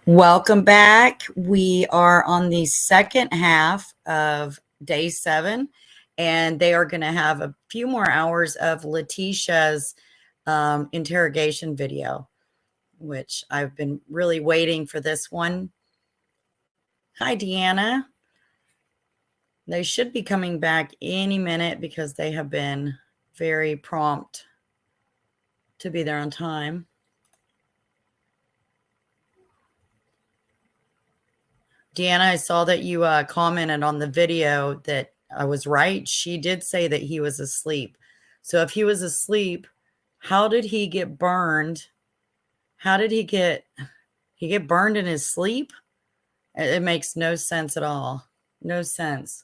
Welcome back. We are on the second half of day 7, and they are going to have a few more hours of Leticia's interrogation video, which I've been really waiting for this one. Hi, Deanna. They should be coming back any minute because they have been very prompt to be there on time. Deanna, I saw that you commented on the video that I was right. She did say that he was asleep. So if he was asleep, how did he get burned? How did he get burned in his sleep? It makes no sense at all. No sense.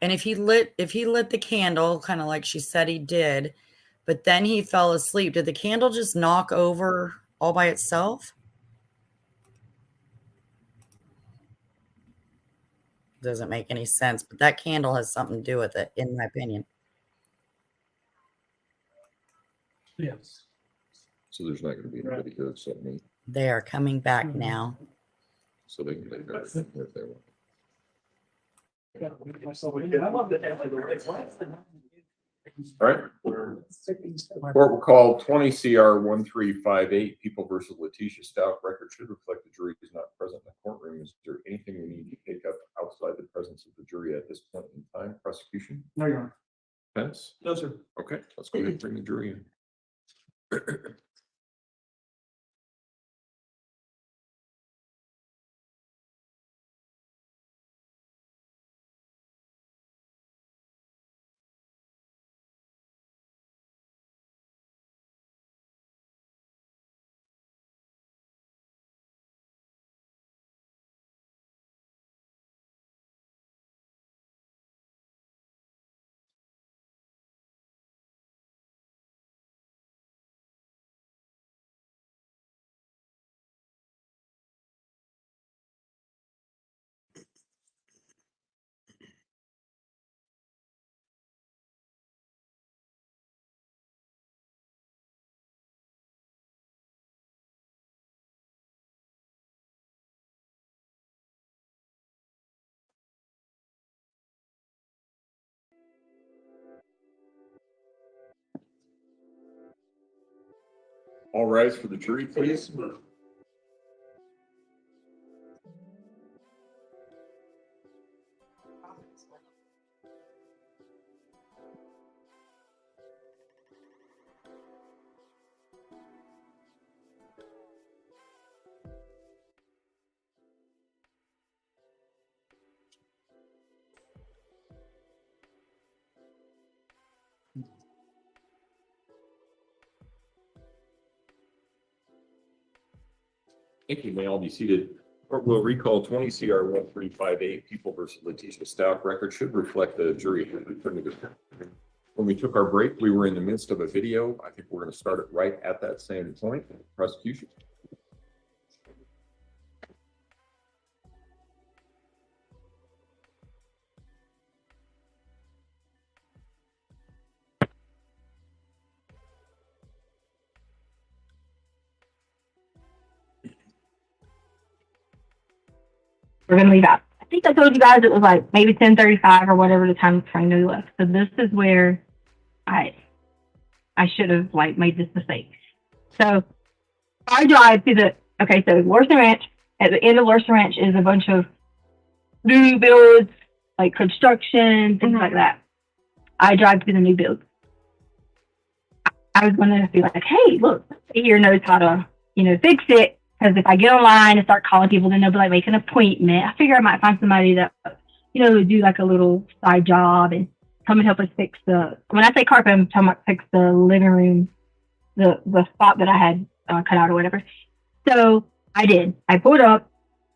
And if he lit the candle, kind of like she said he did, but then he fell asleep, did the candle just knock over all by itself? Doesn't make any sense, but that candle has something to do with it, in my opinion. Yes. So there's not going to be anybody here except me. They are coming back now. So they can make that if they want. I love the All right. Court will call 20 CR 1358 People versus Letecia Stauch. Record should reflect the jury is not present in the courtroom. Is there anything we need to take up outside the presence of the jury at this point in time? Prosecution? No, Your Honor. Defense? No, sir. Okay, let's go ahead and bring the jury in. All rise for the jury, please. Thank you. May all be seated. Court will recall 20 CR 1358 People versus Leticia Stauch. Record should reflect the jury. When we took our break, we were in the midst of a video. I think we're going to start it right at that same point. Prosecution. We're gonna leave out. I think I told you guys it was like maybe 10:35 or whatever the time frame we left. So this is where I should have like made this mistake. So I drive to the so Larson Ranch. At the end of Larson Ranch is a bunch of new builds, like construction, things like that. I drive to the new builds. I was gonna be like, hey, look, here knows how to, fix it. Because if I get online and start calling people, then they'll be like, make an appointment. I figure I might find somebody that, would do like a little side job and come and help us fix when I say carpet, I'm talking about fix the living room, the spot that I had cut out or whatever. So I did. I pulled up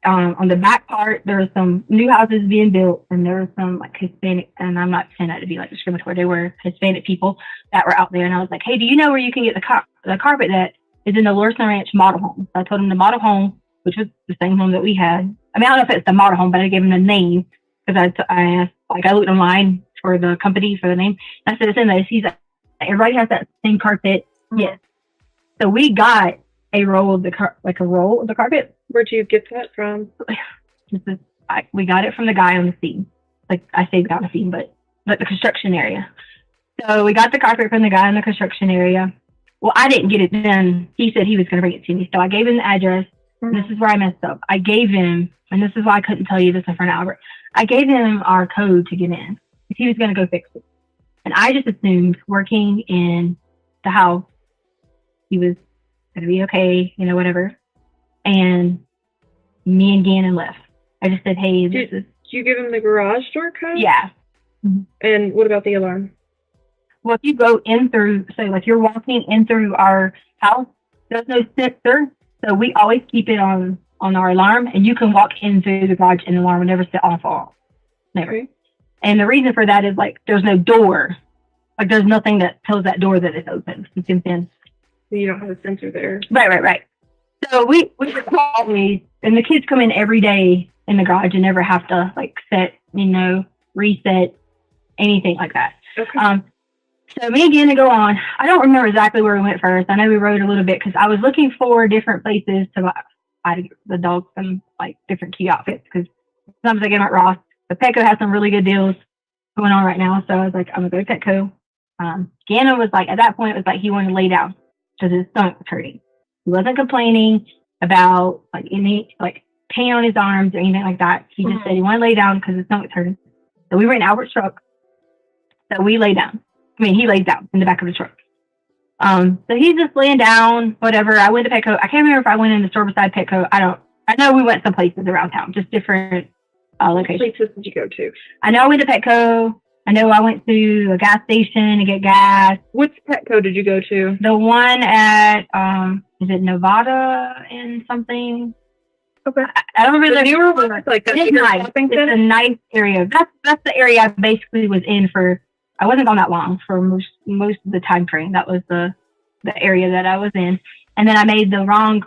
on the back part. There were some new houses being built, and there were some like Hispanic, and I'm not saying that to be like discriminatory. They were Hispanic people that were out there, and I was like, hey, do you know where you can get the carpet that is in the Larson Ranch model home? So I told him the model home, which was the same home that we had. I mean, I don't know if it's the model home, but I gave him the name because I asked, I looked online for the company for the name. I said, it's in this. He's like, everybody has that same carpet. Yes. So we got a roll of the carpet. Where'd you get that from? We got it from the guy on the scene. Like I say, not the scene, but the construction area. So we got the carpet from the guy in the construction area. Well, I didn't get it then. He said he was going to bring it to me. So I gave him the address. And this is where I messed up. I gave him, and this is why I couldn't tell you this in front of Albert. I gave him our code to get in. He was going to go fix it. And I just assumed working in the house, he was going to be okay, you know, whatever. And me and Gannon left. I just said, hey, Did you give him the garage door code? Yeah. And what about the alarm? Well, if you go in through, so like you're walking in through our house, there's no sensor. So we always keep it on our alarm, and you can walk in through the garage and the alarm will never set off or off. Never. Okay. And the reason for that is like there's no door. Like there's nothing that tells that door that it's open. You can sense. You don't have a sensor there. Right. So we just always, and the kids come in every day in the garage and never have to like set, you know, reset, anything like that. Okay. So me and Gannon go on. I don't remember exactly where we went first. I know we rode a little bit because I was looking for different places to buy the dogs some like different cute outfits because sometimes I get them at Ross. But Petco has some really good deals going on right now. So I was like, I'm gonna go to Petco. Gannon was like, at that point, it was like he wanted to lay down because his stomach was hurting. He wasn't complaining about like any like pain on his arms or anything like that. He just said he wanted to lay down because his stomach was hurting. So we were in Albert's truck. So we lay down. He lays down in the back of the truck. So he's just laying down, whatever. I went to Petco. I can't remember if I went in the store beside Petco. I know we went some places around town, just different locations. What places did you go to? I know I went to Petco. I know I went to a gas station to get gas. Which Petco did you go to? The one at, is it Nevada and something? Okay. I don't really The newer one, like that It's bigger nice. shopping It's center? a nice area. That's the area I basically was in for. I wasn't gone that long for most of the time frame. That was the area that I was in. And then I made the wrong.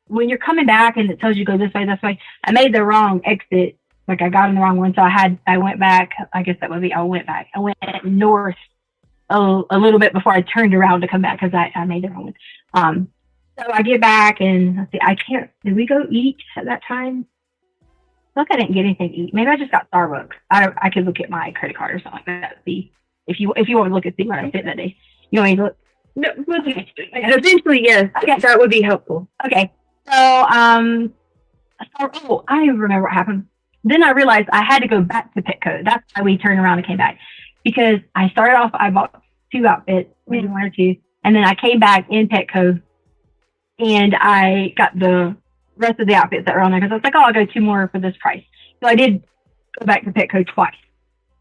When you're coming back and it tells you go this way, I made the wrong exit. Like I got in the wrong one, so I went back. I guess that would be. I went north a little bit before I turned around to come back because I made the wrong one. So I get back and let's see. I can't. Did we go eat at that time? Look, I didn't get anything to eat. Maybe I just got Starbucks. I could look at my credit card or something like that. See if you want to look and see what I did that day. You want me to look? No, but eventually, yes. Okay. That would be helpful. Okay. So I remember what happened. Then I realized I had to go back to Petco. That's why we turned around and came back because I started off. I bought 2 outfits, maybe 1 or 2, and then I came back in Petco and I got the rest of the outfits that were on there because I was like, oh, I'll go 2 more for this price. So I did go back to Petco twice.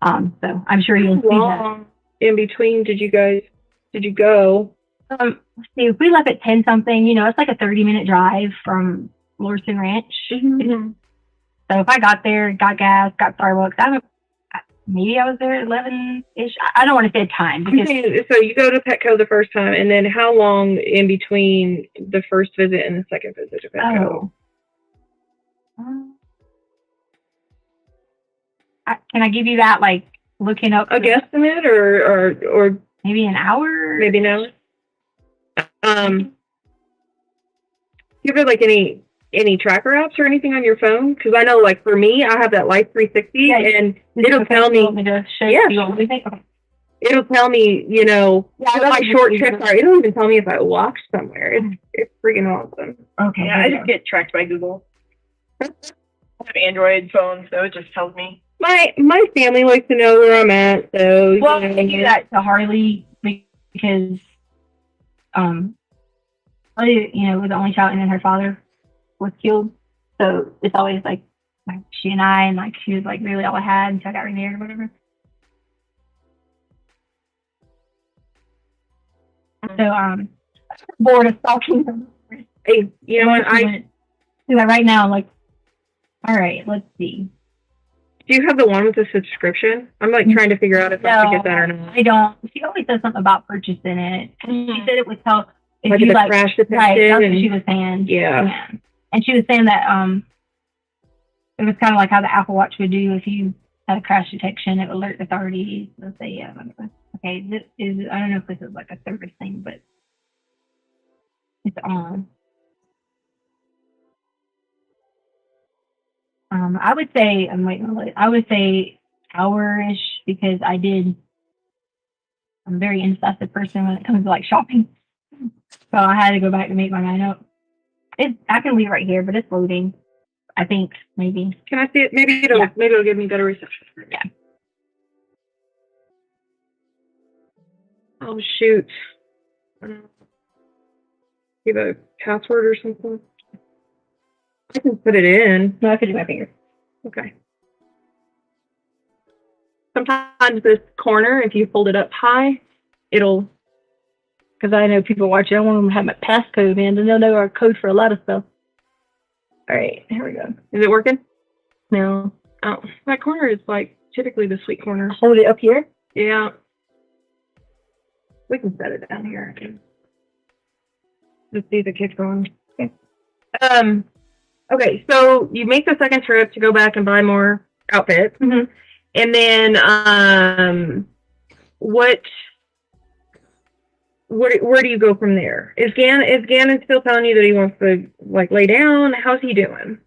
So I'm sure you'll see that. Long in between did you go? Let's see, if we left at 10 something, it's like a 30-minute drive from Lorson Ranch. Mm-hmm. So if I got there, got gas, got Starbucks, maybe I was there at 11-ish. I don't want to say a time. Because, So you go to Petco the first time, and then how long in between the first visit and the second visit to Petco? Can I give you that, like, looking up? A guesstimate or maybe an hour? maybe an hour? You have like any tracker apps or anything on your phone? Because I know, like, for me, I have that Life 360, and it'll tell me. You want me to show you what we think? Okay. It'll tell me, what my short trips are. It'll even tell me if I walked somewhere. It's freaking awesome. Okay. Yeah, I just get tracked by Google. I have Android phone, so it just tells me. My family likes to know where I'm at, so Well, I do that to Harley because, Harley, was the only child, and then her father was killed. So it's always like she and I, and like she was like really all I had until I got remarried or whatever. So bored of stalking them. Hey, you know what? Do that right now. Like, all right, let's see. Do you have the one with the subscription? I'm like trying to figure out if I should get that or not. I don't. She always says something about purchasing it. She said it would help if Like you the like crash right. detection. That's what and- she was saying. Yeah. And she was saying that it was kind of like how the Apple Watch would do if you had a crash detection. It would alert authorities. Let's say, okay, this is, I don't know if this is like a service thing, but It's on. I would say I would say hour-ish because I'm a very indecisive person when it comes to like shopping. So I had to go back to make my mind up. I can leave right here, but it's loading. I think maybe. Can I see it? Maybe it'll give me better reception. Yeah. Oh shoot. Give a password or something. I can put it in. No, I could do my finger. Okay. Sometimes this corner, if you hold it up high, it'll. Because I know people watching, I want them to have my passcode in, and they'll know our code for a lot of stuff. All right, here we go. Is it working? No. Oh, that corner is like typically the sweet corner. Hold it up here. Yeah. We can set it down here. Let's see if it kicks on. Okay. Okay, so you make the second trip to go back and buy more outfits. Mm-hmm. And then where do you go from there? Is Gannon still telling you that he wants to like lay down? How's he doing?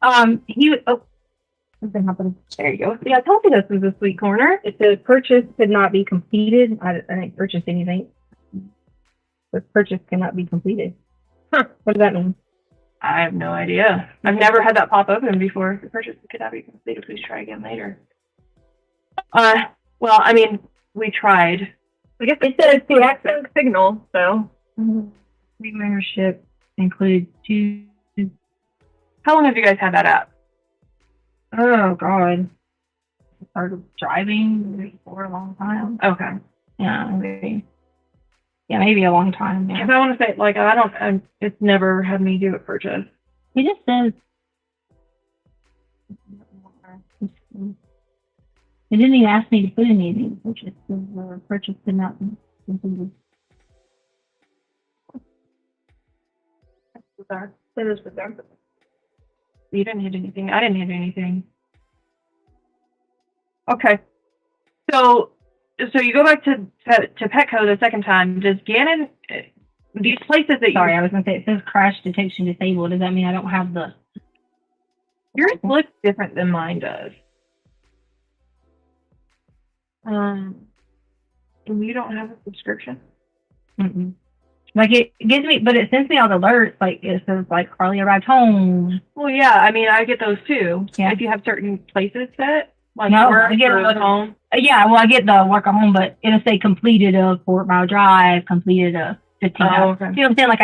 Something happened. There you go. Yeah, I told you this was a sweet corner. It says purchase could not be completed. I didn't purchase anything. The purchase cannot be completed. Huh. What does that mean? I have no idea. I've never had that pop open before. The purchase could not be completed. Please try again later. Well, I mean, we tried. I guess it says the access signal, so. Free membership includes 2. How long have you guys had that app? Oh God. I started driving for a long time. Okay. Yeah, maybe. Yeah, maybe a long time. Yeah. If I want to say, like, it's never had me do a purchase. It just says. It didn't even ask me to put anything. Purchase did not be completed. That's bizarre. That is bizarre. You didn't hit anything. I didn't hit anything. Okay. So you go back to Petco the second time. Does Gannon, these places that Sorry, I was going to say, it says crash detection disabled. Does that mean I don't have the... Yours looks different than mine does. You don't have a subscription? Mm-mm. Like, it gives me, but it sends me all the alerts. Like, it says, like, Carly arrived home. Well, yeah, I mean, I get those too. Yeah. If you have certain places set, like No, work I get or it. home. Yeah, well, I get the work at home, but it'll say completed a 4-mile drive, completed a 15 Oh, okay. You know what I'm saying? Like,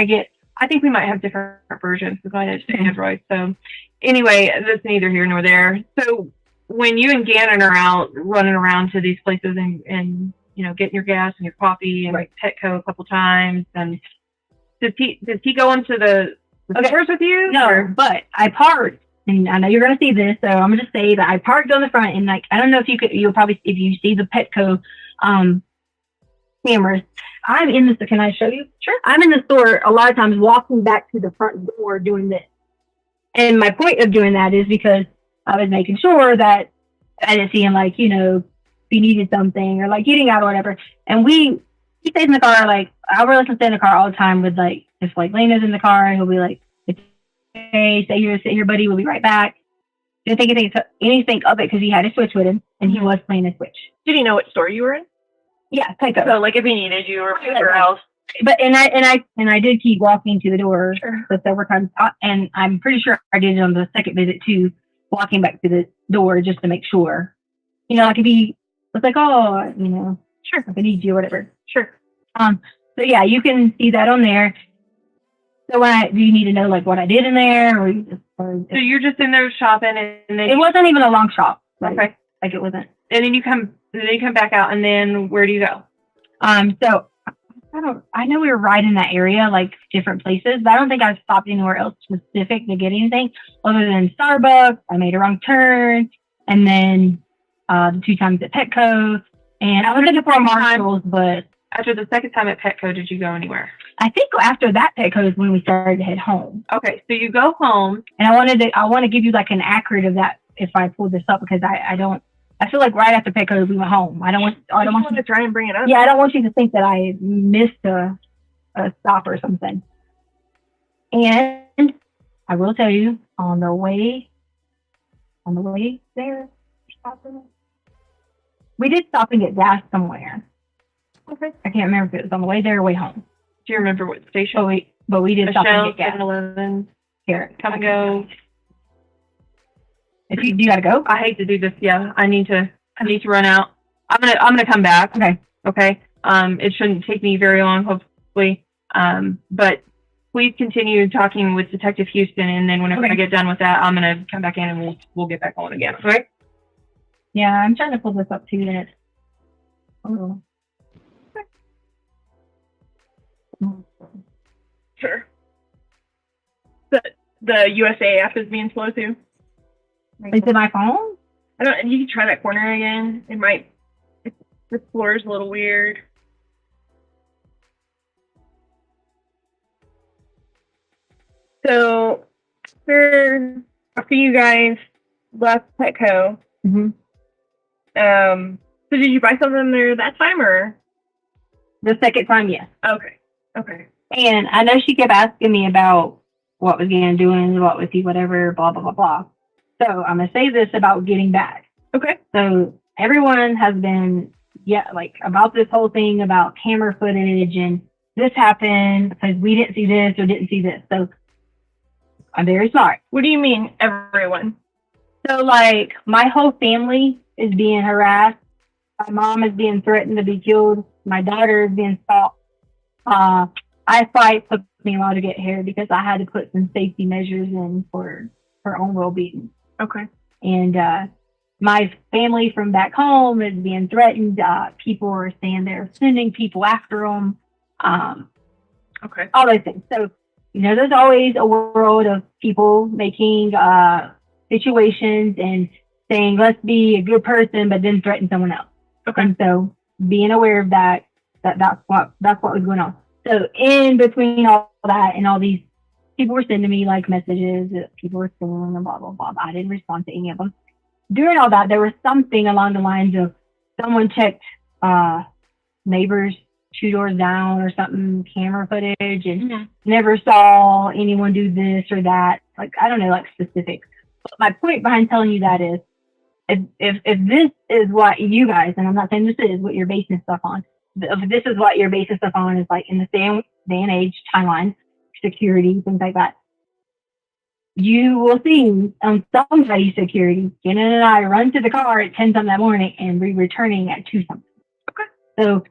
I think we might have different versions because mine is Android. So anyway, that's neither here nor there. So when you and Gannon are out running around to these places and you know, getting your gas and your coffee and Petco a couple times, and does he go into the stores with you? No, or? but I parked, and I know you're going to see this, so I'm going to say that I parked on the front, and like, I don't know if you'll probably, if you see the Petco cameras, I'm in the, can I show you? Sure. I'm in the store a lot of times walking back to the front door doing this. And my point of doing that is because I was making sure that I didn't see him, like, you know, if he needed something or like getting out or whatever. And he stays in the car, like, I'll really stay in the car all the time with, like, if like Lena's in the car, and he'll be like, hey, sit here, buddy, we'll be right back. Didn't think anything of it because he had a Switch with him and he was playing a Switch. Did he know what store you were in? Yeah, Petco. So like if he needed you or whatever else. But and I did keep walking to the door several times, and I'm pretty sure I did it on the second visit too, walking back to the door just to make sure. You know, like if he was like, oh, you know, sure, if I need you or whatever. Sure. So yeah, you can see that on there. So do you need to know like what I did in there, so you're just in there shopping, and then it wasn't even a long shop. Okay, like it wasn't. And then you come back out, and then where do you go? So I know we were right in that area, like different places, but I don't think I stopped anywhere else specific to get anything other than Starbucks. I made a wrong turn, and then the 2 times at Petco, and I was looking for Marshalls, but after the second time at Petco, did you go anywhere? I think after that Petco is when we started to head home. Okay, so you go home, and I want to give you like an accurate of that if I pull this up, because I feel like right after Petco we went home. I don't want to try and bring it up. Yeah, I don't want you to think that I missed a stop or something. And I will tell you, on the way there, we did stop and get gas somewhere. Okay. I can't remember if it was on the way there or way home. Do you remember what station? But we did stop and Michelle, get gas. 7-Eleven. Here, Come and go. If you gotta go, I hate to do this. Yeah, I need to run out. I'm gonna come back. okay. Okay. It shouldn't take me very long, hopefully. But please continue talking with Detective Houston, and then whenever Okay. I get done with that, I'm gonna come back in and we'll get back on again. Okay. Yeah, I'm trying to pull this up too, and it's oh. Sure. The USA app is being slow too. Is it my phone? I don't. You can try that corner again. It might. The floor's a little weird. So, after you guys left Petco, Mm-hmm. so did you buy something there that time, or? The second time, yes. Okay. Okay. And I know she kept asking me about what was Gannon doing, what was he, whatever, blah, blah, blah, blah. So I'm going to say this about getting back. Okay. So everyone has been, like about this whole thing about camera footage and this happened because we didn't see this or didn't see this. So I'm very sorry. What do you mean, everyone? So like my whole family is being harassed. My mom is being threatened to be killed. My daughter is being stalked. I fight took me a while to get here because I had to put some safety measures in for her own well-being. Okay. And my family from back home is being threatened. People are saying they're sending people after them. Okay. All those things. So, there's always a world of people making situations and saying, let's be a good person, but then threaten someone else. Okay. And so being aware of that's what was going on. So in between all that and all these people were sending me like messages that people were saying and blah, blah, blah. I didn't respond to any of them. During all that, there was something along the lines of someone checked neighbors 2 doors down or something, camera footage, and never saw anyone do this or that. Like, I don't know, like specifics. But my point behind telling you that is, if this is what you guys, and I'm not saying this is what you're basing stuff on, if this is what you're basing stuff on, is like in the same day and age, timeline, security, things like that, you will see on somebody's security, Gannon and I run to the car at 10 something that morning and we're returning at 2 something. Okay. So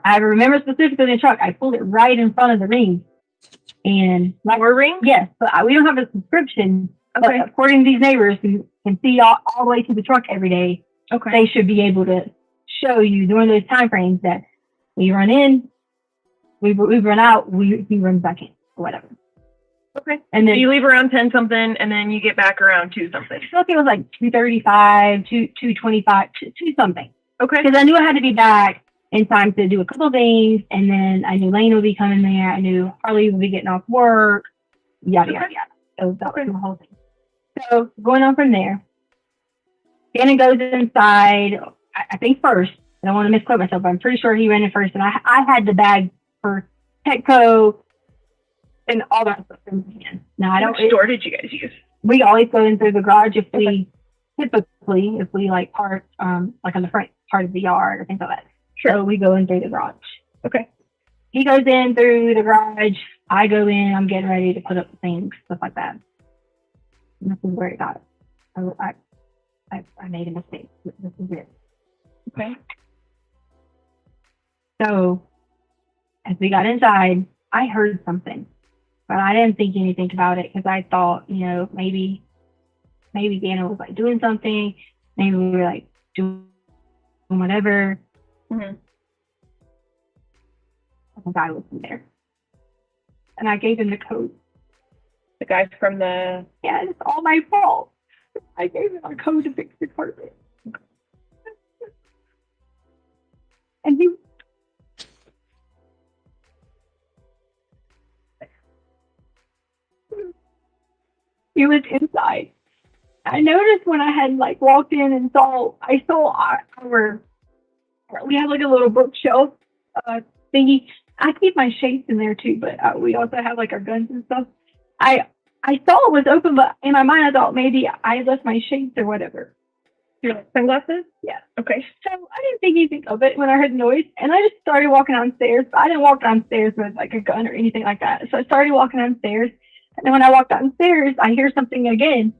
I remember specifically in the truck, I pulled it right in front of the ring. And like, More ring? yes, but we don't have a subscription. Okay. But according to these neighbors who can see all the way to the truck every day, Okay. they should be able to show you during those time frames that we run in, we run out, we run back in, or whatever. Okay. And So then you leave around 10 something, and then you get back around 2 something. I feel like it was like 2:35, 2:25, 2 something. Okay. Because I knew I had to be back in time to do a couple of things, and then I knew Lane would be coming there. I knew Harley would be getting off work, yada, yada, yada. So that was the whole thing. So going on from there, Gannon goes inside, I think first. I don't want to misquote myself, but I'm pretty sure he ran in first. And I had the bag for Petco and all that stuff in my hand. Now, I don't. Which store did you guys use? We always go in through the garage if we like park like on the front part of the yard or things like that. Sure. So we go in through the garage. Okay. He goes in through the garage. I go in. I'm getting ready to put up the things, stuff like that. And this is where it got. I made a mistake. This is it. Okay. So as we got inside, I heard something, but I didn't think anything about it because I thought, maybe Gannon was like doing something. Maybe we were like doing whatever. Mm-hmm. The guy was in there, and I gave him the code. The guy from the... Yeah, it's all my fault. I gave him a code to fix the carpet, and he was inside. I noticed when I had like walked in and we have like a little bookshelf thingy. I keep my shades in there too, but we also have like our guns and stuff. I saw it was open, but in my mind I thought maybe I left my shades or whatever. Your sunglasses? Yeah. Okay. So I didn't think anything of it when I heard the noise, and I just started walking downstairs. But I didn't walk downstairs with like a gun or anything like that. So I started walking downstairs, and then when I walked downstairs, I hear something again.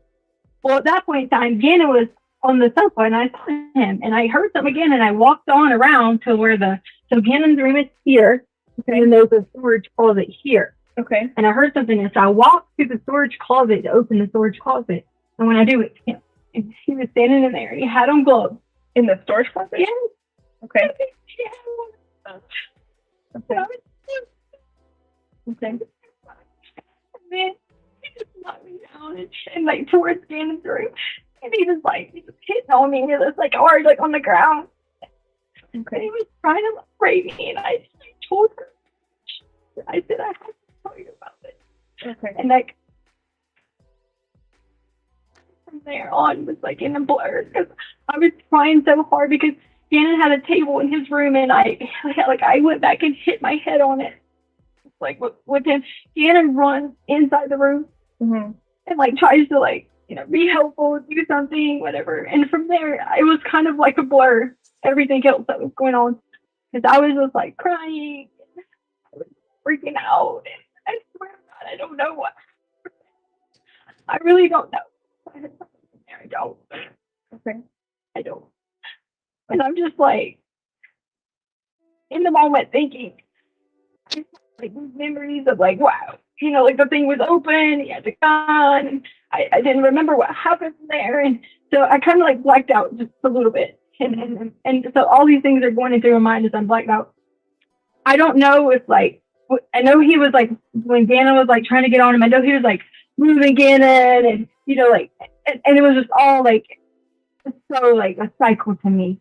Well, at that point in time, Gannon was on the sofa, and I saw him, and I heard something again, and I walked on around to where so Gannon's room is here, and there's a storage closet here. Okay. And I heard something, and so I walked to the storage closet to open the storage closet, and when I do, it's him. And he was standing in there, and he had on gloves. In the storage closet? Yeah. Okay. Okay. And then he just knocked me down and like towards Gannon's room. And he was hitting on me, and it was like hard, like on the ground. Okay. And he was trying to rape me, and I told her. I said, I have to tell you about it. Okay. And like from there on was like in a blur because I was trying so hard because Gannon had a table in his room, and I went back and hit my head on it. Like with him, Gannon runs inside the room Mm-hmm. and like tries to be helpful, do something, whatever. And from there, it was kind of like a blur. Everything else that was going on, because I was just like crying, I was freaking out. And I swear to God, I don't know what. I really don't know. I don't. Okay. I don't. And I'm just like in the moment thinking, like these memories of like, wow, like the thing was open, he had the gun, and I didn't remember what happened there, and so I kind of like blacked out just a little bit, and so all these things are going into my mind as I'm blacked out. I don't know if I know he was like when Gannon was like trying to get on him, I know he was like moving Gannon, and and it was just all like so like a cycle to me,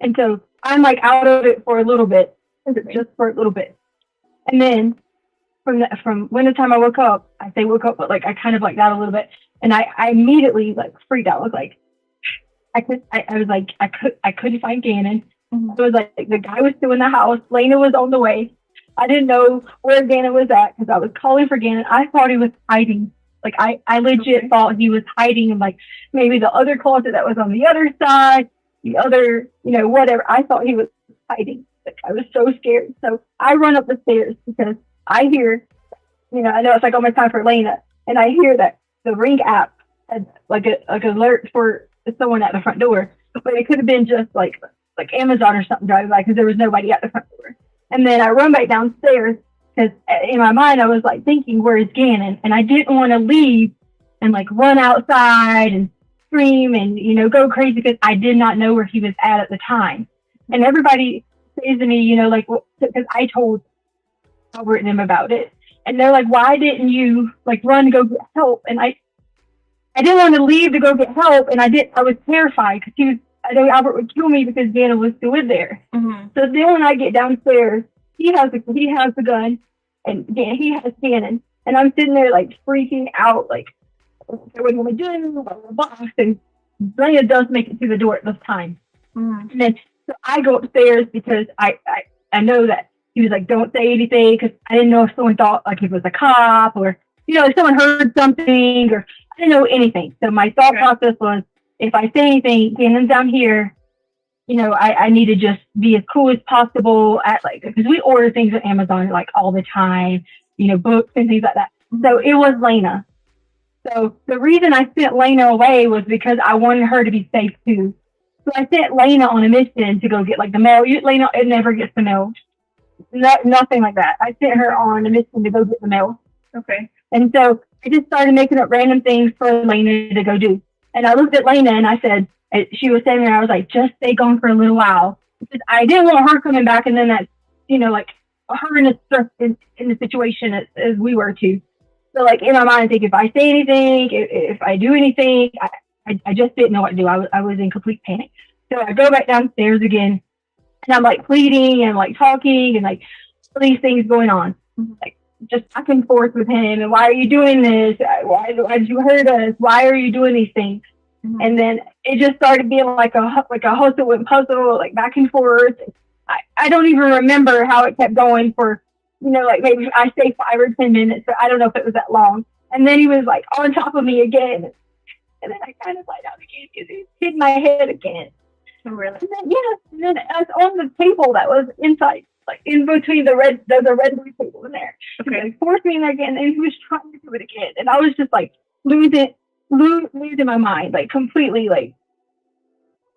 and so I'm like out of it for a little bit, just for a little bit. And then from when the time I woke up, I say woke up, but like I kind of like that a little bit, and I immediately like freaked out. I was like, I couldn't find Gannon. Mm-hmm. It was like the guy was still in the house. Lena was on the way. I didn't know where Gannon was at because I was calling for Gannon. I thought he was hiding. Like I legit thought he was hiding in like maybe the other closet that was on the other side, the other, whatever. I thought he was hiding. Like I was so scared. So I run up the stairs because I hear, I know it's like almost time for Lena, and I hear that the Ring app had like an alert for someone at the front door, but it could have been just like Amazon or something driving by because there was nobody at the front door. And then I run back downstairs because in my mind I was like thinking, where is Gannon? And I didn't want to leave and like run outside and scream and go crazy because I did not know where he was at the time. And everybody says to me, because I told Albert and them about it, and they're like, why didn't you like run to go get help? And I didn't want to leave to go get help, and I was terrified because I know Albert would kill me because Gannon was still in there. Mm-hmm. So then when I get downstairs, he has the gun, and he has Gannon, and I'm sitting there like freaking out, like what am I doing? Blah, blah, blah. And Lena does make it to the door at this time. Mm-hmm. And then so I go upstairs because I know that he was like, don't say anything, because I didn't know if someone thought like it was a cop or if someone heard something, or I didn't know anything. So my thought process was, if I say anything, Gannon's down here, I need to just be as cool as possible because we order things on Amazon like all the time, books and things like that. So it was Lena. So the reason I sent Lena away was because I wanted her to be safe too. So I sent Lena on a mission to go get like the mail. Lena, it never gets the mail. Nothing like that. I sent her on a mission to go get the mail. Okay. And so I just started making up random things for Lena to go do. And I looked at Lena and I said, she was standing there, I was like, just stay gone for a little while. Because I didn't want her coming back and then that, like her in the situation as we were too. So like in my mind, I think if I say anything, if I do anything, I just didn't know what to do. I was in complete panic. So I go back downstairs again, and I'm like pleading and like talking and like all these things going on, like just back and forth with him. And why are you doing this? Why did you hurt us? Why are you doing these things? Mm-hmm. And then it just started being like a hustle and puzzle, like back and forth. I don't even remember how it kept going for you know, like maybe I say 5 or 10 minutes, but I don't know if it was that long. And then he was like on top of me again. And then I kind of lied down again because he hit my head again. Oh, really? And then, yes, and then I was on the table that was inside, like in between there's a red blue table in there. Okay. He like, forced me in there again, and he was trying to do it again. And I was just like losing my mind, like completely, like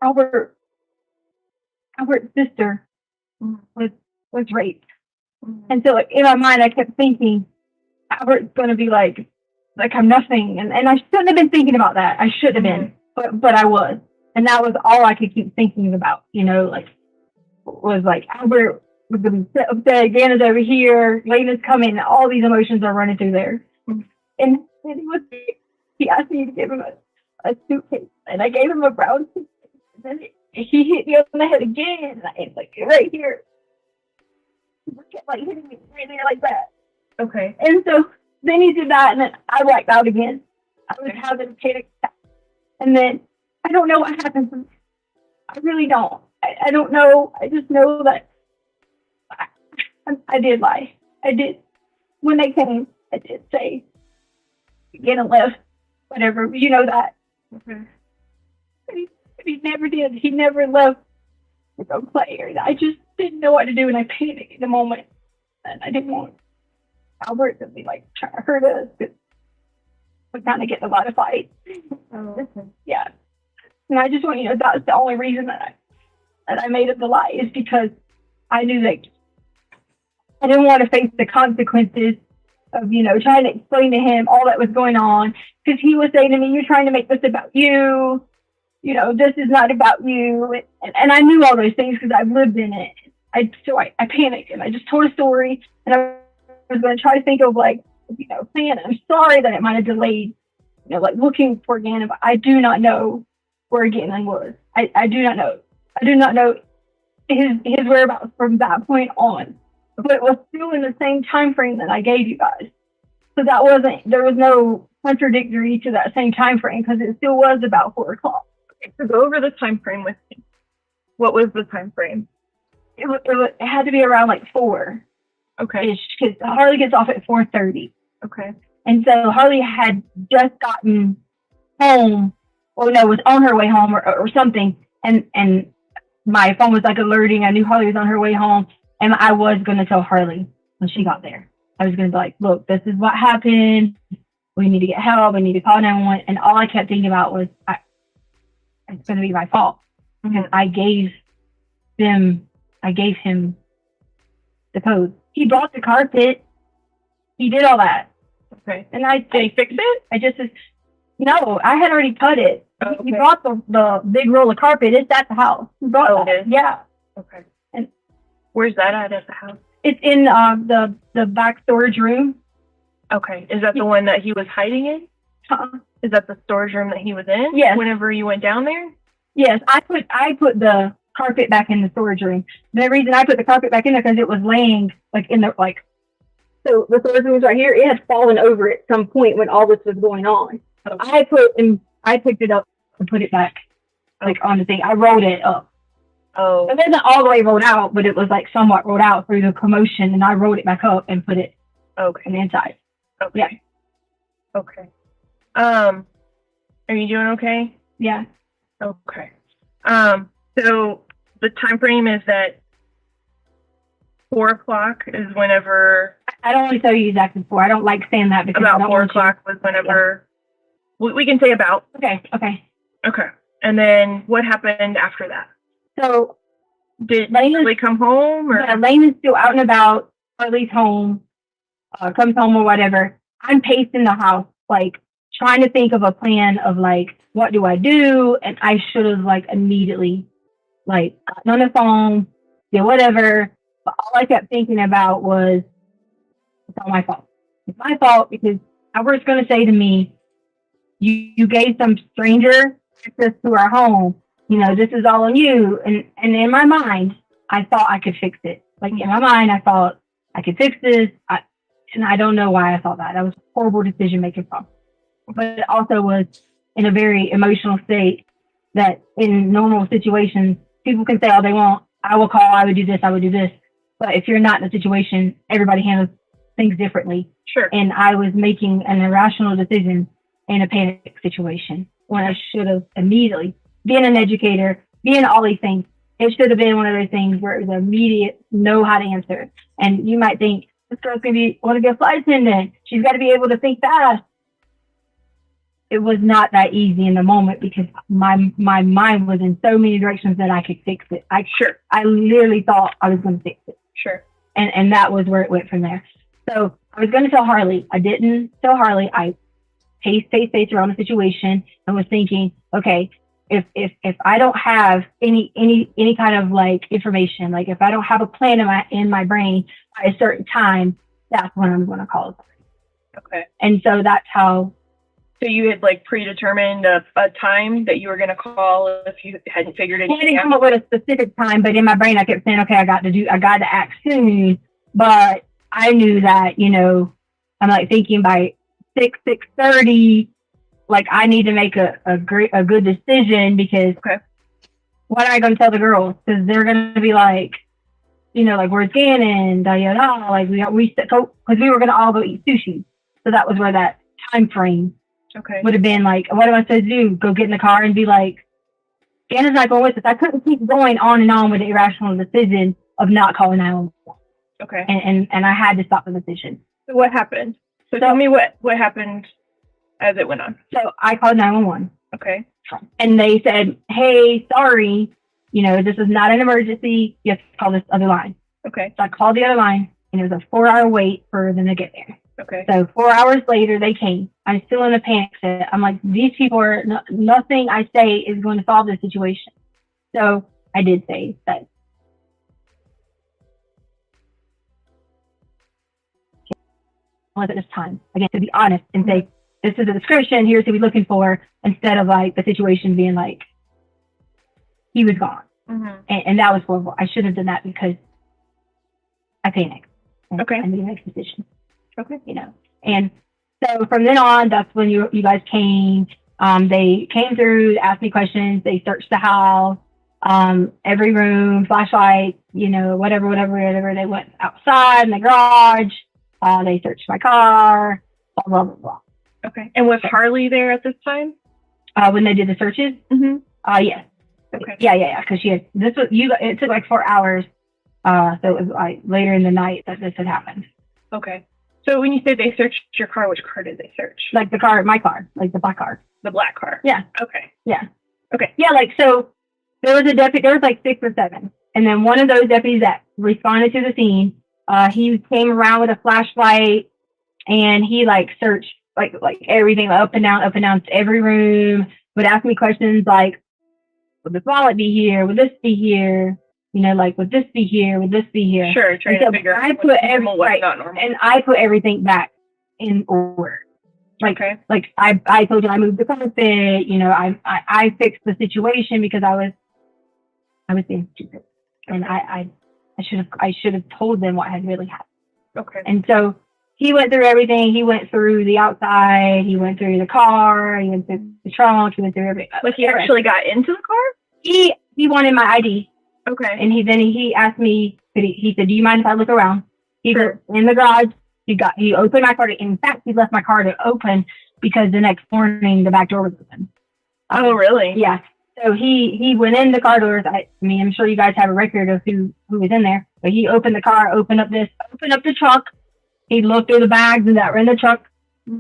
Albert's sister was raped. And so like in my mind I kept thinking Albert's gonna be like I'm nothing, and I shouldn't have been thinking about that. I should have been, but I was. And that was all I could keep thinking about, you know, like, was like, Albert was going to be upset, Gannon's over here, Lena's coming, and all these emotions are running through there. And he asked me to give him a suitcase, and I gave him a brown suitcase. And then he hit me on the head again, and I was like, right here. He kept like hitting me right there like that. Okay. And so then he did that, and then I wiped out again. I was having a panic attack. And then I don't know what happened. I really don't. I don't know. I just know that I did lie. I did. When they came, I did say, get a lift, whatever. You know that. Okay. But he never did. He never left to go play. Or I just didn't know what to do, and I panicked in the moment. And I didn't want Albert to be like trying to hurt us. Cause we kind of get in a lot of fights. Oh, okay. Yeah. And I just want you to know that's the only reason that I made up the lie, is because I knew that I didn't want to face the consequences of, you know, trying to explain to him all that was going on. Because he was saying to me, you're trying to make this about you. You know, this is not about you. And I knew all those things because I've lived in it. So I panicked, and I just told a story. And I was going to try to think of, like, you know, plan. I'm sorry that it might have delayed, you know, like looking for Gannon, but I do not know where Gannon was. I do not know. I do not know his whereabouts from that point on. But it was still in the same time frame that I gave you guys. So there was no contradictory to that same time frame, because it still was about 4 o'clock. Okay, so go over the time frame with me. What was the time frame? It had to be around like 4. Okay. Because Harley gets off at 4:30. Okay. And so Harley had just gotten home, or no, was on her way home or something. And my phone was like alerting. I knew Harley was on her way home. And I was going to tell Harley when she got there. I was going to be like, look, this is what happened. We need to get help. We need to call 911. And all I kept thinking about was, it's going to be my fault. Because I gave him the code. He brought the carpet. He did all that. Okay. And Did he fix it? I just said, no, I had already cut it. Oh, He okay. brought the big roll of carpet. It's at the house. He brought Oh, that. it is? Yeah. Okay. And where's that at the house? It's in the back storage room. Okay. Is that the one that he was hiding in? Is that the storage room that he was in? Yes. Whenever you went down there? Yes, I put the carpet back in the storage room. The reason I put the carpet back in there because it was laying like in the like. So the storage room was right here. It had fallen over at some point when all this was going on. So I picked it up and put it back like on the thing. I rolled it up. Oh. It wasn't all the way rolled out, but it was like somewhat rolled out through the commotion, and I rolled it back up and put it Okay. on the inside. Okay. Yeah. Okay. Are you doing okay? Yeah. Okay. So the time frame is that 4 o'clock is whenever. I don't want to tell you exactly 4. I don't like saying that because I About don't 4 want you- o'clock was whenever. We can say about. Okay. Okay. And then what happened after that? So Did Lena's- Harley come home or? yeah, Lane is still out and about. Harley's home, comes home or whatever. I'm pacing the house, like trying to think of a plan of like, what do I do? And I should have like immediately like gotten on the phone, did whatever. But all I kept thinking about was, it's all my fault. It's my fault because Albert's going to say to me, you gave some stranger access to our home. You know, this is all on you. And in my mind, I thought I could fix it. Like in my mind, I thought I could fix this. And I don't know why I thought that. That was horrible decision making problem. But it also was in a very emotional state that in normal situations, people can say all they want. I will call, I would do this, I would do this. But if you're not in a situation, everybody handles things differently. Sure. And I was making an irrational decision in a panic situation when I should have immediately, being an educator, being all these things, it should have been one of those things where it was immediate, know how to answer. And you might think, this girl's going to want to be a flight attendant. She's got to be able to think fast. It was not that easy in the moment because my mind was in so many directions that I could fix it. I literally thought I was going to fix it. Sure. And that was where it went from there. So I was going to tell Harley. I didn't tell Harley. I paced around the situation and was thinking, okay, if I don't have any kind of like information, like if I don't have a plan in my brain by a certain time, that's when I'm going to call it. Okay. And so that's how. So you had like predetermined a time that you were going to call if you hadn't figured I anything didn't come out? up with a specific time, but in my brain I kept saying, okay, I got to act soon. But I knew that, you know, I'm like thinking by 6:30, like I need to make a good decision because what am I going to tell the girls? Because they're going to be like, you know, like where's Gannon? Da da da. Like because we were going to all go eat sushi, so that was where that time frame would have been like, what am I supposed to do? Go get in the car and be like, Gannon's not going with us. I couldn't keep going on and on with the irrational decision of not calling 911. Okay. And I had to stop the decision. So what happened? So tell me what happened as it went on. So I called 911. Okay. And they said, hey, sorry, you know, this is not an emergency. You have to call this other line. Okay. So I called the other line, and it was a 4-hour wait for them to get there. Okay. So 4 hours later, they came. I'm still in a panic set. I'm like, these people are, nothing I say is going to solve this situation. So I did say that. At this time, again, to be honest and say, this is the description, here's who we're looking for, instead of like the situation being like, he was gone. Mm-hmm. And that was horrible. I should have done that because I panicked. Okay. I made a decision. Okay. You know, and so from then on, that's when you guys came. They came through, asked me questions. They searched the house, every room, flashlight, you know, whatever. They went outside in the garage. They searched my car, blah, blah, blah. Okay. And was Harley there at this time? When they did the searches? Mm-hmm. Yes. Okay. Yeah. Because it took like 4 hours. So it was like later in the night that this had happened. Okay. So when you say they searched your car, which car did they search? Like my car, like the black car. The black car. Yeah. Okay. Yeah. Okay. Yeah, like, so there was a deputy, there was like 6 or 7. And then one of those deputies that responded to the scene, he came around with a flashlight and he like searched like everything up and down every room, would ask me questions like, would this wallet be here? Would this be here? You know, like, would this be here? Would this be here? Sure, trying to figure out what's normal, what's not normal. And I put everything back in order. Like, okay. Like I told you I moved the carpet, you know, I fixed the situation because I was being stupid. And I should have told them what had really happened. Okay. And so he went through everything. He went through the outside. He went through the car. He went through the trunk. He went through everything. Like he actually got into the car? He wanted my ID. Okay. And he asked me. He said, "Do you mind if I look around?" He goes in the garage. He opened my car. In fact, he left my car to open because the next morning the back door was open. Oh, really? Yeah. So he went in the car doors. I mean, I'm sure you guys have a record of who was in there. But he opened the car, opened up the trunk. He looked through the bags that were in the truck.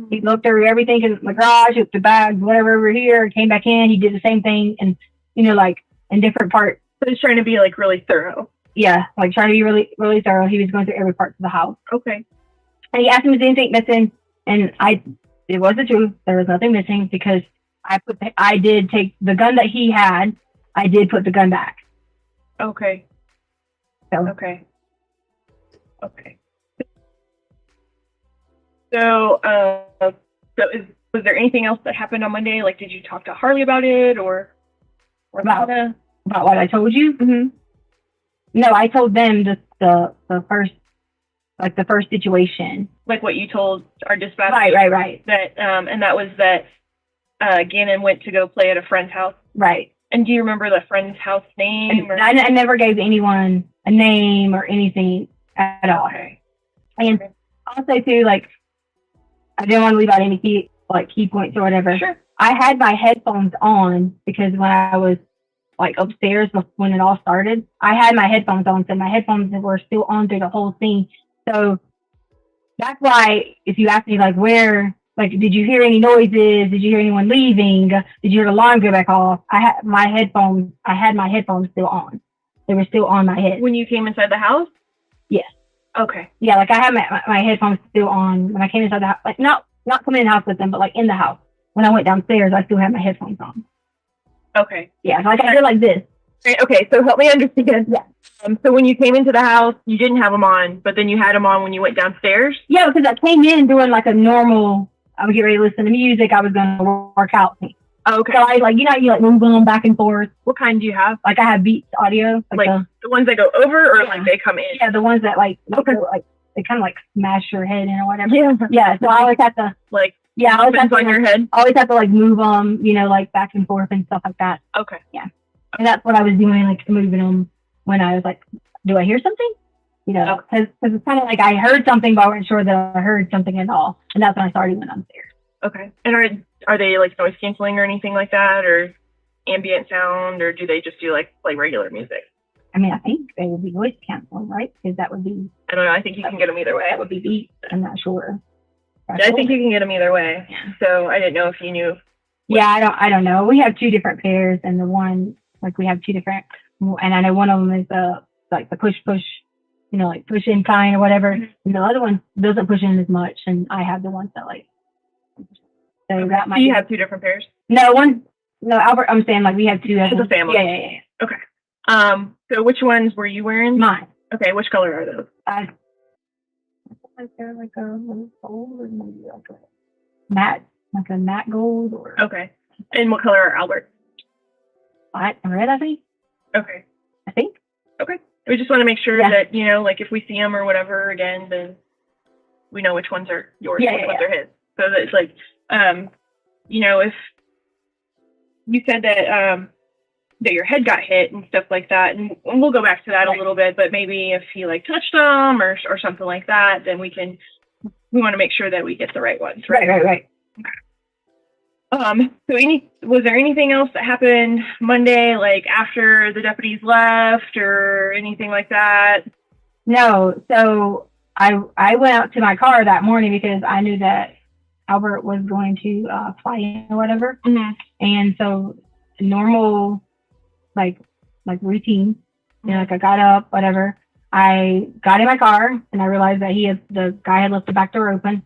He looked through everything in the garage, took the bags, whatever over here, came back in. He did the same thing, and you know, like in different parts. So he's trying to be like really thorough. Yeah, like trying to be really, really thorough. He was going through every part of the house. Okay. And he asked me, "Was anything missing?" And it was the truth. There was nothing missing because I did take the gun that he had. I did put the gun back. Okay. So. Okay. So, was there anything else that happened on Monday? Like, did you talk to Harley about it or about what I told you? Mm-hmm. No, I told them the first situation. Like what you told our dispatcher? Right. That, and that was that Gannon went to go play at a friend's house. Right. And do you remember the friend's house name? I never gave anyone a name or anything at all. And also too, like, I didn't want to leave out any key points or whatever. Sure. I had my headphones on because when I was like upstairs when it all started, I had my headphones on, so my headphones were still on through the whole scene. So that's why if you ask me like did you hear any noises? Did you hear anyone leaving? Did you hear the alarm go back off? I had my headphones still on. They were still on my head. When you came inside the house? Yes. Okay. Yeah, like I had my headphones still on when I came inside the house. Like not coming in the house with them, but like in the house. When I went downstairs, I still had my headphones on. Okay. Yeah, so like I did like this. Okay, so help me understand. Yeah. So when you came into the house, you didn't have them on, but then you had them on when you went downstairs? Yeah, because I came in doing like a normal, I would get ready to listen to music, I was going to work out. Okay. So I like, you like move them back and forth. What kind do you have? Like I have Beats audio. Like the ones that go over or Yeah. like they come in? Yeah, the ones that like, Okay. like they kind of like smash your head in or whatever. Yeah. Yeah, so I always have to, Like, I always have depends to, on your head? always have to like move them, like back and forth and stuff like that. Okay. And that's what I was doing, like moving them when I was like, do I hear something? Because it's kind of like I heard something, but I wasn't sure that I heard something at all. And that's when I started when I'm there. Okay. And are they like noise canceling or anything like that, or ambient sound, or do they just do like regular music? I mean, I think they would be noise canceling, right? Because that would be. I don't know. I think you can get them either way. That would be Beats. I'm not sure. Yeah, I think you can get them either way. So I didn't know if you knew. Yeah, I don't know. We have two different pairs, and the one we have two different, and I know one of them is like the push, like push in kind or whatever, and the other one doesn't push in as much, and I have the ones that like. So that might. Do you have two different pairs? No, Albert. I'm saying like we have two. It's a family. Yeah. Okay. So which ones were you wearing? Mine. Okay. Which color are those? They're like a little gold or maybe like a matte gold or Okay. And what color are Albert? black and red, I think. Okay. I think. Okay. We just want to make sure Yeah. that, like if we see them or whatever again, then we know which ones are yours, Yeah, which yeah, ones yeah. are his. So that it's like, if you said that your head got hit and stuff like that, and we'll go back to that a little bit, but maybe if he like touched them or something like that, then we want to make sure that we get the right ones. Right. So was there anything else that happened Monday, like after the deputies left or anything like that? No, so I went out to my car that morning because I knew that Albert was going to fly in or whatever, Mm-hmm. and so normal like routine, like I got up, whatever. I got in my car and I realized that the guy had left the back door open,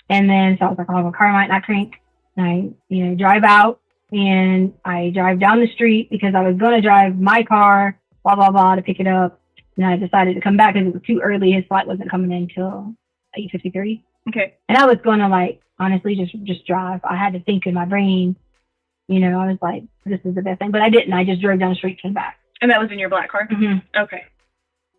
and then so I was like, oh, my car might not crank. And I, drive out and I drive down the street because I was going to drive my car, blah, blah, blah, to pick it up. And I decided to come back because it was too early. His flight wasn't coming in until 8:53. Okay. And I was going to honestly, just drive. I had to think in my brain, I was like, this is the best thing, but I didn't. I just drove down the street, came back. And that was in your black car? Mm-hmm. Okay.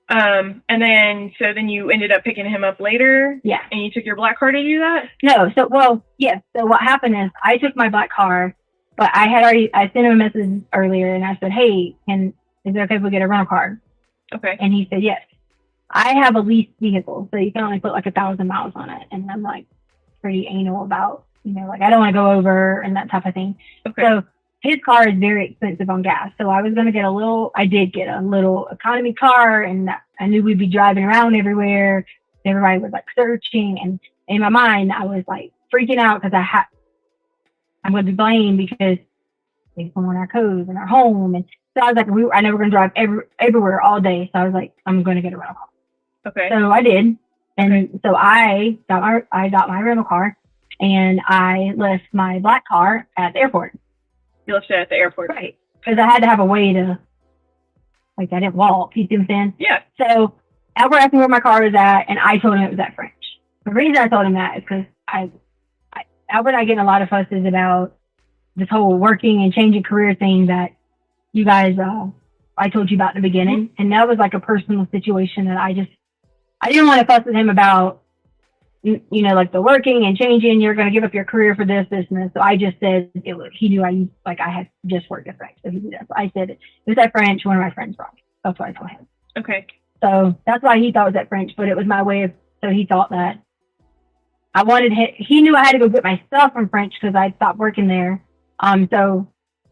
And then you ended up picking him up later? Yeah. And you took your black car to do that? No. So, yes. So what happened is I took my black car, but I sent him a message earlier and I said, hey, is it okay if we get a rental car? Okay. And he said, yes. I have a leased vehicle, so you can only put 1,000 miles on it. And I'm pretty anal about, I don't want to go over and that type of thing. Okay. So his car is very expensive on gas. So I was going to get I did get a little economy car, and I knew we'd be driving around everywhere. Everybody was searching. And in my mind, I was freaking out because I'm going to be blamed because they on our codes and our home. And so I was I know we're going to drive everywhere all day. So I was I'm going to get a rental car. Okay. So I did. And so I got my rental car and I left my black car at the airport. You left it at the airport. Right. Because I had to have a way to, I didn't walk. You see what I'm saying? Yeah. So Albert asked me where my car was at, and I told him it was at French. The reason I told him that is because Albert and I get in a lot of fusses about this whole working and changing career thing that you guys, I told you about in the beginning. Mm-hmm. And that was a personal situation that I didn't want to fuss with him about, the working and changing, you're going to give up your career for this, and this. So I just said he knew I had just worked at French. So he knew that. So I said, it was at French, one of my friends brought me. That's what I told him. Okay. So that's why he thought it was at French, but it was my way of, so he thought that I wanted him, he knew I had to go get my stuff from French because I stopped working there. So,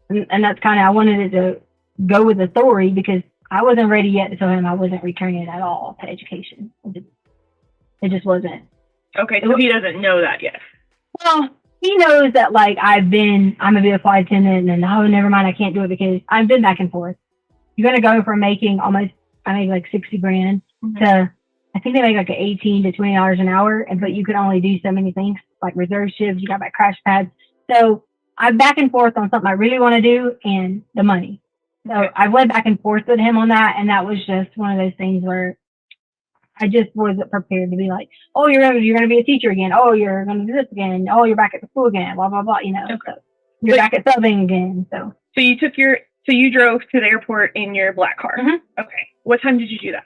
and that's kind of, I wanted it to go with the story because I wasn't ready yet to tell him I wasn't returning at all to education. It just wasn't. Okay, so he doesn't know that yet. Well, he knows that like I'm a be a flight attendant and oh, never mind, I can't do it because I've been back and forth. You're going to go from making almost, I make like 60 grand to, I think they make like $18 to $20 an hour, but you can only do so many things like reserve shifts. You got my crash pads. So I'm back and forth on something I really want to do and the money. So I went back and forth with him on that. And that was just one of those things where I just wasn't prepared to be like, oh, you're going to be a teacher again. Oh, you're going to do this again. Oh, you're back at the school again. Blah, blah, blah. You know, so you're back at subbing again. So you drove to the airport in your black car. Okay. What time did you do that?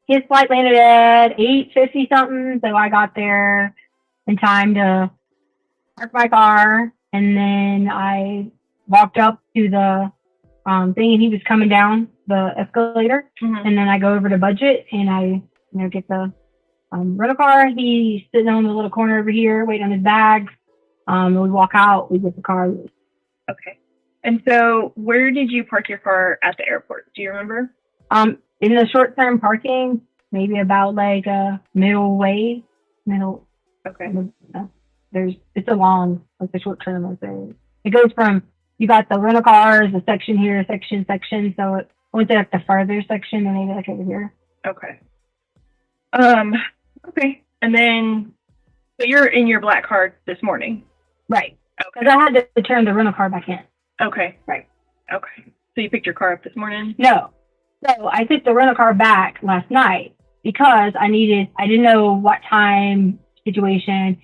His flight landed at 8:50 something. So I got there in time to park my car. And then I walked up to the thing and he was coming down the escalator. And then I go over to budget and I, get the rental car. He's sitting on the little corner over here, waiting on his bags. We walk out, we get the car. Okay. And so where did you park your car at the airport? Do you remember? In the short-term parking, maybe about like a middle. Okay. It's a long, like the short-term, like it goes from, you got the rental cars, the section here, section. So it went to like the farther section and maybe like over here. Okay. Okay. And then, so you're in your black car this morning. Right. Okay. Because I had to turn the rental car back in. Okay. Right. Okay. So you picked your car up this morning? No. So I took the rental car back last night because I didn't know what time situation,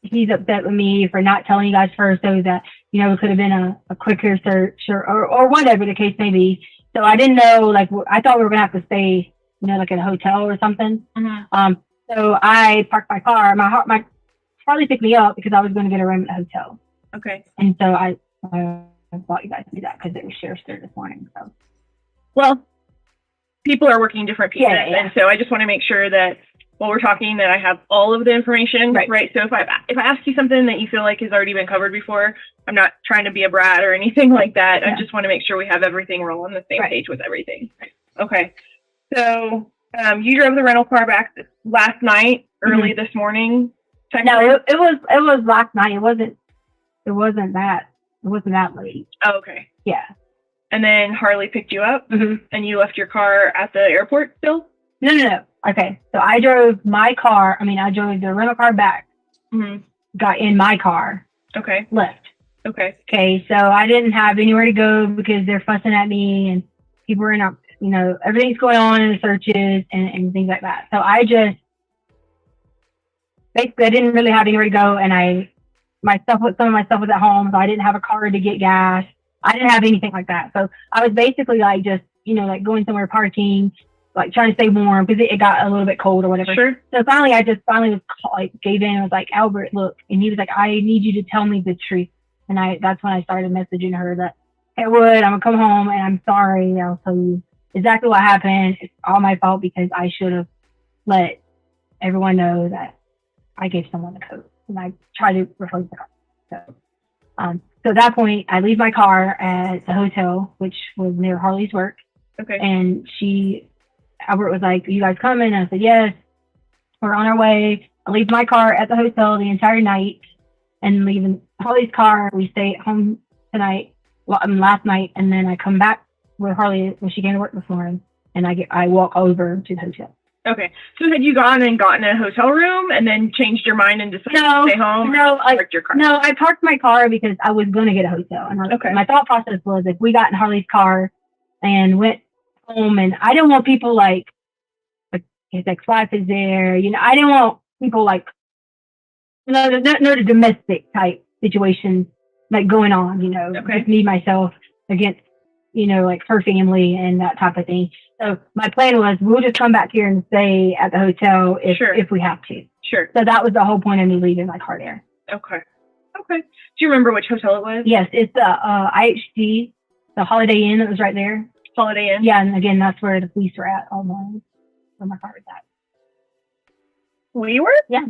he's upset with me for not telling you guys first so that, it could have been a quicker search or whatever the case may be. So I didn't know, like, I thought we were going to have to stay, like in a hotel or something. So I parked my car. My Harley picked me up because I was going to get a room at the hotel. Okay. And so I thought you guys would do that because it was sheriff's there this morning. So. Well, people are working different pieces. Yeah. And so I just want to make sure that while we're talking that I have all of the information, right? So if I ask you something that you feel like has already been covered before, I'm not trying to be a brat or anything like that. Yeah. I just want to make sure we have everything. We're all on the same page with everything. Okay. So you drove the rental car back last night, early this morning. No, it was last night. It wasn't that late. Oh, okay. Yeah. And then Harley picked you up and you left your car at the airport still? No. Okay. So I drove the rental car back, got in my car. Okay. Left. Okay. Okay. So I didn't have anywhere to go because they're fussing at me and people were in, everything's going on in the searches and things like that. So I didn't really have anywhere to go and some of my stuff was at home. So I didn't have a car to get gas. I didn't have anything like that. So I was basically like just, like going somewhere parking, like trying to stay warm because it got a little bit cold or whatever. Sure. So finally gave in and was like, Albert, look. And he was like, I need you to tell me the truth. And that's when I started messaging her that, hey, Wood, I'm going to come home and I'm sorry. I'll tell you exactly what happened. It's all my fault because I should have let everyone know that I gave someone the code. And I tried to replace it. So at that point, I leave my car at the hotel, which was near Harley's work. Okay. And Albert was like, you guys coming? And I said, yes, we're on our way. I leave my car at the hotel the entire night and leaving Harley's car. We stay at home last night. And then I come back with Harley when she came to work this morning and I walk over to the hotel. Okay. So had you gone and gotten a hotel room and then changed your mind and decided to stay home? Parked your car? No, I parked my car because I was going to get a hotel. And my thought process was if we got in Harley's car and went home and I didn't want people like his ex-wife is there, I didn't want people like, the domestic type situations like going on, just me, myself against, like her family and that type of thing. So my plan was we'll just come back here and stay at the hotel if we have to. Sure. So that was the whole point of me leaving like Hard Air. Okay. Do you remember which hotel it was? Yes, it's the IHG, the Holiday Inn that was right there. Holiday Inn. Yeah, and again, that's where the police were at all morning, where my car was at. We were? Yeah.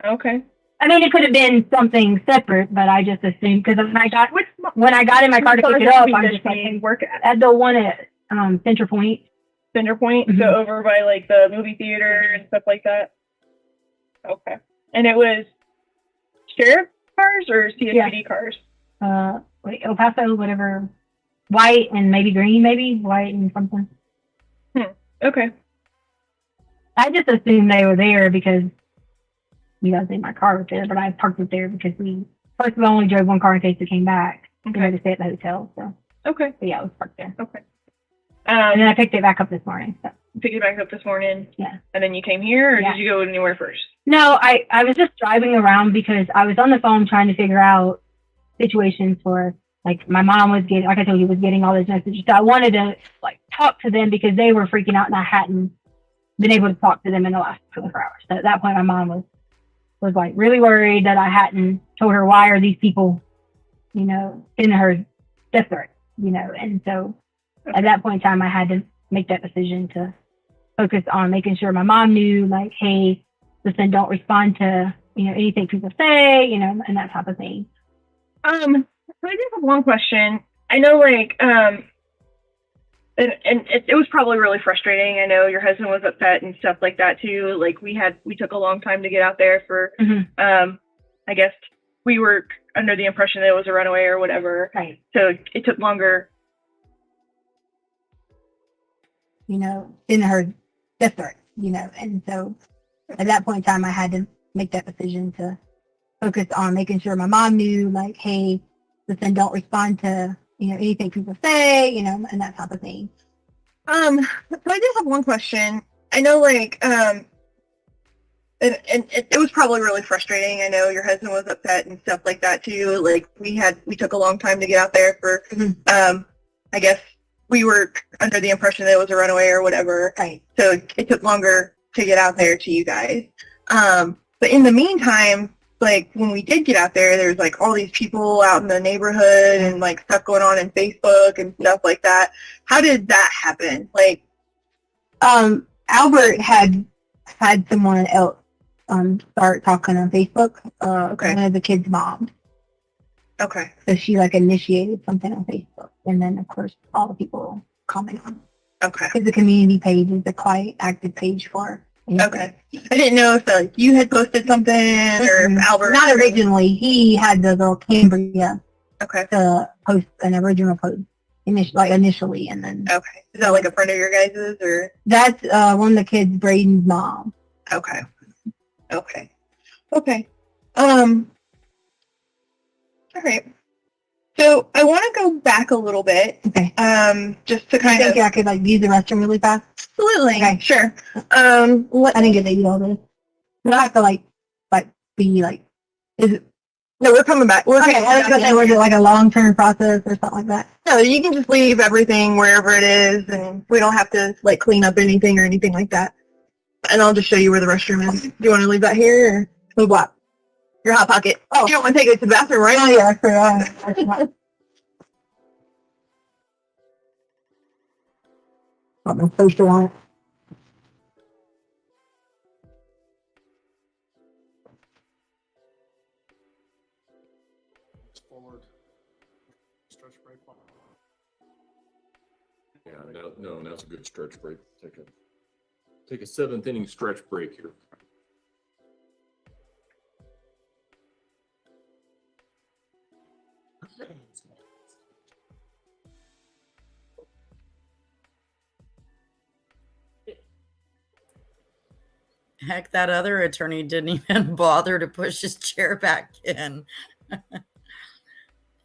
Okay. I mean, it could have been something separate, but I just assumed because when I got in my car to pick it up, I'm just like, hey, work at at the one at Center Point. Center Point, Mhm. so over by like the movie theater and stuff like that. Okay. And it was sheriff cars or CSPD cars? Wait, El Paso, whatever, white and maybe green, maybe white and something. Okay. I just assumed they were there because you guys think my car was there, but I parked it there because first of all, only drove one car in case it came back. Okay. To stay at the hotel. So, Okay. but yeah, it was parked there. Okay. And then I picked it back up this morning. So. Picked it back up this morning. Yeah. And then you came here, or Yeah. did you go anywhere first? No, I was just driving around because I was on the phone trying to figure out situations for, like, my mom was getting, like I told you, was getting all those messages. So I wanted to, like, talk to them because they were freaking out and I hadn't been able to talk to them in the last 24 hours. So at that point, my mom was like really worried that I hadn't told her, why are these people, in her death threat, and so at that point in time, I had to make that decision to focus on making sure my mom knew, like, hey, listen, don't respond to, anything people say, and that type of thing. So I just have one question. I know, like, and it was probably really frustrating. I know your husband was upset and stuff like that too. Like, we took a long time to get out there for, I guess we were under the impression that it was a runaway or whatever. Right. So it took longer. In her death threat, and so at that point in time, I had to make that decision to focus on making sure my mom knew, like, hey, listen, don't respond to, anything people say, and that type of thing. So I did have one question. I know, like, and it was probably really frustrating. I know your husband was upset and stuff like that too. Like, we took a long time to get out there for, I guess we were under the impression that it was a runaway or whatever. Right. So it took longer to get out there to you guys. But in the meantime, like, when we did get out there was like all these people out in the neighborhood and like stuff going on in Facebook and stuff like that. How did that happen? Like, Albert had someone else start talking on Facebook. Okay. One of the kids' moms. okay. So she, like, initiated something on Facebook, and then of course all the people comment on it. Okay. Because the community page is a quite active page for anything. Okay. I didn't know if, like, you had posted something or if Albert. Not originally. He had the little Cambria Okay. to post an original post initially, and then Okay. Is that like a friend of your guys's or? that's one of the kids, Braden's mom. Okay. Okay. Okay. All right. So I want to go back a little bit, Okay. just to I kind of. think I could, like, use the restroom really fast. Absolutely. Okay. Sure. I didn't get to eat all this. But I have to, like be like, is it? No, we're coming back. We're Okay, coming I was gonna back. say, was it like a long-term process or something like that? No, you can just leave everything wherever it is, and we don't have to, like, clean up anything or anything like that. And I'll just show you where the restroom is. Do you want to leave that here or move what? Your hot pocket. Oh, you don't want to take it to the bathroom, right? Oh yeah, for got my poster on it. Forward. Stretch break. Yeah, no, now's a good stretch break. Take a seventh inning stretch break here. Heck, that other attorney didn't even bother to push his chair back in.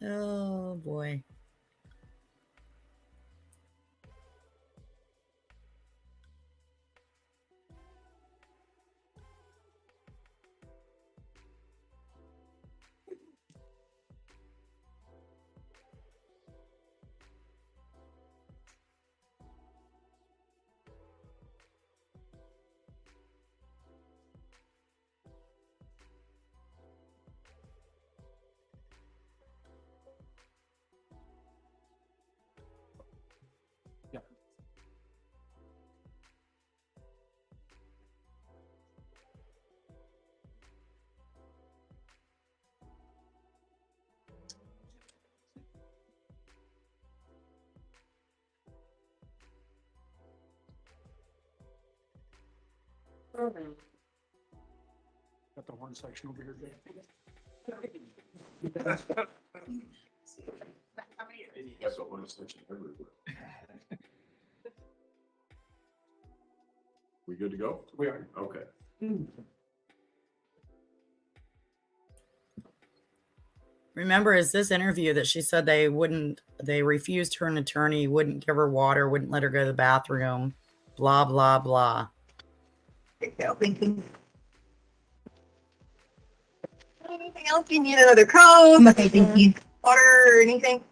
Oh boy. Got the horn section over here. That's a horn section everywhere. We good to go? We are. Okay. Remember, is this interview that she said they refused her an attorney, wouldn't give her water, wouldn't let her go to the bathroom, blah, blah, blah. Anything else? You need another comb? Okay, thank you. Water or anything?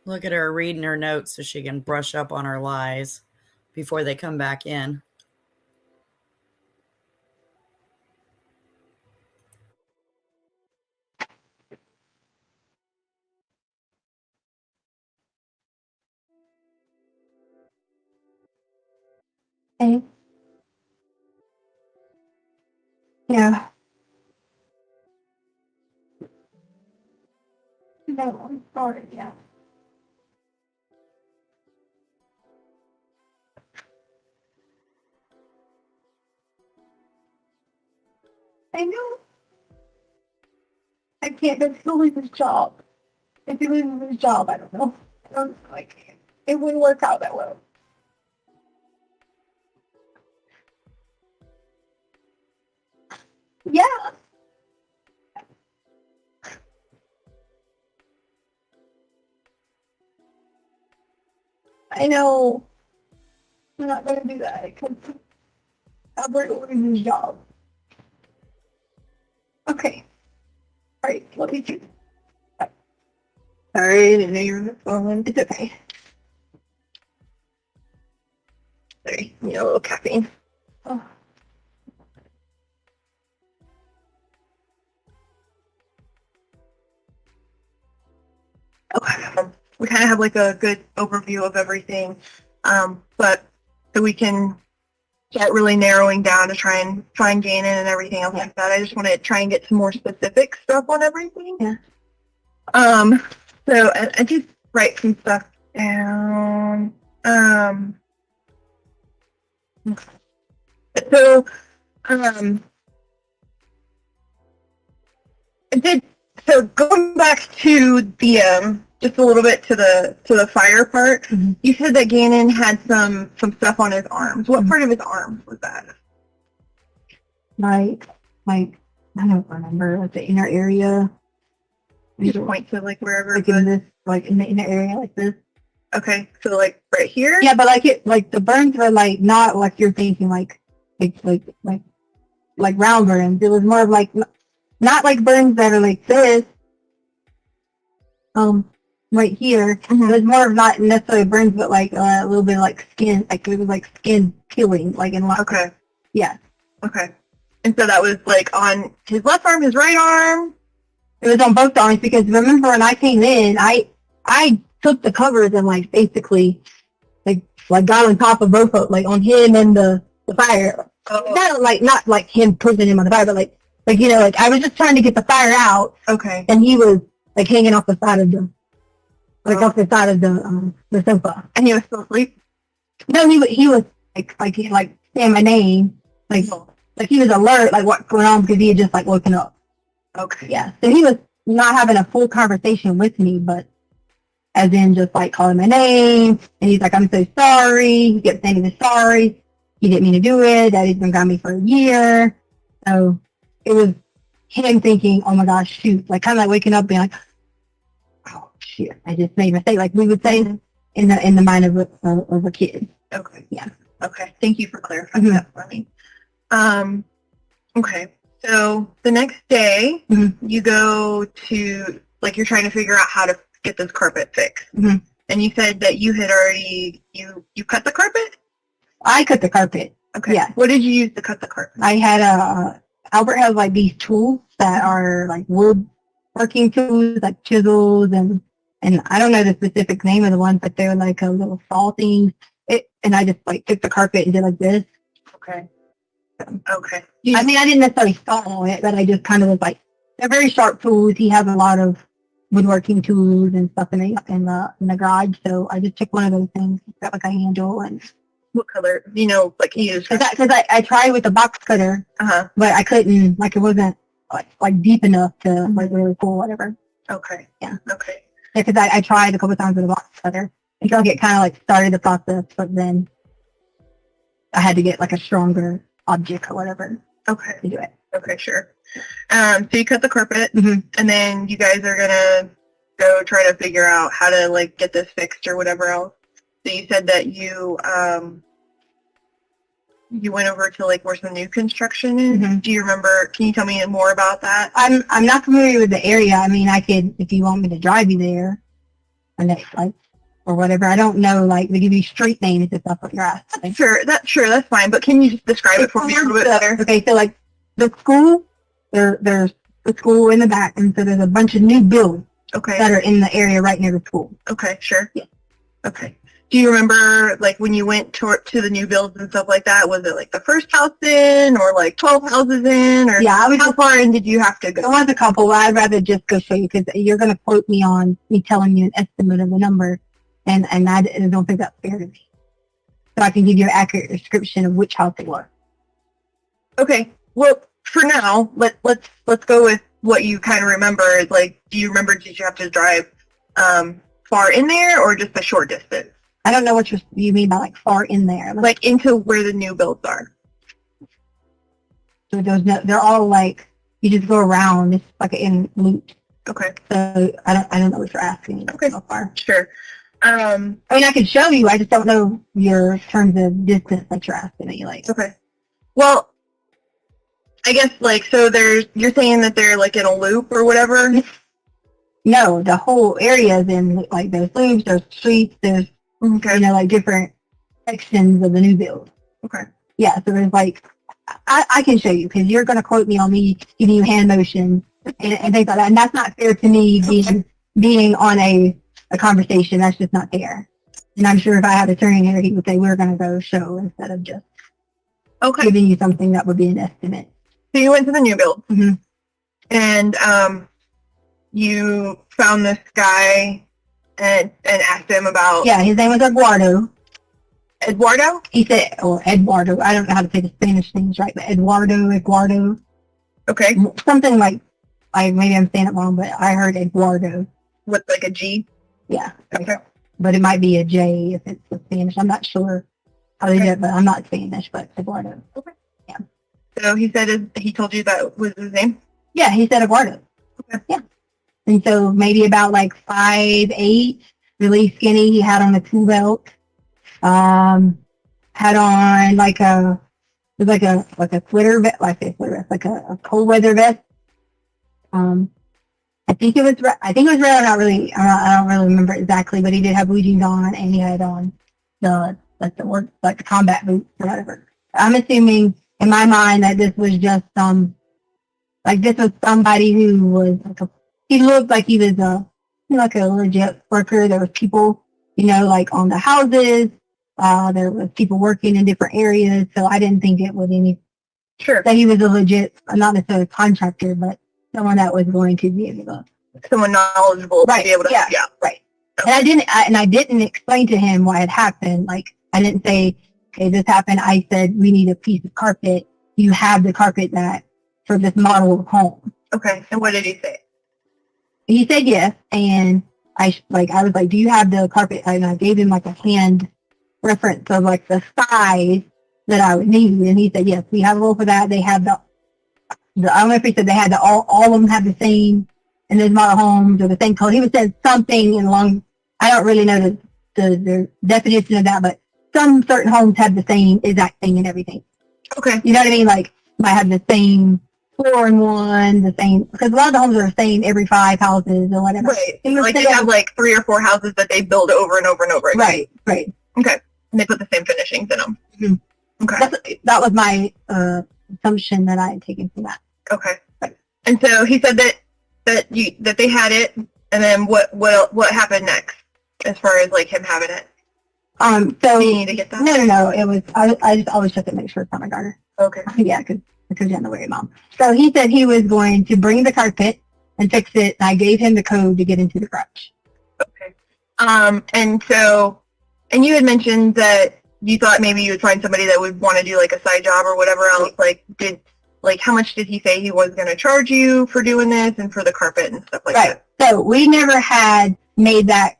Look at her reading her notes so she can brush up on her lies before they come back in. Hey. Yeah. No, I'm sorry, yeah. I know. I can't, that's lose his job. If he loses his job, I don't know. I don't know, I can't. It wouldn't work out that well. Yeah. I know. I'm not gonna do that because Albert will lose his job. Okay. All right, let me do. Sorry, I didn't know you were on the phone. It's okay. Sorry, you know, a little caffeine. Oh. Okay. We kind of have like a good overview of everything, but so we can get really narrowing down to try and gain in and everything else like that. I just want to try and get some more specific stuff on everything. Yeah. So I did write some stuff down. So, I did. So going back to the just a little bit to the fire part, you said that Gannon had some stuff on his arms. What part of his arms was that? Like I don't remember, like the inner area. You just point to like wherever, like in this, like in the inner area, like this. Okay, so like right here. Yeah, but like the burns were like not like you're thinking like round burns. It was more of like not like burns that are like this. Right here. Mm-hmm. It was more of not necessarily burns, but like a little bit of like skin. Like it was like skin peeling, like in lots. Okay. Yeah. Okay. And so that was like on his left arm, his right arm. It was on both arms because remember when I came in, I took the covers and like basically like got on top of both of, like on him and the fire. Oh. Not like him pushing him on the fire, but like you know, like I was just trying to get the fire out. Okay. And he was like hanging off the side of the off the side of the sofa. And he was still asleep? No, he was like saying my name. Like he was alert, like what's going on because he had just like woken up. Okay. Yeah. So he was not having a full conversation with me, but as in just like calling my name, and he's like, "I'm so sorry." He kept saying he was sorry, he didn't mean to do it, that he's been gone me for a year. So it was him thinking, oh my gosh, shoot, like kind of like waking up being like, oh shit, I just made a mistake. Like we would say in the mind of a kid. Okay. Yeah. Okay. Thank you for clarifying that for me. Okay. So the next day, you go to, like, you're trying to figure out how to get this carpet fixed. And you said that you had already, you cut the carpet? I cut the carpet. Okay. Yeah. What did you use to cut the carpet? I had Albert has like these tools that are like wood working tools, like chisels and I don't know the specific name of the ones, but they're like a little saw thing. And I just like took the carpet and did like this. Okay. Okay. I mean, I didn't necessarily saw it, but I just kind of was like, they're very sharp tools. He has a lot of woodworking tools and stuff in the garage. So I just took one of those things, got like a handle and. What color? You know, like you use. Because I tried with the box cutter, but I couldn't, like it wasn't like deep enough to like really pull whatever. Okay. Yeah. Okay. Yeah, because I tried a couple times with the box cutter until it kind of like started the process, but then I had to get like a stronger object or whatever Okay. to do it. Okay, sure. So you cut the carpet, and then you guys are gonna go try to figure out how to like get this fixed or whatever else. So you said that you went over to like where some new construction is. Do you remember? Can you tell me more about that? I'm not familiar with the area. I mean, I could, if you want me to drive you there, and that's like, or whatever. I don't know, like they give you street names if that's what you're asking. Sure, that's fine. But can you just describe it for me a little bit better? Okay, so like the school, there's the school in the back, and so there's a bunch of new buildings Okay. that are in the area right near the school. Okay, sure. Yeah. Okay. Do you remember, like, when you went to the new builds and stuff like that, was it, like, the first house in or, like, 12 houses in? Or Yeah, I was how far in did you have to go? There was a couple, but I'd rather just go show you because you're going to quote me on me telling you an estimate of the number, and I don't think that's fair to me. So I can give you an accurate description of which house it was. Okay. Well, for now, let's go with what you kind of remember. Is like, do you remember, did you have to drive far in there or just a short distance? I don't know what you mean by like far in there. Like into where the new builds are. So they're all like, you just go around. It's like in loop. Okay. So I don't know what you're asking. Okay. So far. Sure. I mean, I can show you. I just don't know your terms of distance that you're asking me. Like, Okay. Well, I guess like, so you're saying that they're like in a loop or whatever? no, the whole area is in like there's loops, there's streets, there's Okay. you know like different sections of the new build. Okay. Yeah, so there's like I can show you because you're going to quote me on me giving you hand motions and things like that, and that's not fair to me being on a conversation. That's just not fair. And I'm sure if I had a attorney here, he would say we're going to go show instead of just Okay. giving you something that would be an estimate. So you went to the new build Mhm. and you found this guy and asked him about Yeah, his name was Eduardo. Eduardo? He said, or Eduardo. I don't know how to say the Spanish names right, but Eduardo, Okay. something like maybe I'm saying it wrong, but I heard Eduardo. With like a G? Yeah, Okay. but it might be a J if it's the Spanish. I'm not sure how they do it, but I'm not Spanish, but Eduardo. So he said he told you that was his name? Yeah, he said Eduardo. Okay. Yeah. And so maybe about like 5'8", really skinny. He had on a tool belt. Had on like a sweater vest, like a cold weather vest. I think it was red. I'm not really, I don't really remember exactly, but he did have blue jeans on and he had on the combat boots or whatever. I'm assuming in my mind that this was just this was somebody who was he looked like he was like a legit worker. There was people, like on the houses. There was people working in different areas. So I didn't think it was that he was a legit, not necessarily a contractor, but someone that was going to be able to. Someone knowledgeable to be able to. Yeah. Right. And I didn't explain to him what had happened. Like I didn't say, okay, this happened. I said, we need a piece of carpet. You have the carpet for this model of home. Okay. And what did he say? He said yes. And I was like, do you have the carpet? And I gave him like a hand reference of like the size that I would need. And he said, yes, we have a rule for that. They have the I don't know if he said they had all of them have the same, and there's model homes or the same code. He was saying something along, I don't really know the definition of that, but some certain homes have the same exact thing and everything. Okay. You know what I mean? Like, might have the same 4-in-1, the same, because a lot of the homes are the same every 5 houses or whatever. Right. Like they have like 3 or 4 houses that they build over and over and over again. Right, right. Okay. And they put the same finishings in them. Mm-hmm. Okay. That was my assumption that I had taken from that. Okay. And so he said that they had it, and then what happened next as far as like him having it? So Do you need to get that? no. It was I just always check to make sure it's not my garter. Okay. Yeah, because you're in the way, Mom. So he said he was going to bring the carpet and fix it. And I gave him the code to get into the garage. Okay. And you had mentioned that you thought maybe you would find somebody that would want to do like a side job or whatever else. Like, how much did he say he was going to charge you for doing this and for the carpet and stuff like that? So we never had made that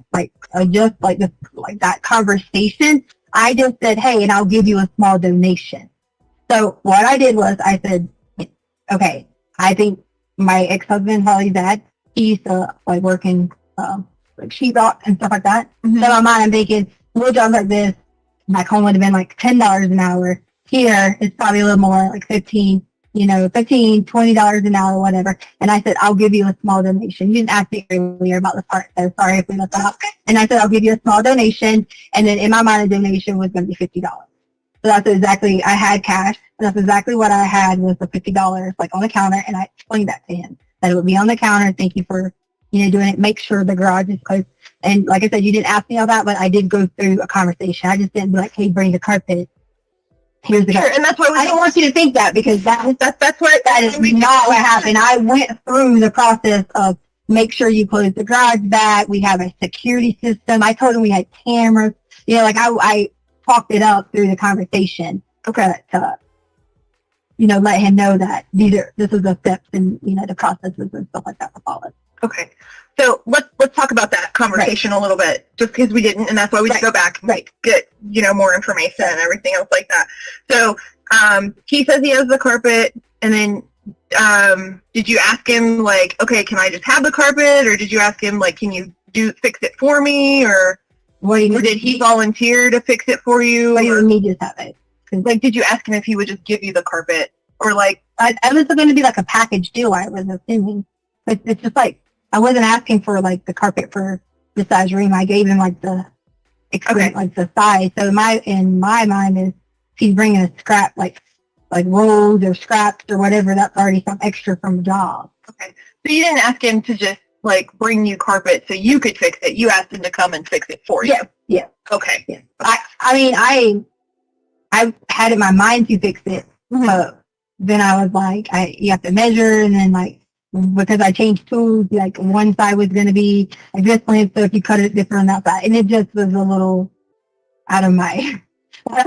just like that conversation. I just said, hey, and I'll give you a small donation. So what I did was I said, okay, I think my ex-husband, Holly's dad, he used to like work in like sheetrock and stuff like that. Mm-hmm. So in my mind, I'm thinking, little jobs like this, back home would have been like $10 an hour. Here, it's probably a little more, like $15, $20 an hour, whatever. And I said, I'll give you a small donation. You didn't ask me earlier about the part, so sorry if we left that out. And I said, I'll give you a small donation. And then in my mind, a donation was going to be $50. So that's exactly, I had cash. And that's exactly what I had was the $50 like on the counter. And I explained that to him, that it would be on the counter. Thank you for, doing it. Make sure the garage is closed. And like I said, you didn't ask me all that, but I did go through a conversation. I just didn't be like, hey, bring the carpet. Here's the Sure, and that's why I don't want you to think that, because that is not what happened. I went through the process of make sure you close the garage back. We have a security system. I told him we had cameras. I talked it up through the conversation. Okay. To let him know that this was the steps and the processes and stuff like that to follow. Okay. So let's talk about that conversation a little bit, just because we didn't, and that's why we should go back and get more information and everything else like that. So he says he has the carpet, and then did you ask him like, okay, can I just have the carpet, or did you ask him like, can you fix it for me, or did he volunteer to fix it for you? What do you mean just have it? Like, did you ask him if he would just give you the carpet, or like I was going to be like a package deal, I was assuming, but it's just like I wasn't asking for like the carpet for the size room. I gave him like the like the size. So in my mind is he's bringing a scrap like rolls or scraps or whatever. That's already some extra from the job. Okay. So you didn't ask him to just like bring you carpet so you could fix it. You asked him to come and fix it for you. Yeah. Okay. Yeah. I had in my mind to fix it, but then I was like, you have to measure, and then like, because I changed tools, like one side was going to be like this length, so if you cut it different on that side, and it just was a little out of my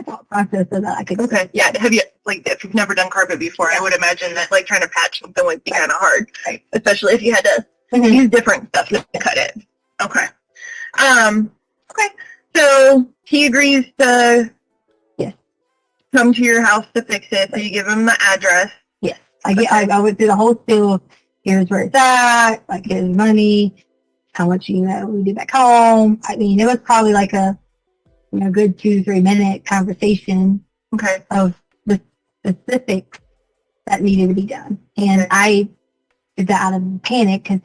thought process so that I could. Okay, yeah. Have you if you've never done carpet before, I would imagine that like trying to patch something would be kind of hard, especially if you had to use different stuff to cut it. Okay. Okay. So he agrees to come to your house to fix it. So you give him the address. Yes, I went through the whole spiel. Here's where it's at, like here's money, how much we do back home. I mean, it was probably like a good 2-3 minute conversation of the specifics that needed to be done. And I did that out of panic because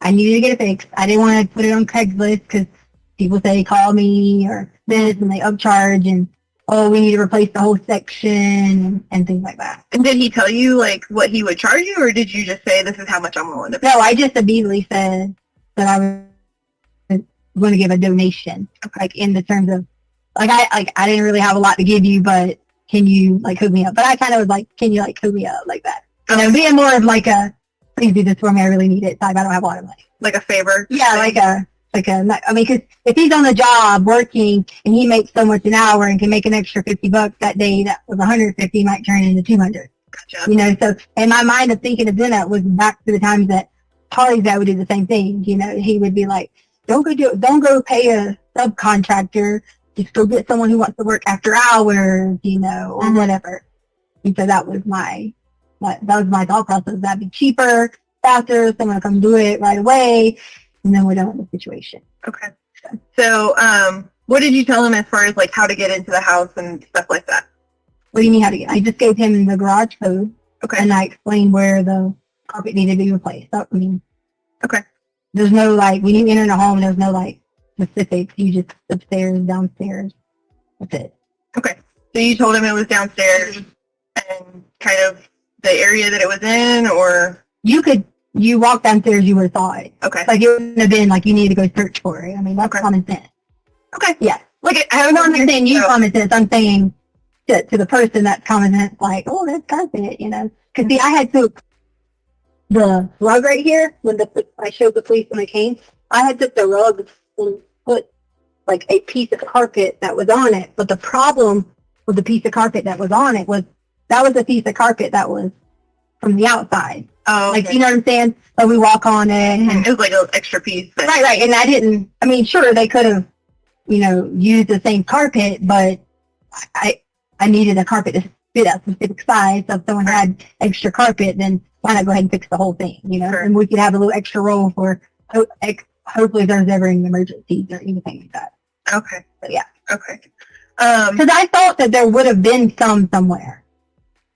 I needed to get it fixed. I didn't want to put it on Craigslist because people say call me or this and they upcharge and we need to replace the whole section and things like that. And did he tell you like what he would charge you, or did you just say this is how much I'm willing to pay? No, I just immediately said that I was going to give a donation, like in the terms of I didn't really have a lot to give you, but can you like hook me up? But I kind of was like, can you like hook me up like that? Being more of like a please do this for me, I really need it type. I don't have a lot of money. Like a favor? Yeah, because if he's on the job working and he makes so much an hour and can make an extra $50 that day, that was 150 might turn into 200. Gotcha. So in my mind of thinking of doing that was back to the times that Holly's dad would do the same thing. He would be like, don't go pay a subcontractor just go get someone who wants to work after hours, you know, or whatever. And so that was my thought process. That'd be cheaper, faster, someone will come do it right away, and then we're done with the situation. Okay. So, what did you tell him as far as like how to get into the house and stuff like that? What do you mean how to get? I just gave him the garage code, Okay. and I explained where the carpet needed to be replaced. So, I mean, Okay. there's no like when you enter the home, there's no like specifics. You just upstairs, downstairs. That's it. Okay. So you told him it was downstairs and kind of the area that it was in, or You walk downstairs, you would have saw it. okay. Like it wouldn't have been like you need to go search for it. I mean, that's Okay. common sense. Okay. Yeah. Like I I'm not haven't saying you so- common sense. I'm saying to the person that's common sense, like, oh, that's carpet, you know. Because see, I had took the rug right here when I showed the police when I came. I had took the rug and put like a piece of carpet that was on it. But the problem with the piece of carpet that was on it was that was a piece of carpet that was from the outside. Oh, Like, okay. you know what I'm saying? Like we walk on it and It was like an extra piece. But right. And I mean, sure, they could have, you know, used the same carpet, but I needed a carpet to fit a specific size. So if someone had extra carpet, then why not go ahead and fix the whole thing, you know? Sure. And we could have a little extra roll for, hopefully if there's ever any emergencies or anything like that. Okay. But yeah. Okay. Because I thought that there would have been some somewhere.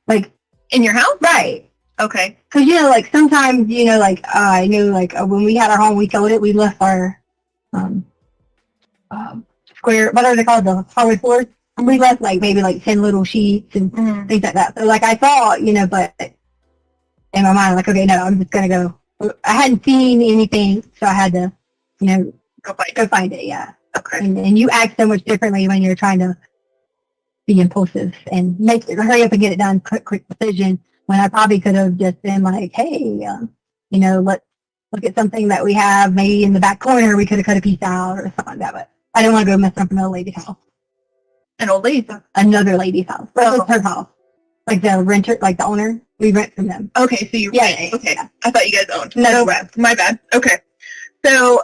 Like, In your house? right. Okay. Because, you know, like sometimes, you know, like I knew like when we had our home, we sold it, we left our square, what are they called? The hardwood floors. And we left like maybe like 10 little sheets and Mhm. things like that. So like I thought, you know, but in my mind, like, okay, no, I'm just going to go. I hadn't seen anything, so I had to, you know, Go find it. yeah. Okay. And you act so much differently when you're trying to be impulsive and hurry up and get it done, quick decision, when I probably could have just been like, hey, you know, let's look at something that we have maybe in the back corner. We could have cut a piece out or something like that. But I didn't want to go mess up another lady's house. An old lady's house. Another lady's house. But it was Oh. her house. Like the renter, like the owner, we rent from them. Okay, so you Yeah. okay. I thought you guys owned. No. My bad. Okay. So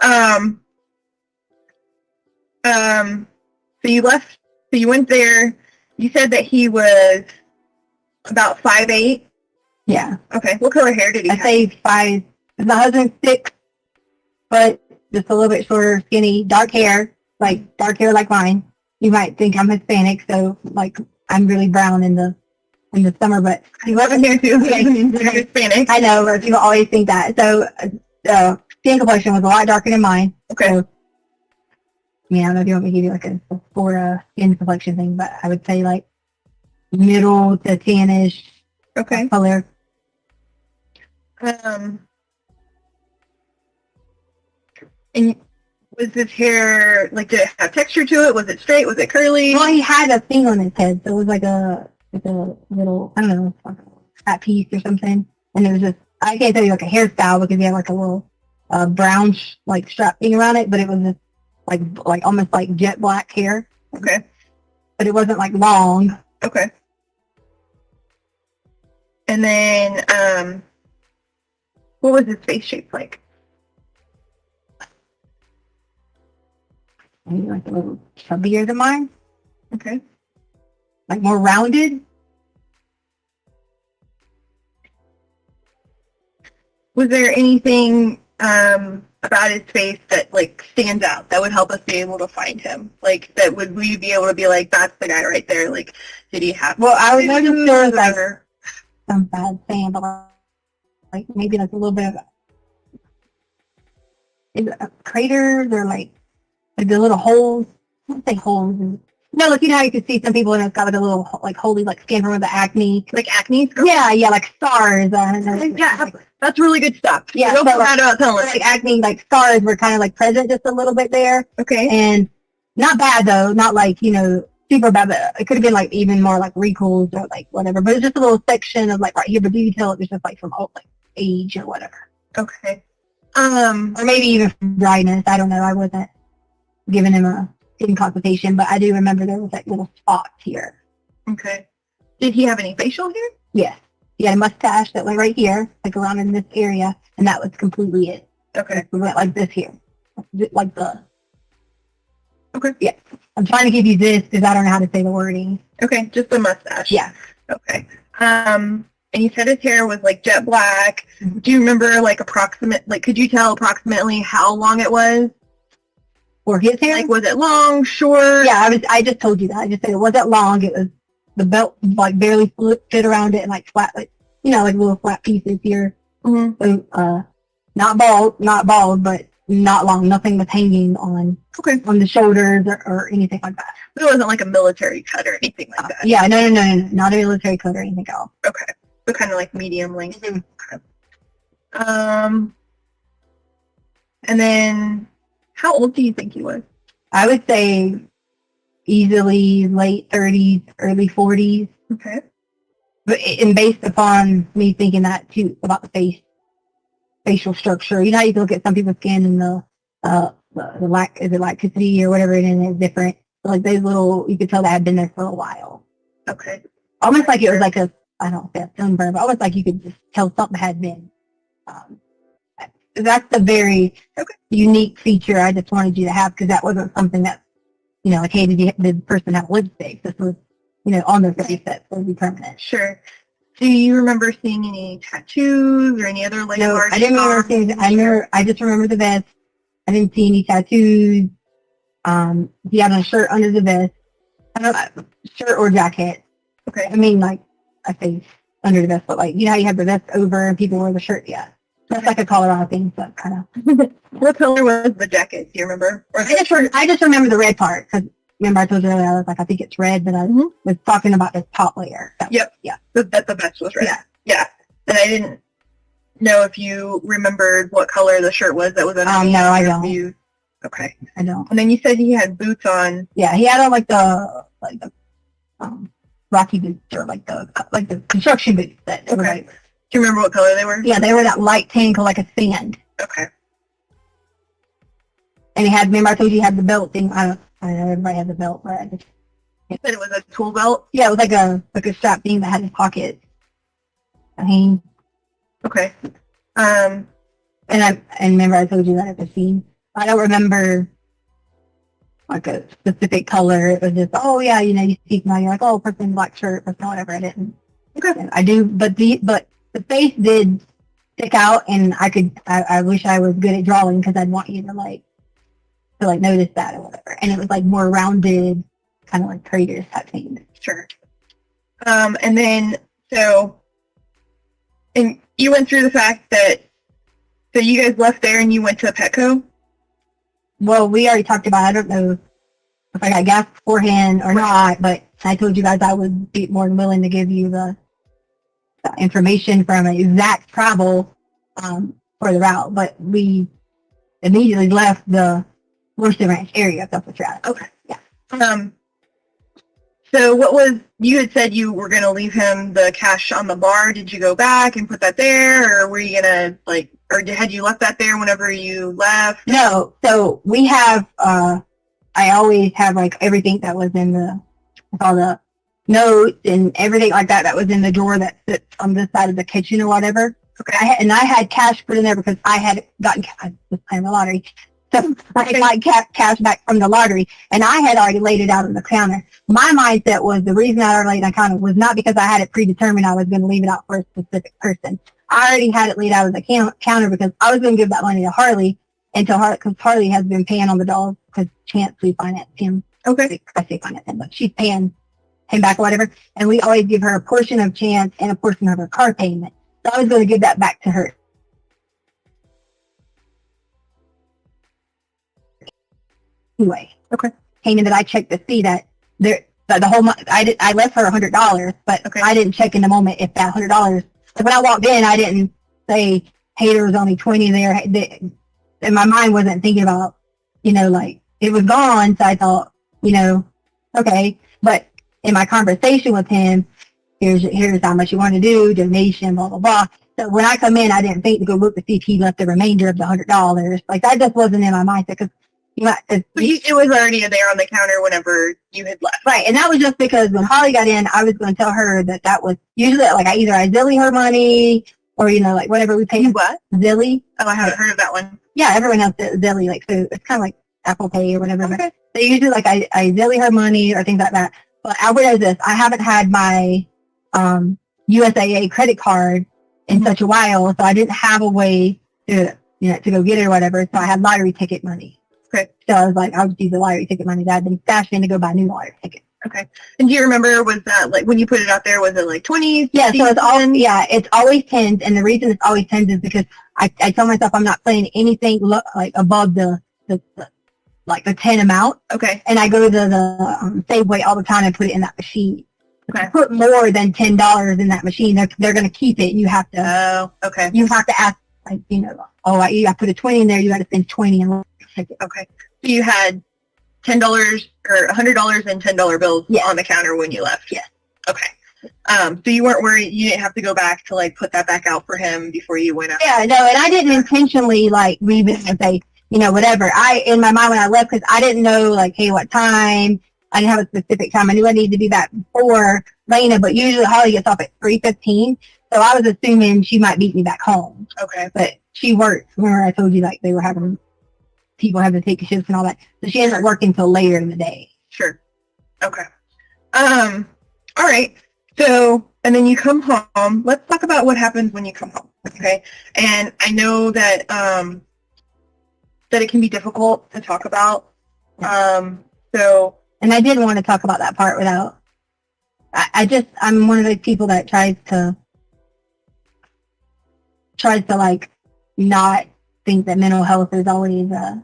so you left, so you went there, you said that he was about 5'8". Yeah. Okay. What color hair did he I have? say 5. My husband's 6, but just a little bit shorter, skinny, dark hair like mine. You might think I'm Hispanic, so like I'm really brown in the summer, but He wasn't here too. He's Hispanic. I know, but people always think that. So skin complexion was a lot darker than mine. Okay. So, I mean, I don't know if you want me to give you like a for skin complexion thing, but I would say like middle to tannish Okay. color. And was his hair, like, did it have texture to it? Was it straight? Was it curly? Well, he had a thing on his head, so it was like a little, I don't know, like a hat piece or something. And it was just, I can't tell you like a hairstyle because he had like a little brown like strap thing around it, but it was just like almost like jet black hair. Okay. But it wasn't like long. Okay. And then, what was his face shape like? Maybe like a little chubbier than mine, Okay. like more rounded. Was there anything about his face that like stands out that would help us be able to find him? Like that would we be able to be like, that's the guy right there? Like, did he have? Well, I would notice there was like or- some bad sand, but like maybe like a little bit of is it craters or like the little holes. I don't say holes. No, like you know how you can see some people and it's got like a little like holy like skin from the acne. like acne? Yeah, like scars. Yeah, that's really good stuff. Yeah, Don't so, feel bad about telling us. like acne, like scars were kind of like present just a little bit there, Okay. and not bad though, not like super bad, but it could have been like even more like wrinkles or like whatever. But it's just a little section of like right here, but you can tell it was just like from like age or whatever, Okay. or maybe even from dryness. I don't know. I wasn't giving him a skin consultation, but I do remember there was like little spots here. Okay. Did he have any facial hair? Yes, he had a mustache that went right here, like around in this area, and that was completely it. Okay. It went like this here, like the Okay. Yeah. I'm trying to give you this because I don't know how to say the wording. Okay, just the mustache. Yeah. Okay. And you said his hair was like jet black. Mhm. Do you remember like could you tell approximately how long it was? For his hair? Like, was it long, short? Yeah, I just told you that. I just said it wasn't long. It was the belt like barely fit around it and like flat, like, you know, like little flat pieces here. Mm-hmm. So, not bald, but not long. Nothing was hanging on the shoulders or anything like that. It wasn't like a military cut or anything like that. Yeah, no, not a military cut or anything else. Okay. So kind of like medium length. Mhm. Okay. And then how old do you think he was? I would say easily late 30s, early 40s. Okay. But and based upon me thinking that too about the facial structure, you know how you can look at some people's skin and the elasticity or whatever it is different. So like those little, you could tell that had been there for a while. Okay. Almost like it was like I don't know if that's sunburn, but almost like you could just tell something had been. That's a very unique feature I just wanted you to have because that wasn't something that, you know, like, hey, did the person have lipstick? This was, you know, on their face that would be permanent. Sure. Do you remember seeing any tattoos or any other like No, large I didn't remember seeing. I just remember the vest. I didn't see any tattoos. He had a shirt under the vest. I don't know, shirt or jacket. Okay. I mean, like I say under the vest, but like you know how you have the vest over and people wear the shirt. Yeah, that's like a Colorado thing. So kind of. What color was the jacket? Do you remember? Or I just remember the red part because remember I told you earlier I was like I think it's red, but I was talking about the top layer. So, Yep. Yeah. the vest was red. Yeah. Yeah. And I didn't know if you remembered what color the shirt was that was underneath. No, I your don't. view. Okay. I don't. And then you said he had boots on. Yeah, he had on like the Rocky boots or like the construction boots that Okay. were like, Do you remember what color they were? yeah, they were that light tan color like a sand. Okay. And he had, remember I told you he had the belt thing. I don't know, everybody had the belt, but I just, You said it was a tool belt. yeah, it was like a strap thing that had his pocket. I mean, Okay. and remember I told you that at the scene. I don't remember like a specific color. It was just, oh yeah, you know, you see somebody, you're like, oh, person in black shirt, person whatever. I didn't. Okay. And I do, but the face did stick out, and I wish I was good at drawing because I'd want you to notice that or whatever. And it was like more rounded, kind of like craters type thing. Sure. And then and you went through the fact that so you guys left there and you went to Petco. Well, we already talked about, I don't know if I got gas beforehand or not, but I told you guys I would be more than willing to give you the information from an exact travel for the route, but we immediately left the Worsted Ranch area. If that's what you're at. Okay. Yeah. So what was, you had said you were going to leave him the cash on the bar. Did you go back and put that there, or were you going to had you left that there whenever you left? No, so we have, I always have like everything that was in all the notes and everything like that was in the drawer that sits on this side of the kitchen or whatever. Okay. I had cash put in there because I had gotten, I was playing the lottery. So I had got cash back from the lottery, and I had already laid it out on the counter. My mindset was the reason I already laid it on the counter was not because I had it predetermined I was going to leave it out for a specific person. I already had it laid out on the counter because I was going to give that money to Harley because Harley has been paying on the dog because Chance, we financed him. Okay. I say finance him, but she's paying him back or whatever. And we always give her a portion of Chance and a portion of her car payment. So I was going to give that back to her. Anyway, okay. Payment that I checked to see that the whole month I left her $100, but okay. I didn't check in the moment if that $100. Like when I walked in, I didn't say, "Hey, there was only 20 there." And my mind wasn't thinking about, like it was gone. So I thought, okay. But in my conversation with him, here's how much you want to do, donation, blah blah blah. So when I come in, I didn't think to go look to see if he left the remainder of the $100. Like that just wasn't in my mindset because. It was already there on the counter whenever you had left. Right, and that was just because when Holly got in, I was going to tell her that was usually like I Zilly her money or like whatever we pay. What? Zilly. Oh, I haven't heard of that one. Yeah, everyone else does Zilly. Like so, it's kind of like Apple Pay or whatever. But they usually like I Zelle her money or things like that. But I realize this: I haven't had my USAA credit card in such a while, so I didn't have a way to to go get it or whatever. So I had lottery ticket money. Okay. So I was like, I would use the lottery ticket money that I'd been stashing to go buy new lottery tickets. Okay. And do you remember, was that like, when you put it out there, was it like 20s? Yeah, so it's 10s? it's always tens, and the reason it's always tens is because I tell myself I'm not playing anything like above the 10 amount, Okay. and I go to the Safeway all the time and put it in that machine. Okay. If you put more than $10 in that machine, they're going to keep it. You have to. Oh, okay. You have to ask, like, I put a 20 in there. You got to spend 20 and take it. Okay. So you had $10 or $100 and $10 bills on the counter when you left. Yes. Okay. So you weren't worried, you didn't have to go back to like put that back out for him before you went out. Yeah, no, and I didn't intentionally like leave it and say, whatever. In my mind when I left, because I didn't know like, hey, what time? I didn't have a specific time. I knew I needed to be back before Lena, but usually Holly gets off at 3:15. So I was assuming she might beat me back home. Okay. But she works. Remember I told you like they were having people having to take shifts and all that. So she ended up working till later in the day. Sure. Okay. All right. So, and then you come home. Let's talk about what happens when you come home. Okay. And I know that, that it can be difficult to talk about. And I didn't want to talk about that part without, I'm one of those people that tries to like not think that mental health is always an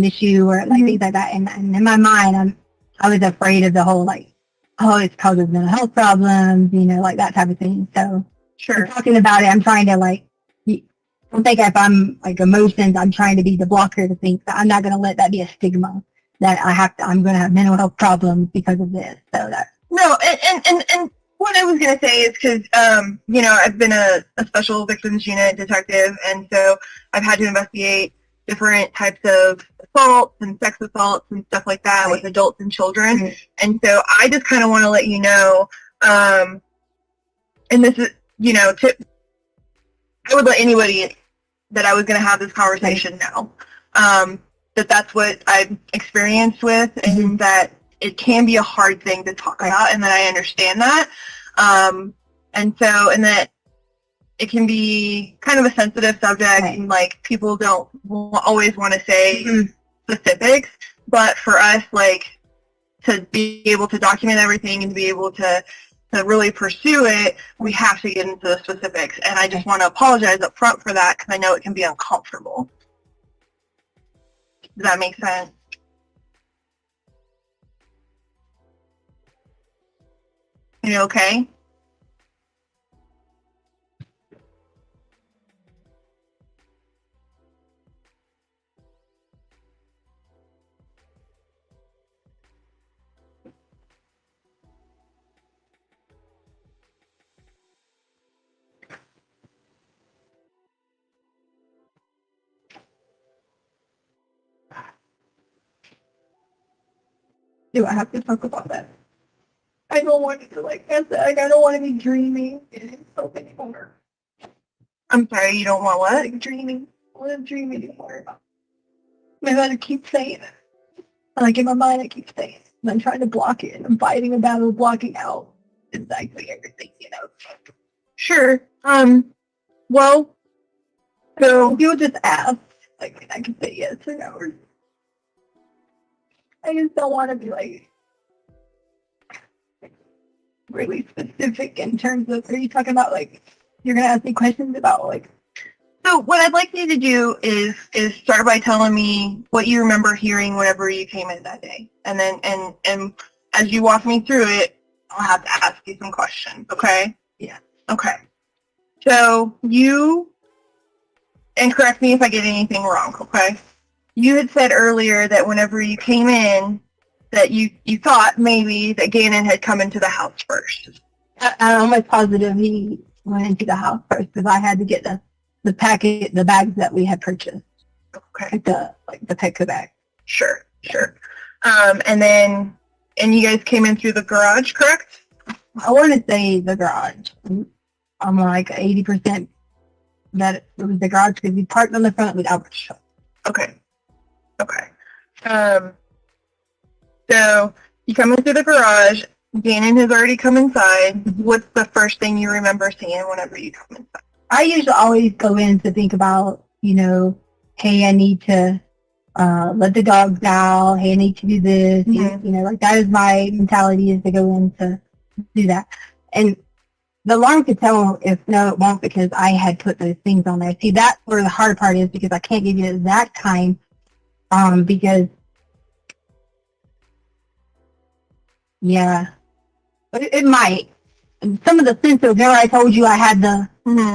issue or like things like that. And in my mind, I was afraid of the whole like, oh, it's causes mental health problems, like that type of thing. So sure. Talking about it, I'm trying to like, I think if I'm like emotions, I'm trying to be the blocker to think that I'm not going to let that be a stigma that I'm going to have mental health problems because of this. So that. No, and what I was going to say is because, I've been a special victims unit detective, and so I've had to investigate different types of assaults and sex assaults and stuff like that with adults and children. Mm-hmm. And so I just kind of want to let you know, and this is, I would let anybody that I was going to have this conversation know, that that's what I've experienced with, and that it can be a hard thing to talk about, and that I understand that. And that it can be kind of a sensitive subject, and like people don't always want to say specifics, but for us, like, to be able to document everything and to be able to really pursue it, we have to get into the specifics. And I just want to apologize up front for that, because I know it can be uncomfortable. Does that make sense? Are you okay? Do I have to talk about that? I don't want to I don't want to be dreaming so anymore. I'm sorry, you don't want what? Like dreaming. I don't want to dream anymore. Maybe I keep saying it. Like in my mind, I keep saying it. And I'm trying to block it. I'm fighting a battle, blocking out exactly everything, Sure. Well, so you'll just ask, like, I can say yes or no. Or I just don't want to be like really specific in terms of, are you talking about like, you're going to ask me questions about like. So what I'd like you to do is start by telling me what you remember hearing whenever you came in that day. And then, and as you walk me through it, I'll have to ask you some questions. Okay? Yeah. Okay. So you, and correct me if I get anything wrong, okay? You had said earlier that whenever you came in, that you thought maybe that Gannon had come into the house first. I'm almost positive he went into the house first because I had to get the bags that we had purchased. Okay. The Petco bag. Sure. And you guys came in through the garage, correct? I want to say the garage. I'm like 80% that it was the garage because we parked on the front without the truck. Okay. Okay. So you come into the garage. Gannon has already come inside. What's the first thing you remember seeing whenever you come inside? I usually always go in to think about, hey, I need to let the dogs out. Hey, I need to do this. Like that is my mentality, is to go in to do that. And the alarm could tell if no, it won't, because I had put those things on there. See, that's where the hard part is, because I can't give you the exact time, because yeah, but it might. And some of the sensors, remember I told you I had the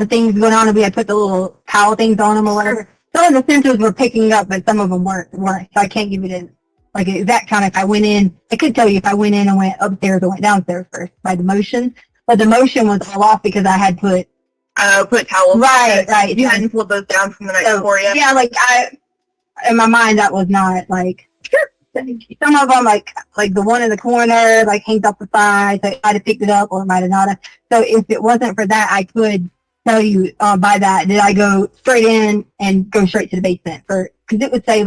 things going on, and we had put the little towel things on them or whatever. Some of the sensors were picking up, but some of them weren't. So I can't give you the exact time. If I went in, I could tell you if I went in and went upstairs or went downstairs first by the motion. But the motion was all off because I had put towels. Right. You hadn't pulled those down from the night before yet. Yeah, in my mind, that was not some of them, like the one in the corner, hangs off the side, so I might have picked it up or might have not. So if it wasn't for that, I could tell you by that, did I go straight in and go straight to the basement? Because it would say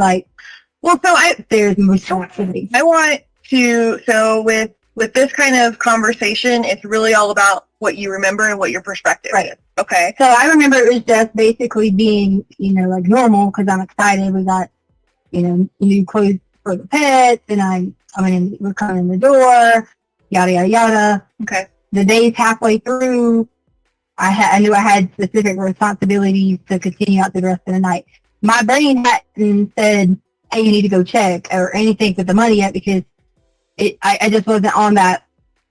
there's most activity. I want to, so with this kind of conversation, it's really all about what you remember and what your perspective is. Okay. So I remember it was just basically being, normal, because I'm excited. We got, new clothes for the pets, and we're coming in the door, yada, yada, yada. Okay. The day's halfway through. I knew I had specific responsibilities to continue out the rest of the night. My brain hadn't said, hey, you need to go check or anything with the money yet, because I just wasn't on that,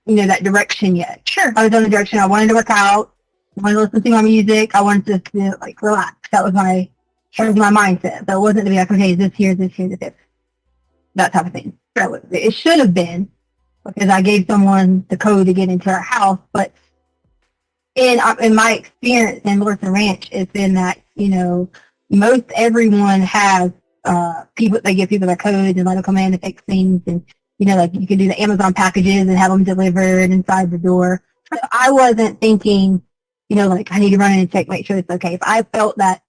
that direction yet. Sure. I was on the direction. I wanted to work out. I wanted to listen to my music. I wanted to relax. That was my mindset. So it wasn't to be like, okay, this here, this here, this here. That type of thing. So it should have been, because I gave someone the code to get into our house. But in my experience in Lorton Ranch, it's been that, most everyone has people, they give people their codes and let them come in and fix things, and you can do the Amazon packages and have them delivered inside the door. So I wasn't thinking, I need to run in and check, make sure it's okay. If I felt that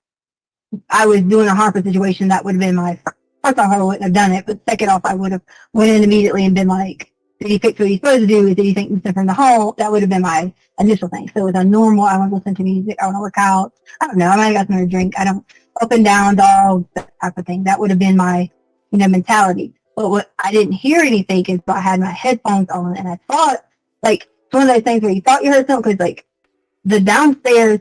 I was doing a harmful situation, that would have been my first off, I wouldn't have done it, but second off, I would have went in immediately and been like, did he fix what he's supposed to do? Did he think something from the home? That would have been my initial thing. So with a normal, I want to listen to music, I want to work out, I don't know, I might have got some drink, I don't, up and down dogs, that type of thing. That would have been my, mentality. But what I didn't hear anything is I had my headphones on, and I thought, it's one of those things where you thought you heard something, because the downstairs,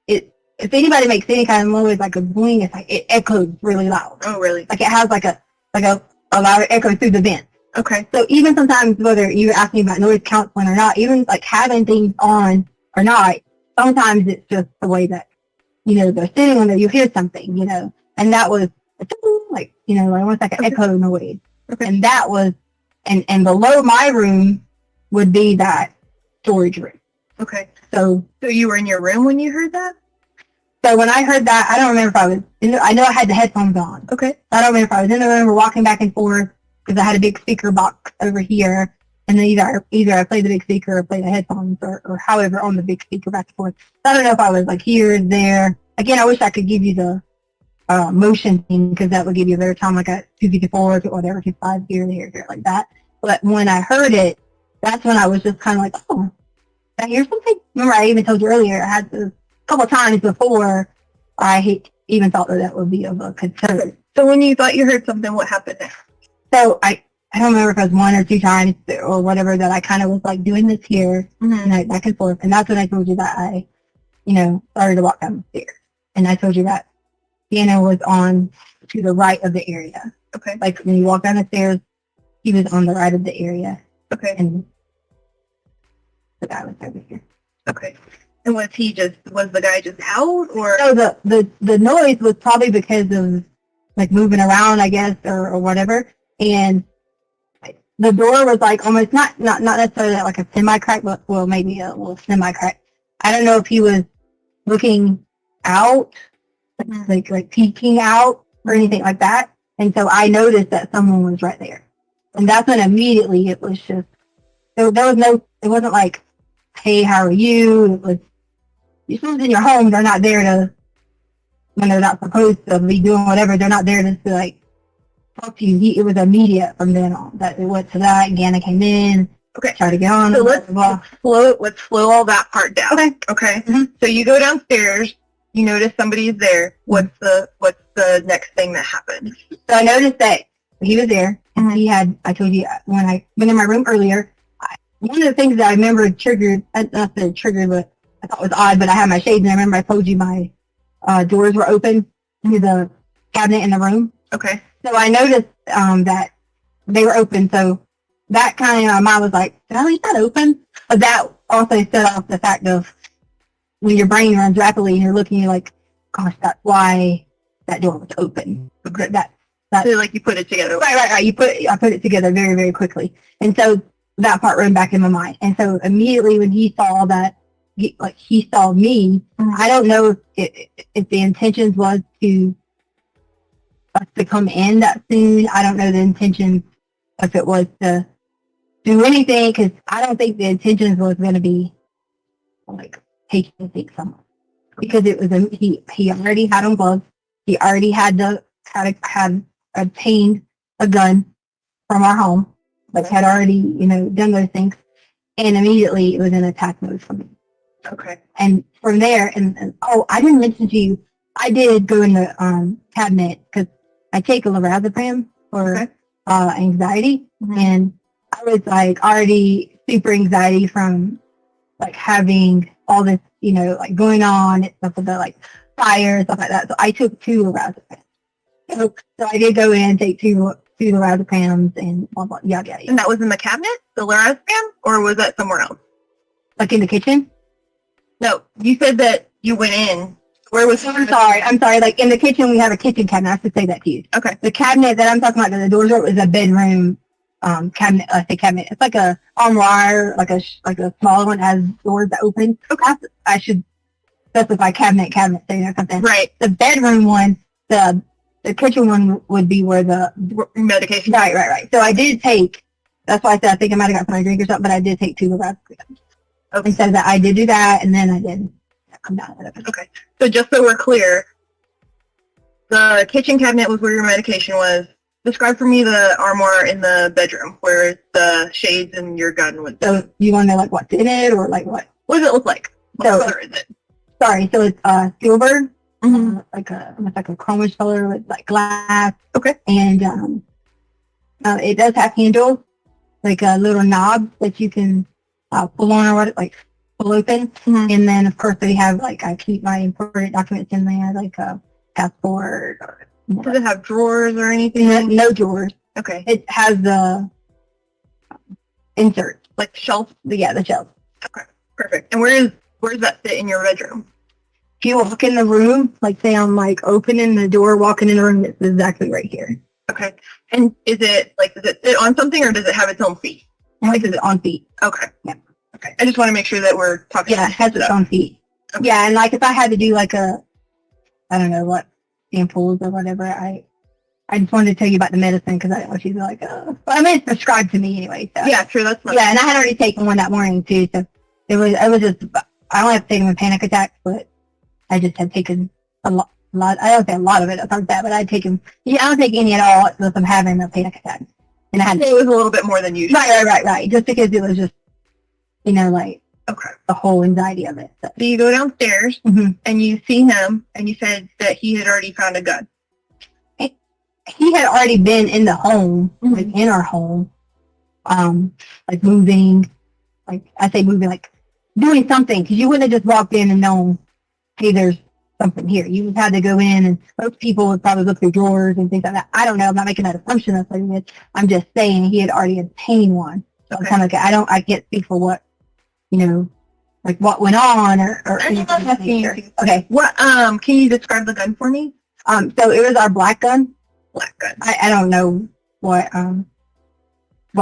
if anybody makes any kind of noise, like a boing, it's it echoes really loud. Oh, really? It has a louder echo through the vent. Okay. So even sometimes, whether you're asking about noise counseling or not, even having things on or not, sometimes it's just the way that, they're sitting on there, you hear something, and that was almost like an echo noise. Okay. And that was, and below my room would be that storage room. Okay. So you were in your room when you heard that? So when I heard that, I don't remember if I was, I know I had the headphones on. Okay. I don't remember if I was in the room or walking back and forth, because I had a big speaker box over here. And then either I played the big speaker or played the headphones or however on the big speaker back and forth. So I don't know if I was here and there. Again, I wish I could give you the motion thing, because that would give you a better time, like a 254 or whatever, 25 here, like that. But when I heard it, that's when I was just kind of like, oh, did I hear something? Remember, I even told you earlier, I had a couple of times before I even thought that would be of a concern. So when you thought you heard something, what happened next? So I don't remember if it was one or two times or whatever that I kind of was doing this here, and back and forth. And that's when I told you that I, started to walk down the stairs. And I told you that Gannon was on to the right of the area. Okay. When you walk down the stairs, he was on the right of the area. Okay. And the guy was over here. Okay. And was the guy just out, or? No, the noise was probably because of moving around, I guess, or whatever. And the door was almost not necessarily a semi-crack, but maybe a little semi-crack. I don't know if he was looking out, like peeking out or anything like that. And so I noticed that someone was right there. And that's when immediately it was just, there was it wasn't like, hey, how are you? It was, if someone's in your home, they're not there to, when they're not supposed to be doing whatever, they're not there to talk to you. It was immediate from then on. That it went to that. Gannon came in. Okay. Tried to get on. So blah, blah, let's slow all that part down. Okay. Okay. Mhm. So you go downstairs, you notice somebody's there. What's the next thing that happened? So I noticed that he was there. And Mhm. he had, I told you, when I went in my room earlier, one of the things that I remember triggered, not that it triggered, but I thought was odd, but I had my shades and I remember I told you my doors were open to the cabinet in the room. Okay. So I noticed that they were open. So that kind of, my mind was like, did I leave that open? But that also set off the fact of when your brain runs rapidly and you're looking, you're like, gosh, that's why that door was open. Okay. That So like you put it together. right. I put it together very, very quickly. And so that part ran back in my mind. And so immediately when he saw that, he saw me, I don't know if the intentions was to us to come in that soon. I don't know the intentions if it was to do anything, because I don't think the intentions was going to be like taking things somewhere, because it was he already had on gloves. He already had obtained a gun from our home, like had already done those things, and immediately it was in attack mode for me. Okay. And from there, and oh, I didn't mention to you, I did go in the cabinet because I take a lorazepam for anxiety, and I was like already super anxiety from like having all this, like going on and stuff with the like fire and stuff like that. So I took 2 lorazepams. So I did go in and take two lorazepams and blah blah yada yada. And that was in the cabinet, the lorazepam, or was that somewhere else? Like in the kitchen. No, you said that you went in. Where was? I'm sorry. Like in the kitchen, we have a kitchen cabinet. I have to say that to you. Okay. The cabinet that I'm talking about, that the doors are, is a bedroom cabinet. I say cabinet. It's like a armoire, like a smaller one that has doors that open. Okay. I should specify cabinet thing or something. Right. The bedroom one, the kitchen one would be where the Medication. Right. So I did take. That's why I said I think I might have got some drink or something, but I did take 2 of that. Okay. And so that I did do that, and then I did come down with it. Okay. So just so we're clear, the kitchen cabinet was where your medication was. Describe for me the armoire in the bedroom where the shades and your gun was. So you want to know like what's in it, or like what? What does it look like? What So- color is it? Sorry, so it's silver, Mhm. almost like a chromish color with like glass. Okay. And it does have handles, like a little knob that you can pull on or what, like pull open. Mhm. And then of course they have like, I keep my important documents in there, like a passport or Does it have drawers or anything? no drawers. Okay. It has the insert, Like shelf? the shelf. Perfect. And where does that fit in your bedroom? If you walk in the room, like say I'm like opening the door, walking in the room, it's exactly right here. Okay. And does it sit on something, or does it have its own feet? Like it's on feet. Okay. Yeah. Okay. I just want to make sure that we're talking. Yeah, it has its own feet. Okay. Yeah, and like if I had to do like I don't know what samples or whatever, I just wanted to tell you about the medicine because I want you to like, but I mean it's prescribed to me anyway. So. Yeah, sure. That's fine. Yeah, and I had already taken one that morning too, so it was just, I don't have to take them in panic attacks, but I just had taken a lot, I don't say a lot of it, it's not that, but I'd taken, I don't take any at all unless I'm having a panic attack. And I had, It was a little bit more than usual. right, just because it was just, like Okay. the whole anxiety of it. So. So you go downstairs Mhm. and you see him, and you said that he had already found a gun. He had already been in the home, like in our home, like moving, like I say moving, like doing something, because you wouldn't have just walked in and known, hey, there's something here. You had to go in, and most people would probably look through drawers and things like that. I don't know. I'm not making that assumption. I'm just saying he had already obtained one. So I'm Okay. kind of like, I can't speak for what, like what went on or anything of that nature. Okay. What? Can you describe the gun for me? So it was our black gun. Black gun. I don't know what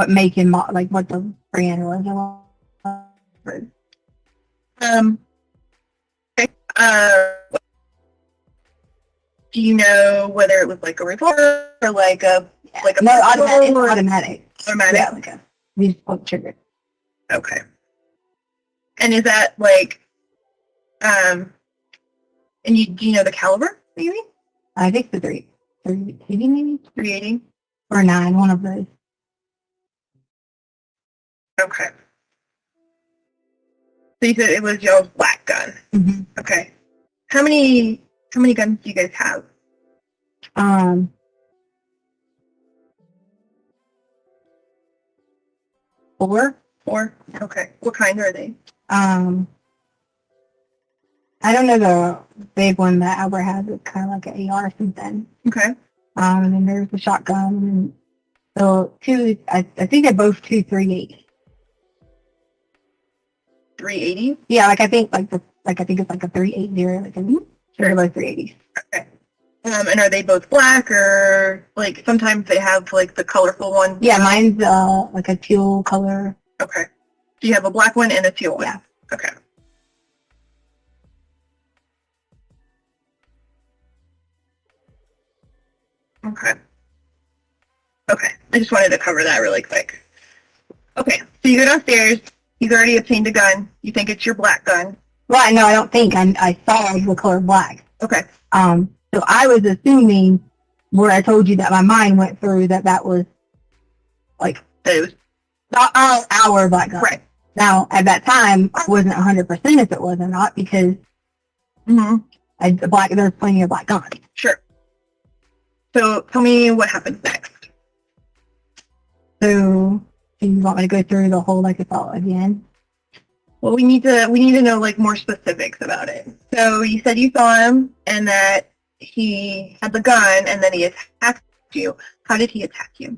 make and like what the brand was. Okay. Do you know whether it was like a revolver or like a No, automatic. It's pistol or automatic. automatic? Yeah, like you just pull the trigger. Okay. And is that like, and do you know the caliber? Maybe I think the 380 maybe. 380. or 9, one of those. Okay. So you said it was y'all's black gun. Mm-hmm. Okay. How many guns do you guys have? 4. 4. Okay. What kind are they? I don't know the big one that Albert has. It's kind of like an AR or something. Okay. And then there's the shotgun. And so I think they're both 2.38. 380. Yeah, I think I think it's like a 380. Like they're both 380s. Okay. And are they both black or like sometimes they have like the colorful one? Yeah, mine's like a teal color. Okay. So you have a black one and a teal one. Yeah. Okay. Okay. Okay. I just wanted to cover that really quick. Okay. So you go downstairs. You've already obtained a gun. You think it's your black gun. Well, no, I don't think. I saw the color black. Okay. So I was assuming where I told you that my mind went through that was like That it was our black gun. right. Now, at that time, I wasn't 100% if it was or not because there's plenty of black guns. Sure. So tell me what happens next. So, do you want me to go through the whole like assault again? Well, we need to know like more specifics about it. So you said you saw him and that he had the gun and then he attacked you. How did he attack you?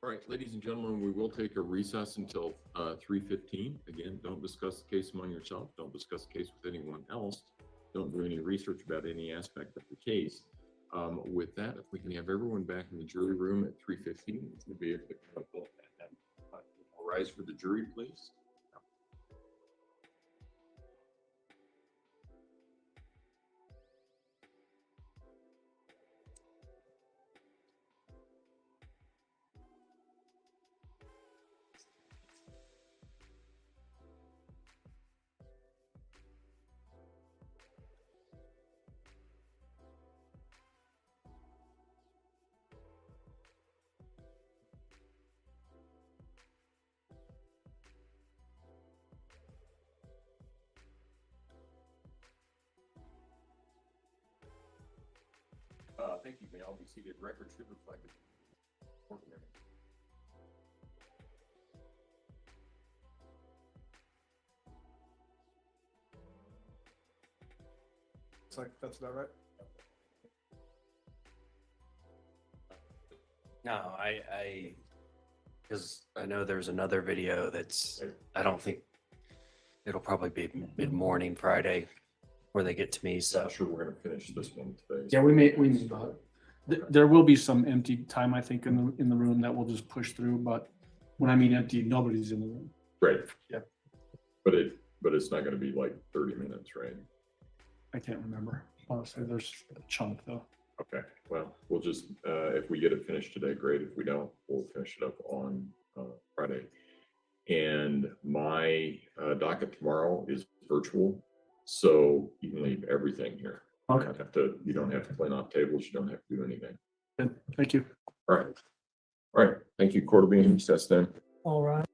All right, ladies and gentlemen, we will take a recess until 3:15. Again, don't discuss the case among yourself. Don't discuss the case with anyone else. Don't do any research about any aspect of the case. With that, if we can have everyone back in the jury room at 3:15, we'll be able to come up and rise for the jury, please. Thank you. May all be seated. Record should reflect it. It's like, that's about right. No, because I know there's another video I don't think it'll probably be mid-morning Friday where they get to me. So Not sure we're going to finish this one today. Yeah, we may there will be some empty time, I think, in the room that we'll just push through. But when I mean empty, nobody's in the room. Right. Yeah. But it's not going to be like 30 minutes, right? I can't remember. Honestly, there's a chunk though. Okay. Well, we'll just if we get it finished today, great. If we don't, we'll finish it up on Friday. And my docket tomorrow is virtual, so you can leave everything here. Okay. You don't have to clean off tables. You don't have to do anything. Good. Thank you. All right. All right. Thank you. Court will be in recess then. All right.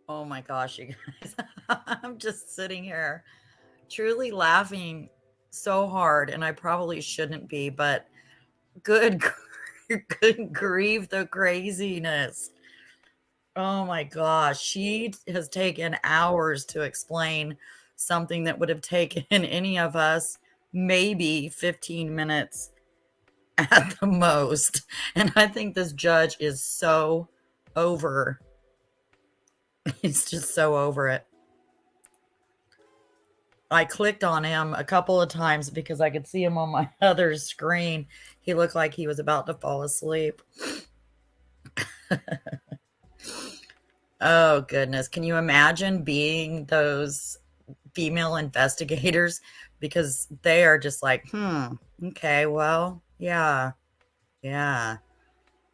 Oh my gosh, you guys. I'm just sitting here truly laughing so hard, and I probably shouldn't be, but good, good grief, the craziness. Oh my gosh. She has taken hours to explain something that would have taken any of us maybe 15 minutes at the most. And I think this judge is so over. He's just so over it. I clicked on him a couple of times because I could see him on my other screen. He looked like he was about to fall asleep. Oh, goodness. Can you imagine being those female investigators? Because they are just like, okay, well, yeah. Yeah.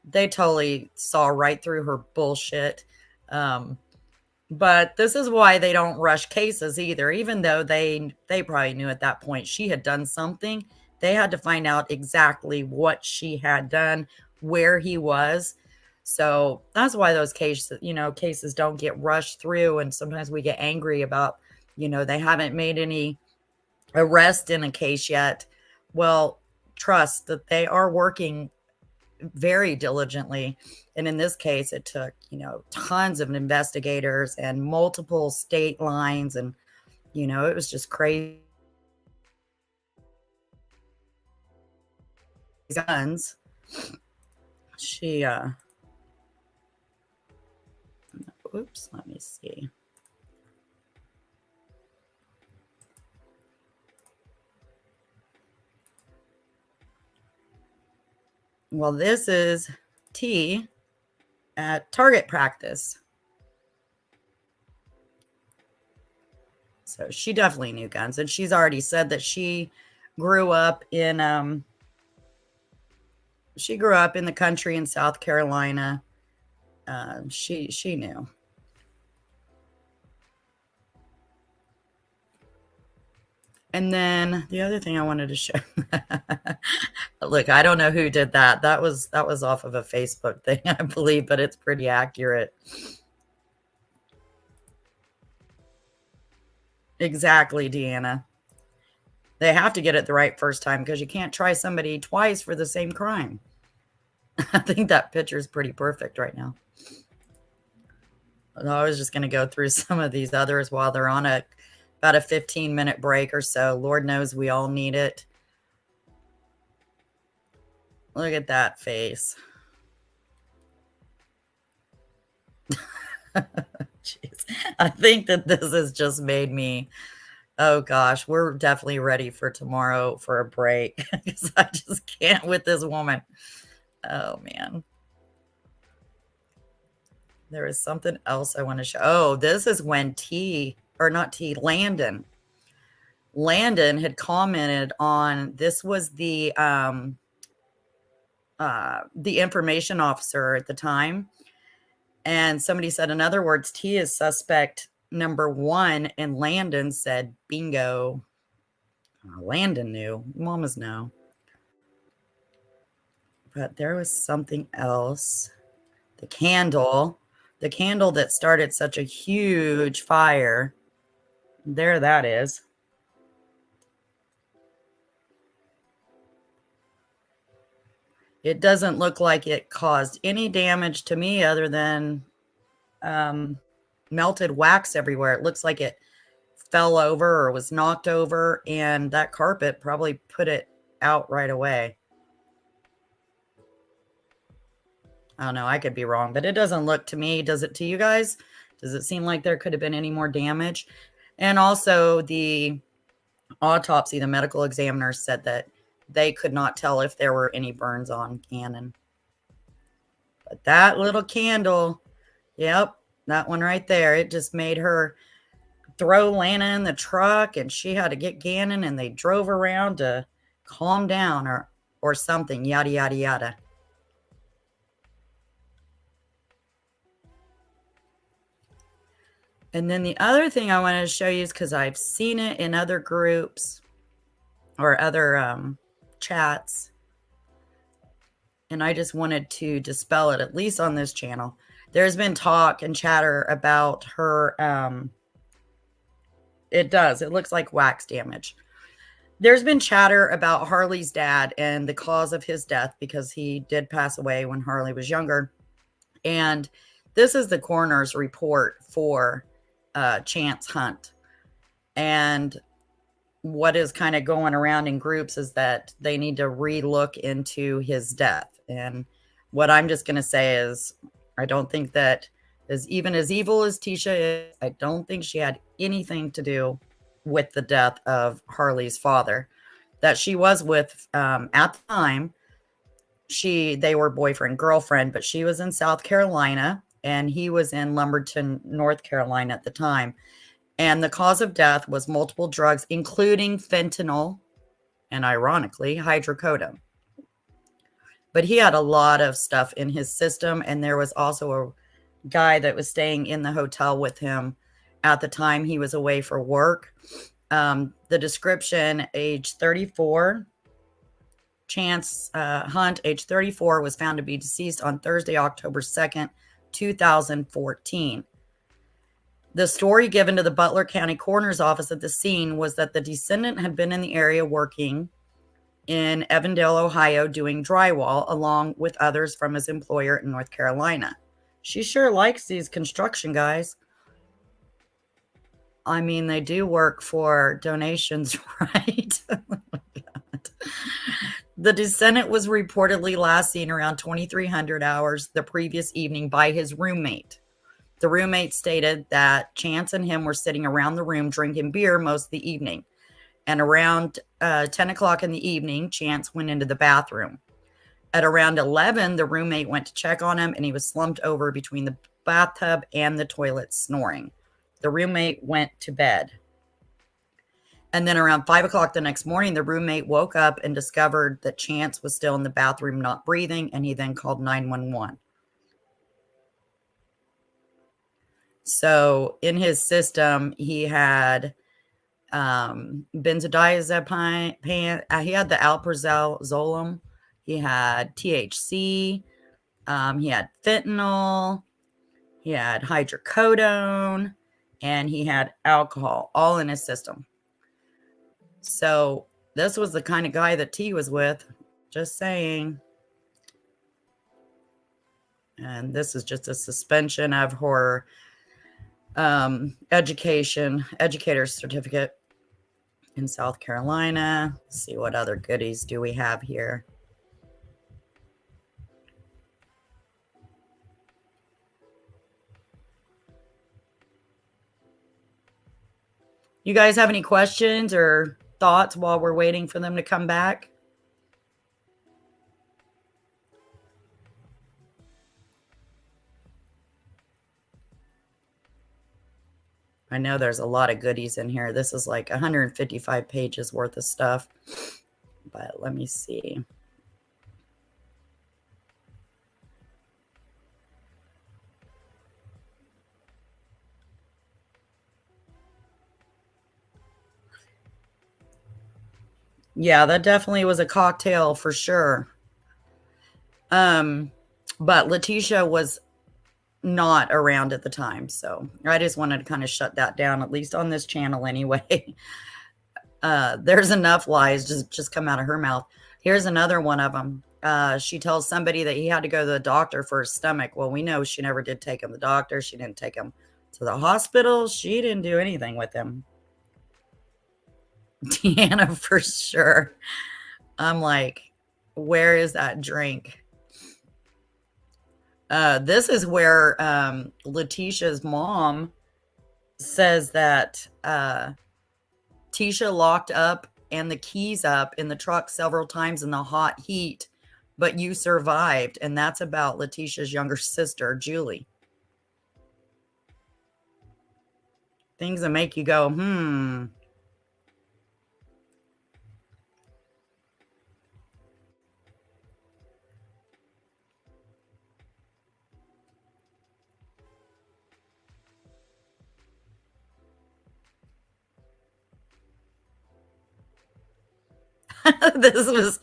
They totally saw right through her bullshit. But this is why they don't rush cases either. Even though they probably knew at that point she had done something, they had to find out exactly what she had done, where he was. So that's why those cases don't get rushed through. And sometimes we get angry about, they haven't made any arrest in a case yet. Well, trust that they are working very diligently. And in this case, it took, tons of investigators and multiple state lines. And, it was just crazy. Guns. She, oops, let me see. Well, this is T at target practice. So she definitely knew guns, and she's already said that she grew up in the country in South Carolina. She knew. And then the other thing I wanted to show. Look, I don't know who did that. That was off of a Facebook thing, I believe, but it's pretty accurate. Exactly, Deanna. They have to get it the right first time because you can't try somebody twice for the same crime. I think that picture is pretty perfect right now. I was just going to go through some of these others while they're on about a 15-minute break or so. Lord knows we all need it. Look at that face. Jeez. I think that this has just made me, oh gosh, we're definitely ready for tomorrow for a break because I just can't with this woman. Oh man. There is something else I want to show. Oh, this is when Landon had commented on, this was the information officer at the time. And somebody said, in other words, T is suspect number 1. And Landon said, bingo. Landon knew. Mamas know. But there was something else. The candle that started such a huge fire. There that is. It doesn't look like it caused any damage to me other than melted wax everywhere. It looks like it fell over or was knocked over, and that carpet probably put it out right away. I don't know. I could be wrong, but it doesn't look to me. Does it to you guys? Does it seem like there could have been any more damage? And also the autopsy, the medical examiner said that they could not tell if there were any burns on Gannon. But that little candle, yep, that one right there, it just made her throw Lana in the truck, and she had to get Gannon, and they drove around to calm down or something, yada, yada, yada. And then the other thing I wanted to show you is because I've seen it in other groups or other chats, and I just wanted to dispel it, at least on this channel. There's been talk and chatter about her. It looks like wax damage. There's been chatter about Harley's dad and the cause of his death, because he did pass away when Harley was younger. And this is the coroner's report for Chance Hunt. And what is kind of going around in groups is that they need to re-look into his death. And what I'm just going to say is, I don't think that, as evil as Tisha is, I don't think she had anything to do with the death of Harley's father. That she was with at the time, they were boyfriend girlfriend, but she was in South Carolina and he was in Lumberton, North Carolina at the time. And the cause of death was multiple drugs, including fentanyl and, ironically, hydrocodone. but he had a lot of stuff in his system. And there was also a guy that was staying in the hotel with him at the time he was away for work. The description, age 34, Chance Hunt, age 34, was found to be deceased on Thursday, October 2nd, 2014. The story given to the Butler County Coroner's Office at the scene was that the descendant had been in the area working in Evandale, Ohio, doing drywall, along with others from his employer in North Carolina. She sure likes these construction guys. I mean, they do work for donations, right? Oh my God. The descendant was reportedly last seen around 2300 hours the previous evening by his roommate. The roommate stated that Chance and him were sitting around the room drinking beer most of the evening. And around 10 o'clock in the evening, Chance went into the bathroom. At around 11, the roommate went to check on him, and he was slumped over between the bathtub and the toilet snoring. The roommate went to bed. And then around 5 o'clock the next morning, the roommate woke up and discovered that Chance was still in the bathroom, not breathing, and he then called 911. So in his system, he had benzodiazepine, he had the alprazolam, he had THC, he had fentanyl, he had hydrocodone, and he had alcohol, all in his system. So this was the kind of guy that T was with, just saying. And this is just a suspension of her educator's certificate in South Carolina. Let's see what other goodies do we have here. You guys have any questions or thoughts while we're waiting for them to come back? I know there's a lot of goodies in here. This is like 155 pages worth of stuff. But let me see. Yeah, that definitely was a cocktail for sure. But Leticia was not around at the time, so I just wanted to kind of shut that down, at least on this channel anyway. There's enough lies just come out of her mouth. Here's another one of them. She tells somebody that he had to go to the doctor for his stomach. Well, we know she never did take him to the doctor. She didn't take him to the hospital. She didn't do anything with him. Deanna, for sure. I'm like, where is that drink? This is where Leticia's mom says that Tisha locked up and the keys up in the truck several times in the hot heat, but you survived. And that's about Leticia's younger sister, Julie. Things that make you go, This was,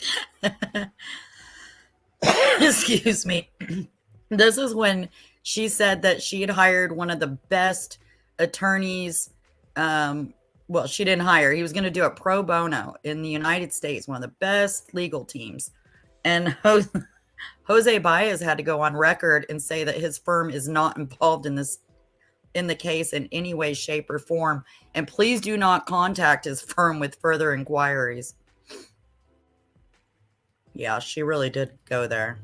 excuse me. This is when she said that she had hired one of the best attorneys. Well, she didn't hire. He was going to do it pro bono in the United States, one of the best legal teams. And Jose Baez had to go on record and say that his firm is not involved in the case in any way, shape, or form. And please do not contact his firm with further inquiries. Yeah, she really did go there.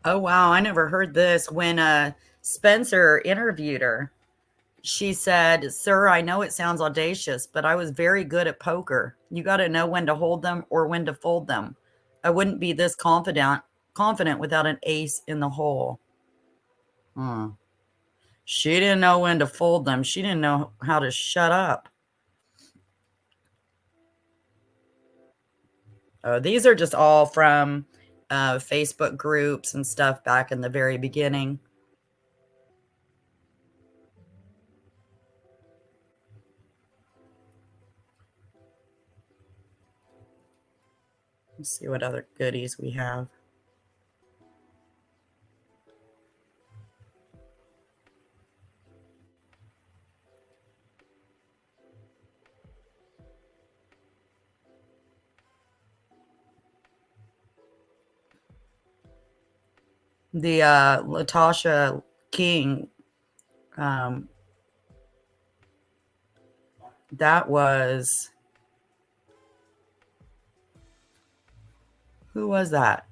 Oh, wow. I never heard this. When Spencer interviewed her, She said, "Sir, I know it sounds audacious, but I was very good at poker. You got to know when to hold them or when to fold them. I wouldn't be this confident without an ace in the hole." Hmm. She didn't know when to fold them. She didn't know how to shut up. Oh, these are just all from Facebook groups and stuff back in the very beginning. Let's see what other goodies we have. The Latasha King, that was, who was that?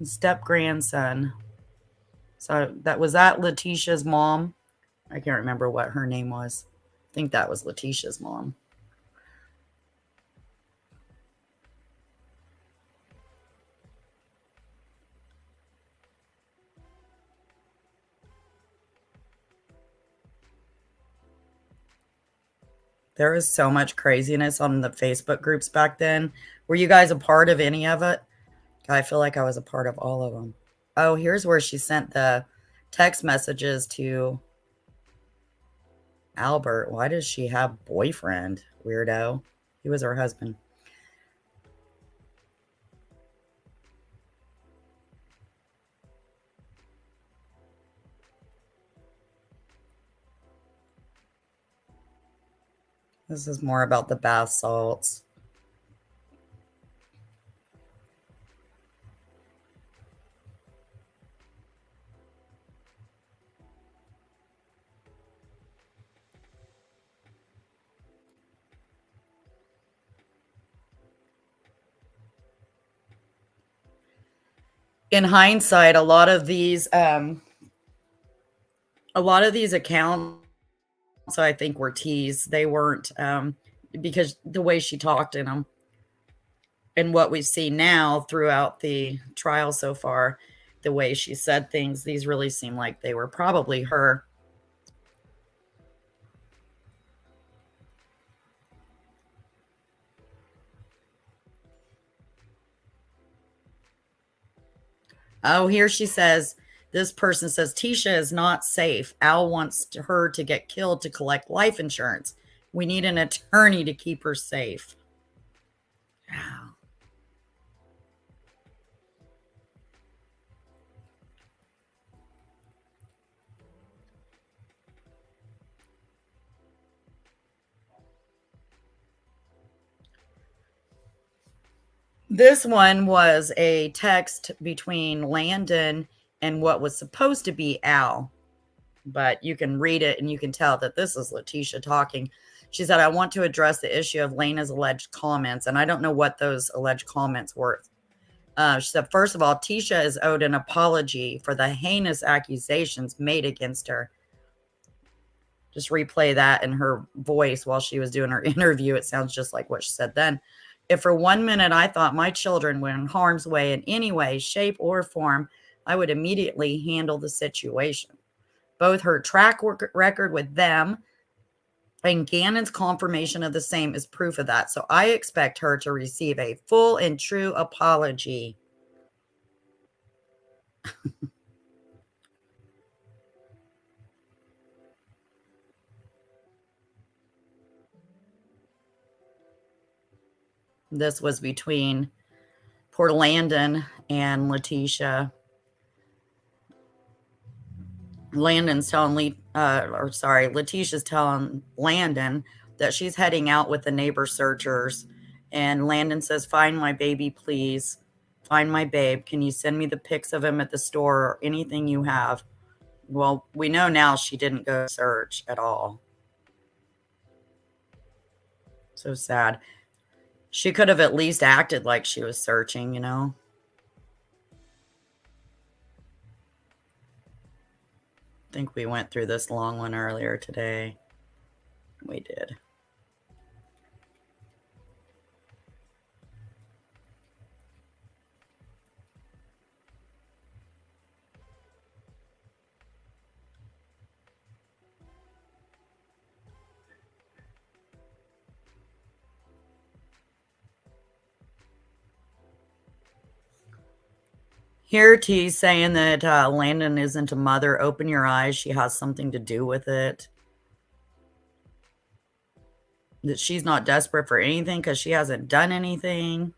Step grandson. So that was that Leticia's mom. I can't remember what her name was. I think that was Leticia's mom. There was so much craziness on the Facebook groups back then. Were you guys a part of any of it? I feel like I was a part of all of them. Oh, here's where she sent the text messages to Albert. Why does she have boyfriend? Weirdo. He was her husband. This is more about the bath salts. In hindsight, a lot of these accounts, I think, were teased. They weren't, because the way she talked in them and what we see now throughout the trial so far, the way she said things, these really seem like they were probably her. Oh, here she says, this person says, Tisha is not safe. Al wants her to get killed to collect life insurance. We need an attorney to keep her safe. Wow. This one was a text between Landon and what was supposed to be Al, but you can read it and you can tell that this is Leticia talking. She said, I want to address the issue of Lena's alleged comments, and I don't know what those alleged comments were. She said, first of all, Tisha is owed an apology for the heinous accusations made against her. Just replay that in her voice while she was doing her interview. It sounds just like what she said then. If for 1 minute I thought my children were in harm's way in any way, shape, or form, I would immediately handle the situation. Both her track record with them and Gannon's confirmation of the same is proof of that. So I expect her to receive a full and true apology. This was between poor Landon and Leticia. Leticia's telling Landon that she's heading out with the neighbor searchers. And Landon says, find my baby, please. Find my babe. Can you send me the pics of him at the store or anything you have? Well, we know now she didn't go search at all. So sad. She could have at least acted like she was searching, you know? think we went through this long one earlier today. We did. Here, T's saying that Landon isn't a mother. Open your eyes. She has something to do with it. That she's not desperate for anything because she hasn't done anything.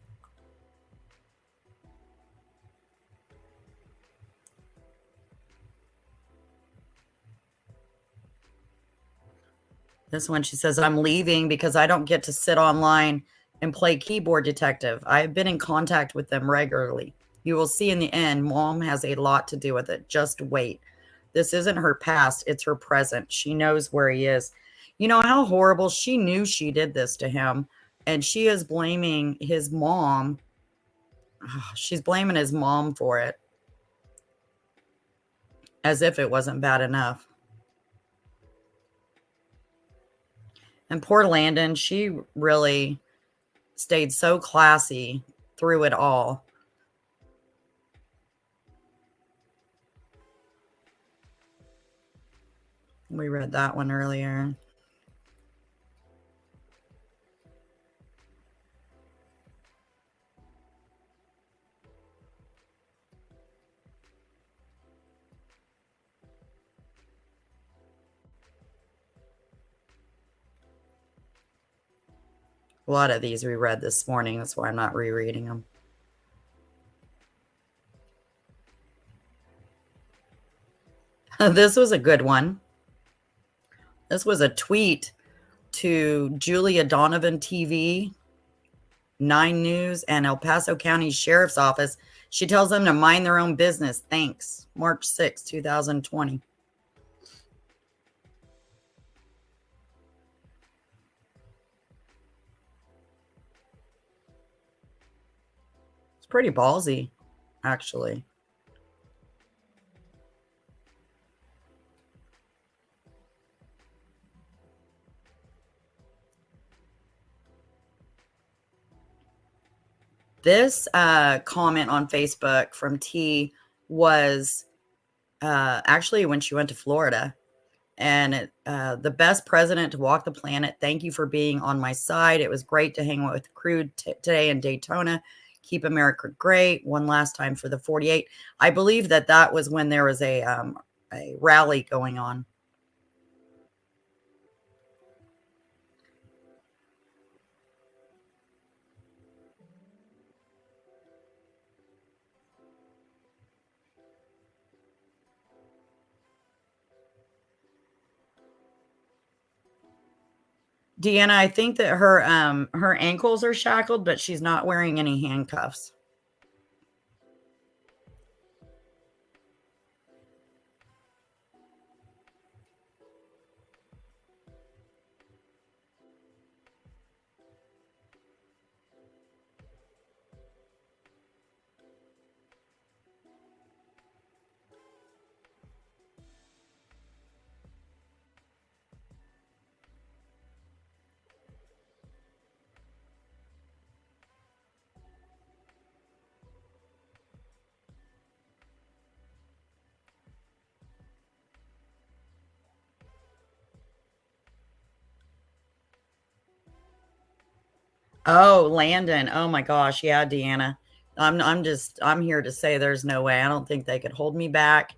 This one, she says, I'm leaving because I don't get to sit online and play keyboard detective. I have been in contact with them regularly. You will see in the end, Mom has a lot to do with it. Just wait. This isn't her past. It's her present. She knows where he is. You know how horrible? She knew she did this to him, and she is blaming his mom. She's blaming his mom for it, as if it wasn't bad enough. And poor Landon, she really stayed so classy through it all. We read that one earlier. A lot of these we read this morning. That's why I'm not rereading them. This was a good one. This was a tweet to Julia Donovan TV, 9 News, and El Paso County Sheriff's Office. She tells them to mind their own business. Thanks. March 6, 2020. It's pretty ballsy, actually. This comment on Facebook from T was actually when she went to Florida. And the best president to walk the planet. Thank you for being on my side. It was great to hang out with the crew today in Daytona. Keep America great. One last time for the 48. I believe that that was when there was a rally going on. Deanna, I think that her ankles are shackled, but she's not wearing any handcuffs. Oh, Landon. Oh my gosh. Yeah, Deanna. I'm here to say there's no way. I don't think they could hold me back.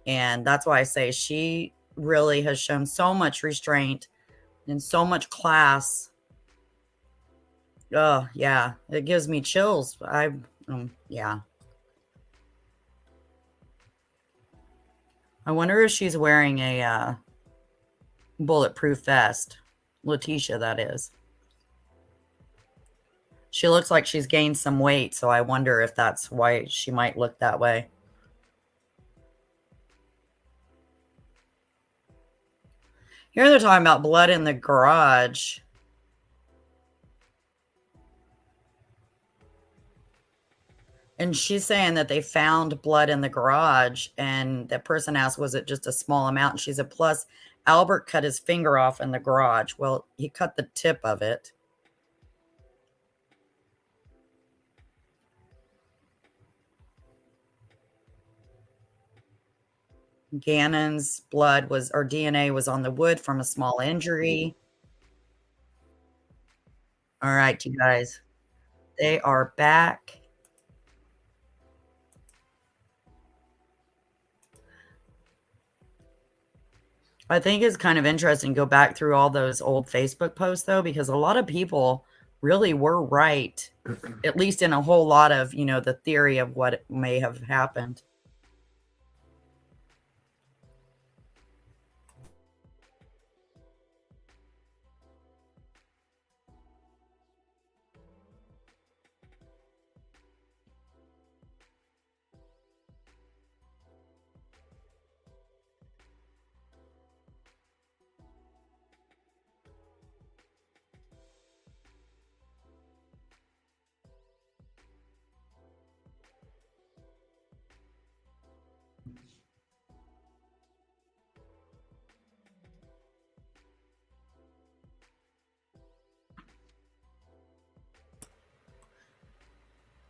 And that's why I say she really has shown so much restraint and so much class. Oh, yeah. It gives me chills. Yeah. I wonder if she's wearing a bulletproof vest. Leticia, that is. She looks like she's gained some weight, so I wonder if that's why she might look that way. Here they're talking about blood in the garage. And she's saying that they found blood in the garage, and that person asked, was it just a small amount? And she said, plus Albert cut his finger off in the garage. Well, he cut the tip of it. Gannon's blood was, or DNA was on the wood from a small injury. All right, you guys, they are back. I think it's kind of interesting to go back through all those old Facebook posts, though, because a lot of people really were right, at least in a whole lot of, you know, the theory of what may have happened.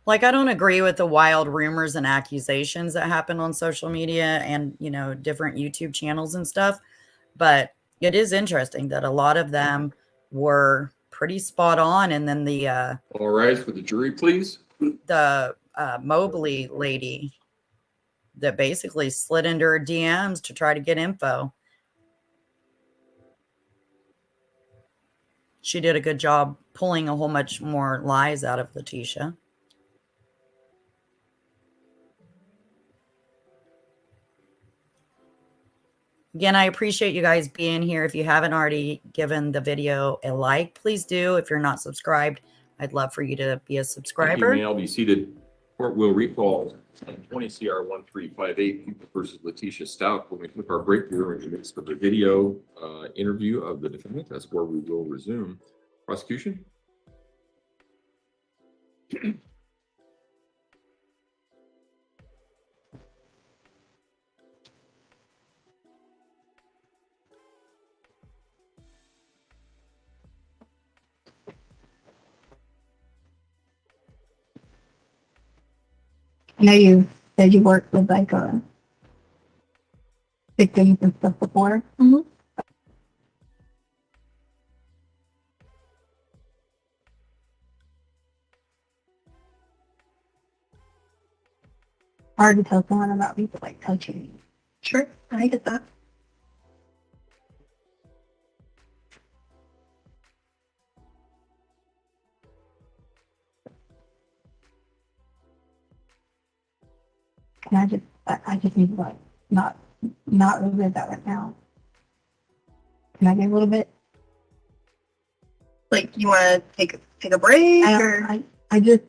Like, I don't agree with the wild rumors and accusations that happen on social media and, you know, different YouTube channels and stuff. But it is interesting that a lot of them were pretty spot on. And then the All rise for the jury, please. Mobley lady that basically slid into her DMs to try to get info. She did a good job pulling a whole much more lies out of Leticia. Again, I appreciate you guys being here. If you haven't already given the video a like, please do. If you're not subscribed, I'd love for you to be a subscriber. Thank you, may all be seated. Court will recall 20 CR 1358 people versus Letecia Stauch. When we took our break, we were in the midst of the video interview of the defendant. That's where we will resume. Prosecution. I know you said you worked with like victims and stuff before. Mhm. Hard to tell someone about people like touching you. Sure, I get that. And I just need to like not relive that right now. Can I get a little bit? Like, you want to take a break, or I just,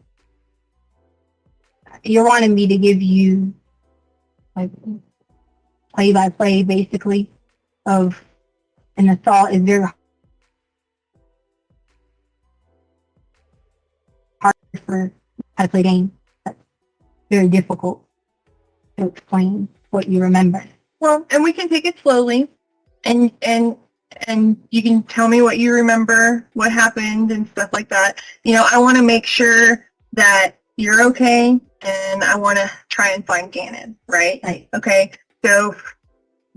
you're wanting me to give you like play by play basically of an assault is very hard for how to play games. That's very difficult to explain what you remember. well, and we can take it slowly, and you can tell me what you remember, what happened, and stuff like that. You know, I want to make sure that you're okay, and I want to try and find Gannon, right? Right. Okay, so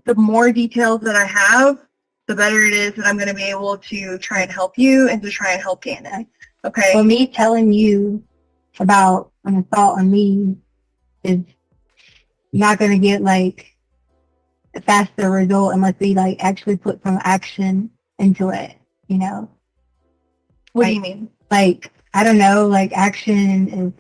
the more details that I have, the better it is that I'm going to be able to try and help you and to try and help Gannon. Okay. For me telling you about an assault on me is not going to get like a faster result unless we like actually put some action into it, you know? What do you mean? Like, I don't know, like action,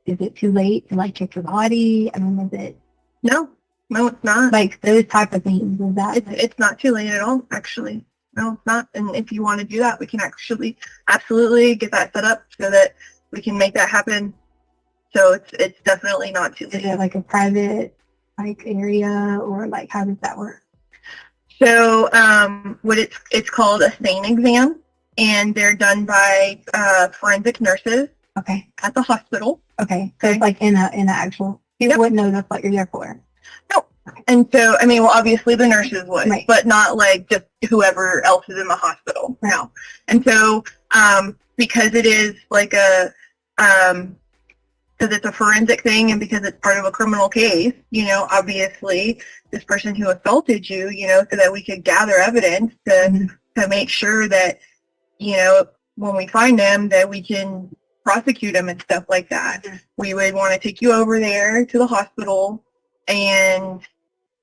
is it too late to like check your body? I mean, is it? No, it's not. Like those type of things. Is that? It's not too late at all, actually. No, it's not. And if you want to do that, we can actually absolutely get that set up so that we can make that happen. So it's definitely not too Is late. it like a private like area, or like how does that work? So what it's called a SANE exam, and they're done by forensic nurses. Okay. at the hospital. Okay. So it's like in the actual, people Yep. wouldn't know that's what you're there for. And so, I mean, well, obviously the nurses would, Right. but not like just whoever else is in the hospital. Right. No. And so, because it is like because it's a forensic thing and because it's part of a criminal case, obviously this person who assaulted you, so that we could gather evidence to make sure that, when we find them, that we can prosecute them and stuff like that. We would want to take you over there to the hospital and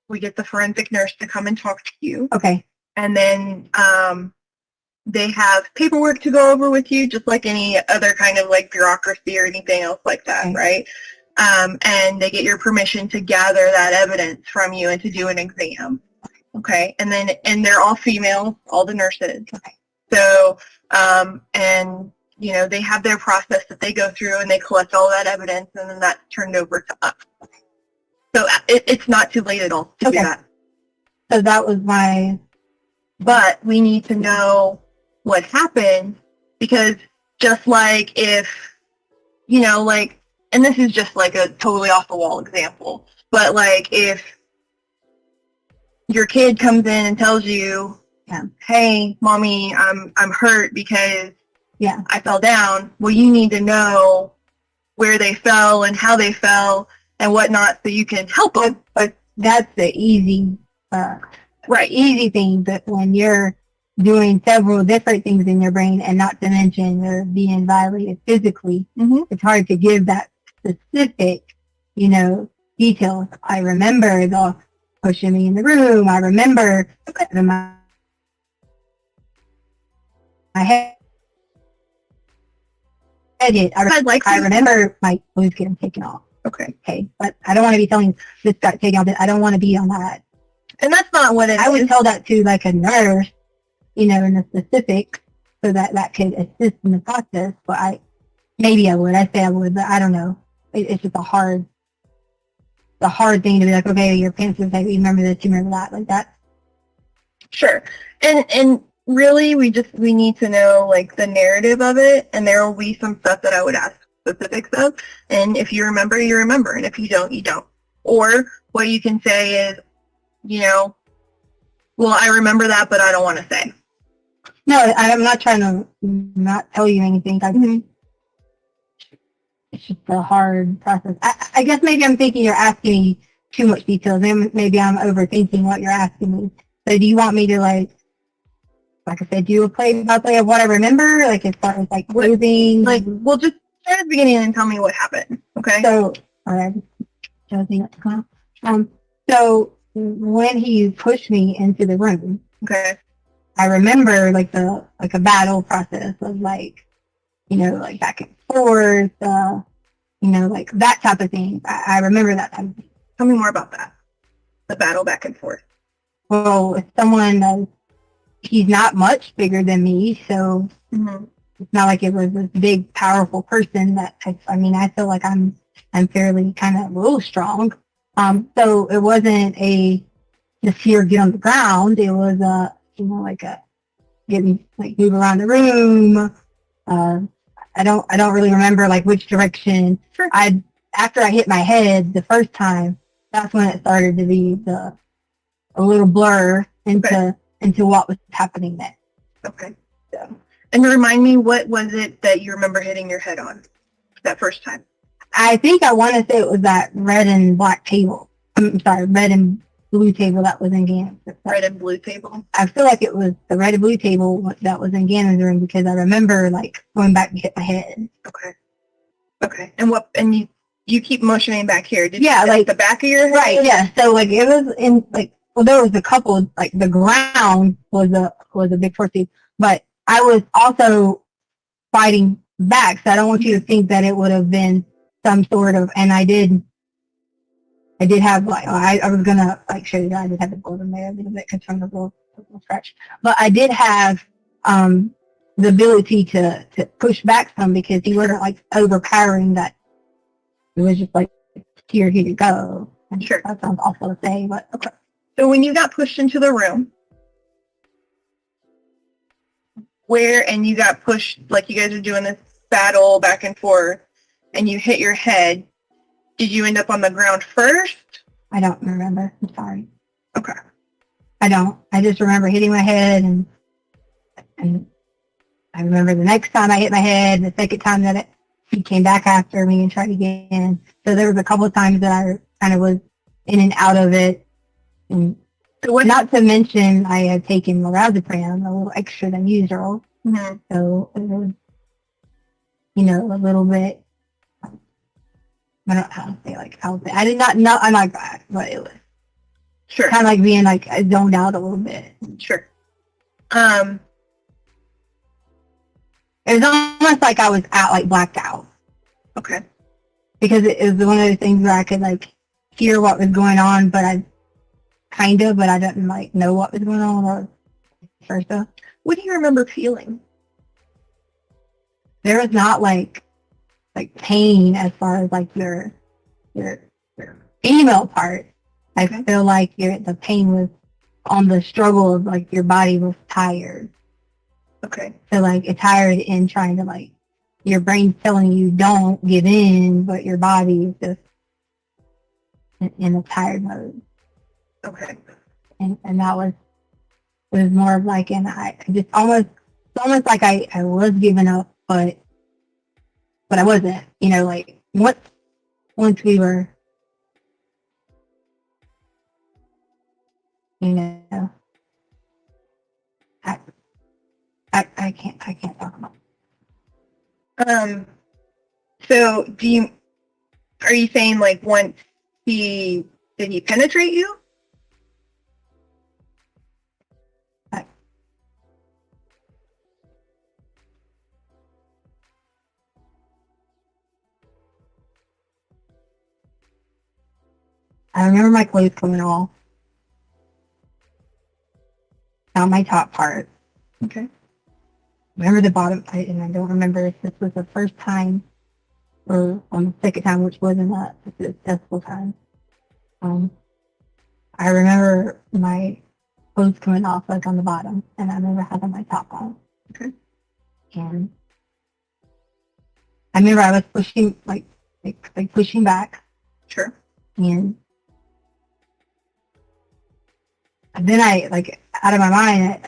we get the forensic nurse to come and talk to you. Okay. And then they have paperwork to go over with you, just like any other kind of like bureaucracy or anything else like that, Okay. right? And they get your permission to gather that evidence from you and to do an exam. Okay. And they're all female, all the nurses. Okay. So, and they have their process that they go through and they collect all that evidence and then that's turned over to us. So it's not too late at all to do Okay. that. So that was my, But we need to know what happened because just like if, and this is just like a totally off the wall example, but like if your kid comes in and tells you, hey, mommy, I'm hurt because I fell down. Well, you need to know where they fell and how they fell and whatnot so you can help them. but that's the easy, easy thing. But when you're doing several different things in your brain and not to mention you're being violated physically, it's hard to give that specific, details. I remember the pushing me in the room. I remember my head. I remember my clothes getting taken off. Okay. But I don't want to be telling this got taken off. I don't want to be on that. And that's not what it is. I would tell that to like a nurse, in the specifics so that could assist in the process. But I say I would, but I don't know. It's just a hard thing to be like, okay, your parents would say, you remember this, you remember that, like that. Sure. And really we need to know like the narrative of it, and there will be some stuff that I would ask specifics of, and if you remember, you remember, and if you don't, you don't. Or what you can say is, well, I remember that, but I don't want to say. No, I'm not trying to not tell you anything. It's just a hard process. I guess maybe I'm thinking you're asking me too much detail. Then maybe I'm overthinking what you're asking me. So do you want me to like I said, do a play-by-play of what I remember? Like as far as like clothing? Like, well, just start at the beginning and tell me what happened. Okay. So, all right. So when he pushed me into the room, okay, I remember like a battle process of like back and forth, like that type of thing. I remember that type of thing. Tell me more about that. The battle back and forth. Well, it's someone he's not much bigger than me, so it's not like it was this big, powerful person that I feel like I'm fairly kind of a little strong. So it wasn't just here get on the ground. It was getting like move around the room. I don't really remember like which direction. Sure. After I hit my head the first time, that's when it started to be a little blur into what was happening then. Okay. So, and remind me, what was it that you remember hitting your head on that first time? I think I want to say it was that red and black table. I'm sorry, red and blue table that was in Gannon's. Red and blue table. I feel like it was the red and blue table that was in Gannon's room because I remember like going back to hit my head. Okay. Okay. And you keep motioning back here. Did yeah, you like the back of your head? Right. Yeah. So like it was in like. Well, there was a couple, like the ground was a big force, but I was also fighting back. So I don't want you to think that it would have been some sort of, and I did have like, I was going to like show you that I did have the blood in there a little bit concerned with a little scratch, but I did have, the ability to push back some because he wasn't like overpowering that. It was just like, here you go. And sure. That sounds awful to say, but okay. So when you got pushed into the room, and you got pushed, like you guys are doing this battle back and forth and you hit your head, did you end up on the ground first? I don't remember. I'm sorry. Okay. I don't. I just remember hitting my head, and I remember the next time I hit my head, the second time that he came back after me and tried again. So there was a couple of times that I kind of was in and out of it. And So what? not to mention, I had taken lorazepam, a little extra than usual. Mhm. So it was, you know, a little bit. I don't know how to say, like, how to say. I did not know. I'm like that, but it was Sure. kind of like being like zoned out a little bit. Sure. It was almost like I was out, like blacked out, Okay. because it was one of those things where I could like hear what was going on, but I didn't like know what was going on or vice versa. What do you remember feeling? There was not like pain as far as like your female part. I feel like the pain was on the struggle of like your body was tired. Okay. So like it's tired in trying to like your brain's telling you don't give in, but your body is just in a tired mode. Okay. And that was more of like I just almost it's almost like I was giving up, but I wasn't. You know, like once we were, you know, I can't talk about it. So are you saying like once did he penetrate you? I remember my clothes coming off, not my top part. Okay. Remember the bottom, and I don't remember if this was the first time or on the second time, which wasn't a successful time. I remember my clothes coming off like on the bottom, and I remember having my top on. Okay. And I remember I was pushing like pushing back, Sure. and then I like out of my mind,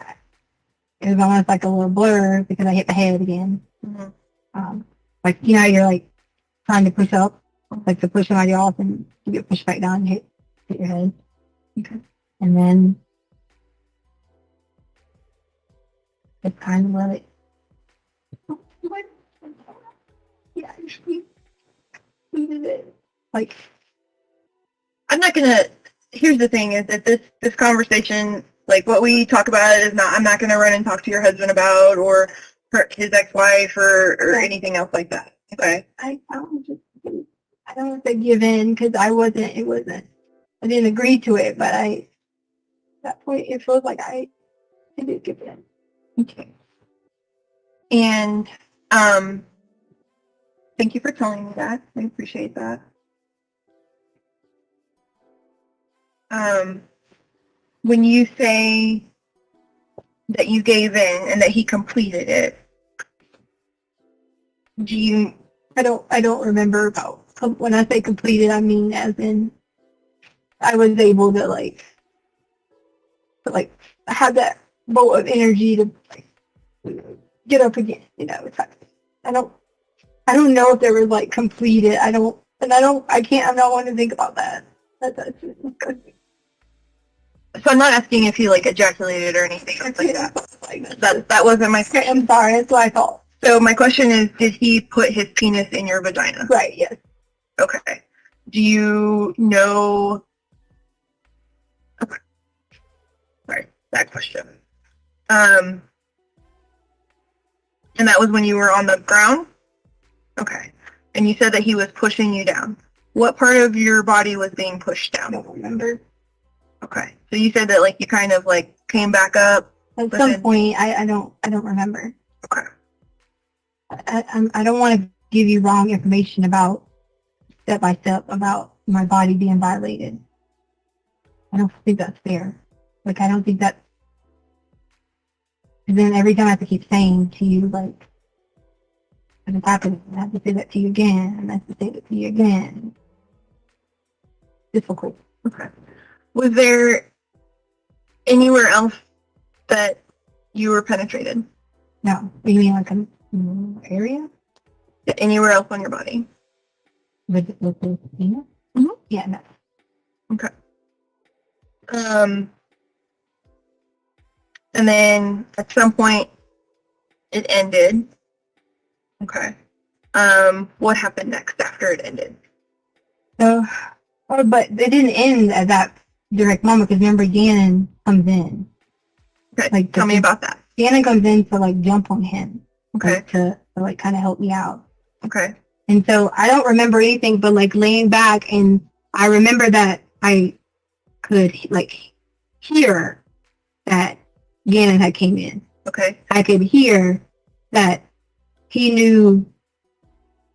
it was almost like a little blur because I hit my head again. Mm-hmm. Like you know, you're like trying to push up, like to push somebody off, and you get pushed back down and hit your head. Okay. And then it's kind of let it. Yeah, we did it. Like I'm not gonna. Here's the thing: is that this conversation, like what we talk about, is not. I'm not gonna run and talk to your husband about or his ex-wife or anything else like that. Okay. I don't want to give in because I wasn't. It wasn't. I didn't agree to it, but at that point it feels like I did give in. Okay. And thank you for telling me that. I appreciate that. When you say that you gave in and that he completed it, I don't remember about when I say completed. I mean as in I was able to like have that bolt of energy to like get up again. You know, I don't know if there was like completed. I can't. I'm not wanting to think about that. That's good. so I'm not asking if he like ejaculated or anything else like that. That wasn't my question. I'm sorry. That's what I thought. So my question is, did he put his penis in your vagina? Right. Yes. Okay. Do you know? Okay. Sorry, that question. And that was when you were on the ground? Okay. And you said that he was pushing you down. What part of your body was being pushed I down? don't remember. Okay. So you said that like you kind of like came back up. At some point, I don't remember. Okay. I don't want to give you wrong information about step by step about my body being violated. I don't think that's fair. Like I don't think that. And then every time I have to keep saying to you like If it happens, I have to say that to you again, and I have to say that to you again. Difficult. Okay. Was there anywhere else that you were penetrated? No. You mean like an area? Yeah, anywhere else on your body? With the penis? Mhm. Yeah, no. Okay. And then at some point it ended. Okay. What happened next after it ended? So, but it didn't end at that direct moment because remember Gannon comes in. Okay. Like, tell me about that. Gannon comes in to like jump on him. Okay. Like, to like kind of help me out. Okay. And so I don't remember anything but like laying back, and I remember that I could like hear that Gannon had came in. Okay. I could hear that he knew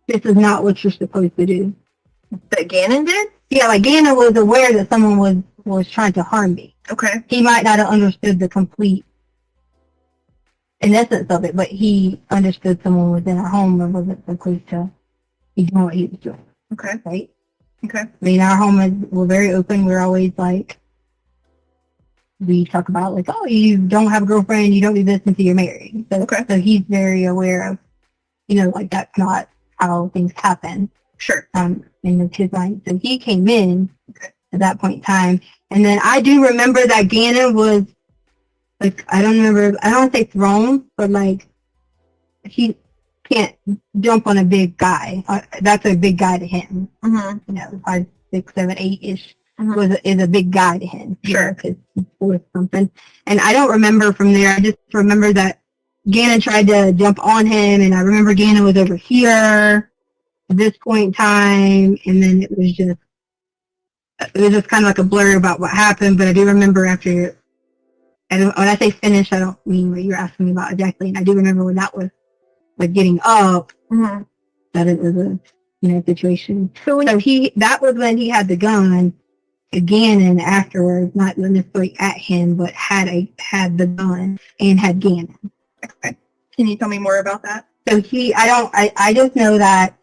this is not what you're supposed to do. That Gannon did? Yeah, like Gannon was aware that someone was trying to harm me. Okay. He might not have understood the complete in essence of it, but he understood someone was in our home and wasn't supposed to be doing what he was doing. Okay. Right? Okay. I mean, our home we're very open. We're always like, we talk about like, oh, you don't have a girlfriend, you don't do this until you're married. So, Okay. so he's very aware of, like that's not how things happen. Sure. In his mind. So he came in at that point in time. And then I do remember that Gannon was like, I don't want to say thrown, but like he can't jump on a big guy. That's a big guy to him. Mm-hmm. 5, 6, 7, 8-ish Mhm. is a big guy to him. Sure. Because he's 4 something. And I don't remember from there. I just remember that Gannon tried to jump on him, and I remember Gannon was over here at this point in time, and then it was just kind of like a blur about what happened. But I do remember after, when I say finish, I don't mean what you're asking me about exactly. And I do remember when that was like getting up, Mm-hmm. that it was a situation. So that was when he had the gun again, and afterwards, not necessarily at him, but had the gun and had Gannon. Okay. Can you tell me more about that? So I just know that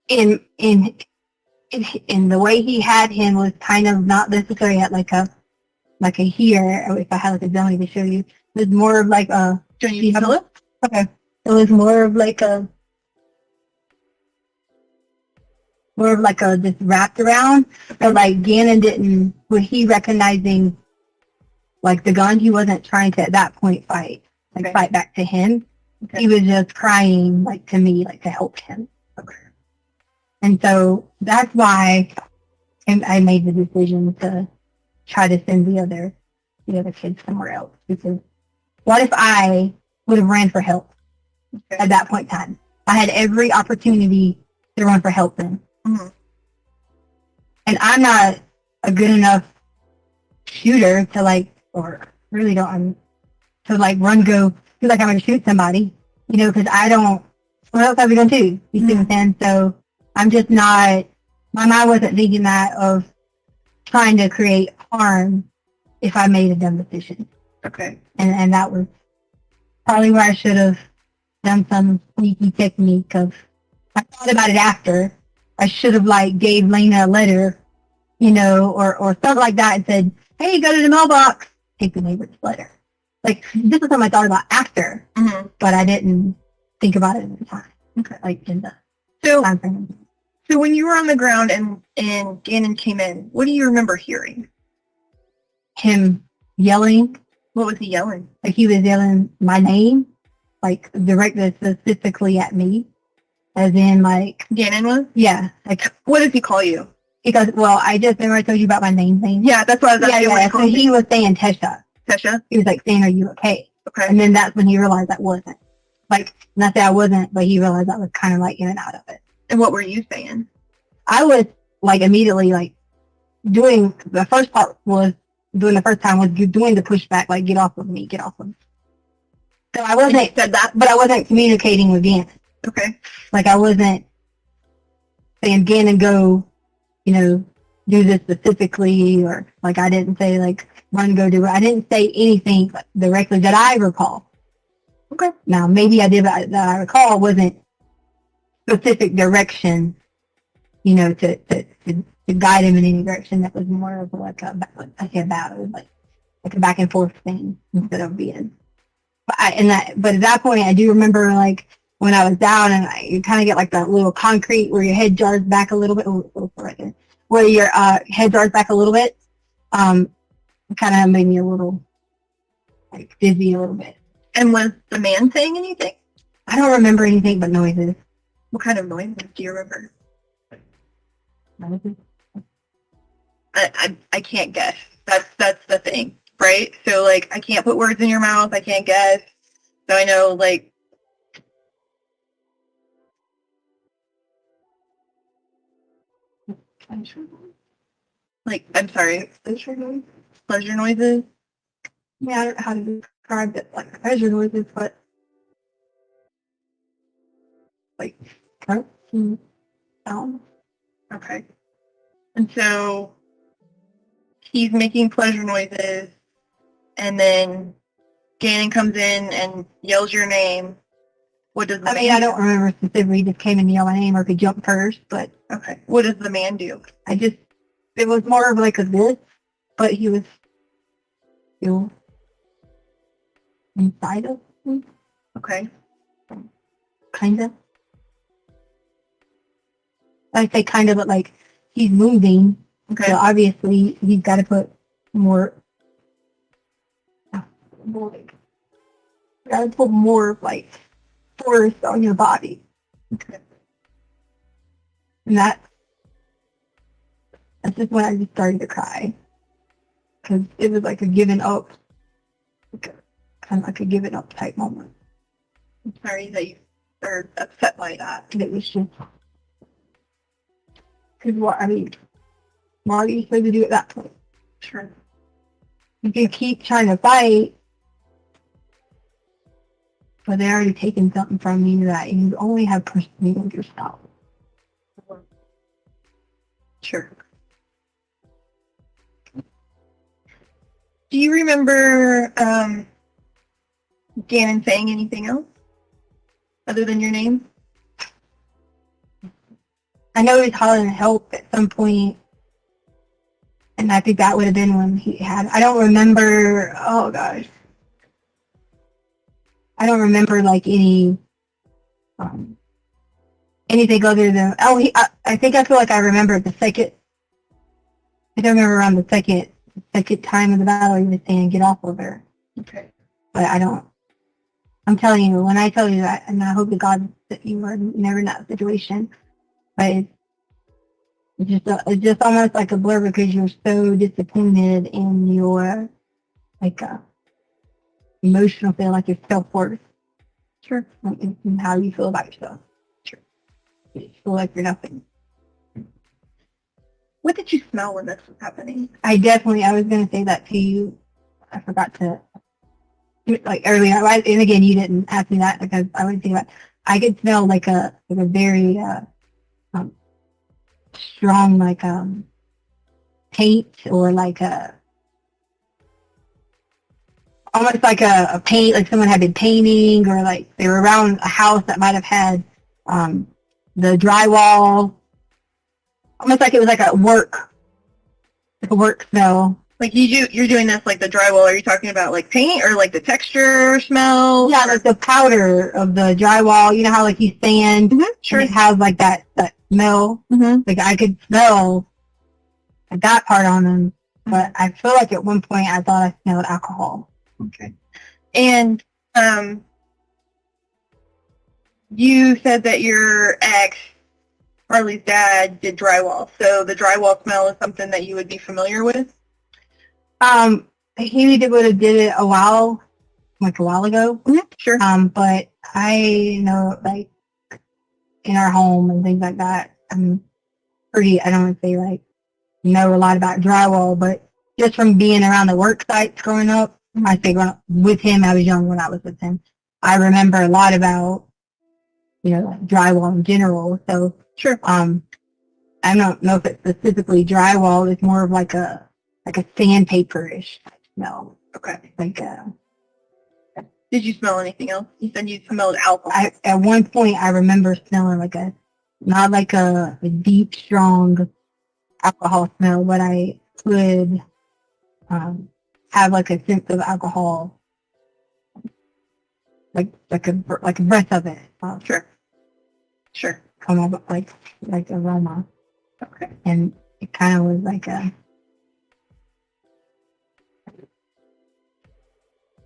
in the way he had him was kind of not necessarily at like a here, or if I had like a dummy to show you, it was more of like a. Do you have a look? Okay. It was more of like a just wrapped around, but like Gannon was he recognizing like the gun, he wasn't trying to at that point fight back to him. Okay. He was just crying like to me, like to help him. Okay. And so that's why I made the decision to try to send the other kids somewhere else, because what if I would have ran for help at that point in time? I had every opportunity to run for help then. Mm-hmm. And I'm not a good enough shooter to like, or really don't, to like go, feel like I'm going to shoot somebody, because I don't, what else are we going to do? You see what I'm saying? So I'm just not, my mind wasn't thinking that of trying to create harm if I made a dumb decision. Okay. And that was probably where I should have done some sneaky technique of, I thought about it after. I should have like gave Lena a letter, or something like that and said, hey, go to the mailbox, take the neighbor's letter. Like, this is something I thought about after, but I didn't think about it at the time. Okay. Like in the time frame. So when you were on the ground and Gannon came in, what do you remember hearing? Him yelling. What was he yelling? Like he was yelling my name, like directed specifically at me. As in, like... Gannon was? Yeah. Like, what does he call you? Because, well, I just remember I told you about my name thing. Yeah, that's what I was asking. Yeah. So he was saying Tesha. Tesha? He was like saying, are you okay? Okay. And then that's when he realized I wasn't. Like, not that I wasn't, but he realized I was kind of like in and out of it. And what were you saying? I was like immediately like doing, the first part was, doing the first time was doing the pushback, like get off of me. So I wasn't, said that, but I wasn't communicating with Gannon. Okay. Like I wasn't saying Gannon go, do this specifically, or like I didn't say like run go do it. I didn't say anything directly that I recall. Okay. Now, maybe I did that I recall wasn't specific direction, you know, to guide him in any direction. That was more of like a battle, like a back and forth thing instead of being. But at that point, I do remember like when I was down and you kind of get like that little concrete where your head jars back a little bit, where your head jars back a little bit. It kind of made me a little like dizzy a little bit. And was the man saying anything? I don't remember anything but noises. What kind of noises do you remember? Noises? I can't guess. That's the thing, right? So like I can't put words in your mouth. I can't guess. So I know like I'm sorry, pleasure noises. Yeah, I don't know how to describe it, like pleasure noises, but like crunching sound. Okay. And so he's making pleasure noises, and then Gannon comes in and yells your name. What does the I man mean, I do? don't remember specifically he just came and yelled my name or could jump first, but Okay. What does the man do? it was more of like a this, but he was still inside of me, Okay. kind of. I say kind of, but like he's moving, Okay. so obviously he's got to put more like force on your body. Okay. And that's just when I just started to cry. Because it was like a giving up, kind of like a giving up type moment. I'm sorry that you are upset by that. And it was just, because what are you supposed to do at that point? Sure. You can keep trying to fight, but they already taken something from you that you only have pursuing yourself. Sure. Do you remember Gannon saying anything else other than your name? I know he was hollering help at some point, and I think that would have been when he had. I don't remember. Oh gosh, I don't remember like any anything other than I think I feel like I remember the second. I don't remember around the second time of the battle he was saying get off of her. Okay. But I don't. I'm telling you, when I tell you that, and I hope to God that you are never in that situation. But it's just almost like a blur because you're so disappointed in your like emotional feel, like your self-worth. Sure. And how you feel about yourself. Sure. You feel like you're nothing. What did you smell when this was happening? I was going to say that to you. I forgot to, like earlier, and again, you didn't ask me that because I wouldn't think about it. I could smell like a very strong, like paint or like almost like a paint, like someone had been painting or like they were around a house that might have had the drywall, almost like it was like a work smell. Like you're doing this like the drywall. Are you talking about like paint or like the texture smell? Yeah, like the powder of the drywall. You know how like you sand, Sure. and it has like that smell. Mm-hmm. Like I could smell that part on them, but I feel like at one point I thought I smelled alcohol. Okay. And you said that your ex, Harley's dad, did drywall. So the drywall smell is something that you would be familiar with? He would have did it a while ago. Yeah, sure. But I know like in our home and things like that, I'm pretty, I don't want to say like know a lot about drywall, but just from being around the work sites growing up, I say growing up with him, I was young when I was with him. I remember a lot about, like drywall in general. So Sure. I don't know if it's specifically drywall. It's more of like a sandpaper-ish smell. Okay. Like Did you smell anything else? You said you smelled alcohol. At one point, I remember smelling not like a deep, strong alcohol smell, but I could have like a sense of alcohol, like a breath of it. Sure. Come up like aroma. Okay. And it kind of was like I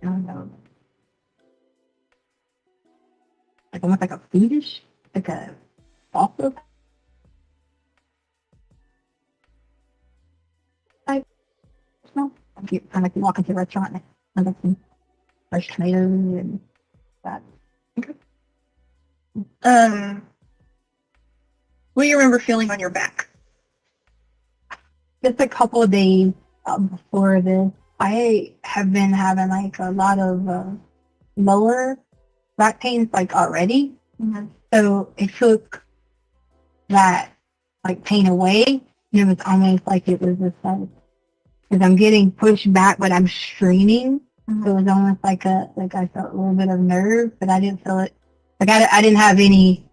don't know, like almost like a foodish, like a salsa type smell. You kind of like walk into a restaurant and like some fresh tomatoes and that. What do you remember feeling on your back? Just a couple of days before this, I have been having like a lot of lower back pains like already. Mm-hmm. So it took that like pain away. And it was almost like it was just like, because I'm getting pushed back, but I'm straining. Mm-hmm. So it was almost like I felt a little bit of nerve, but I didn't feel it. Like I didn't have any,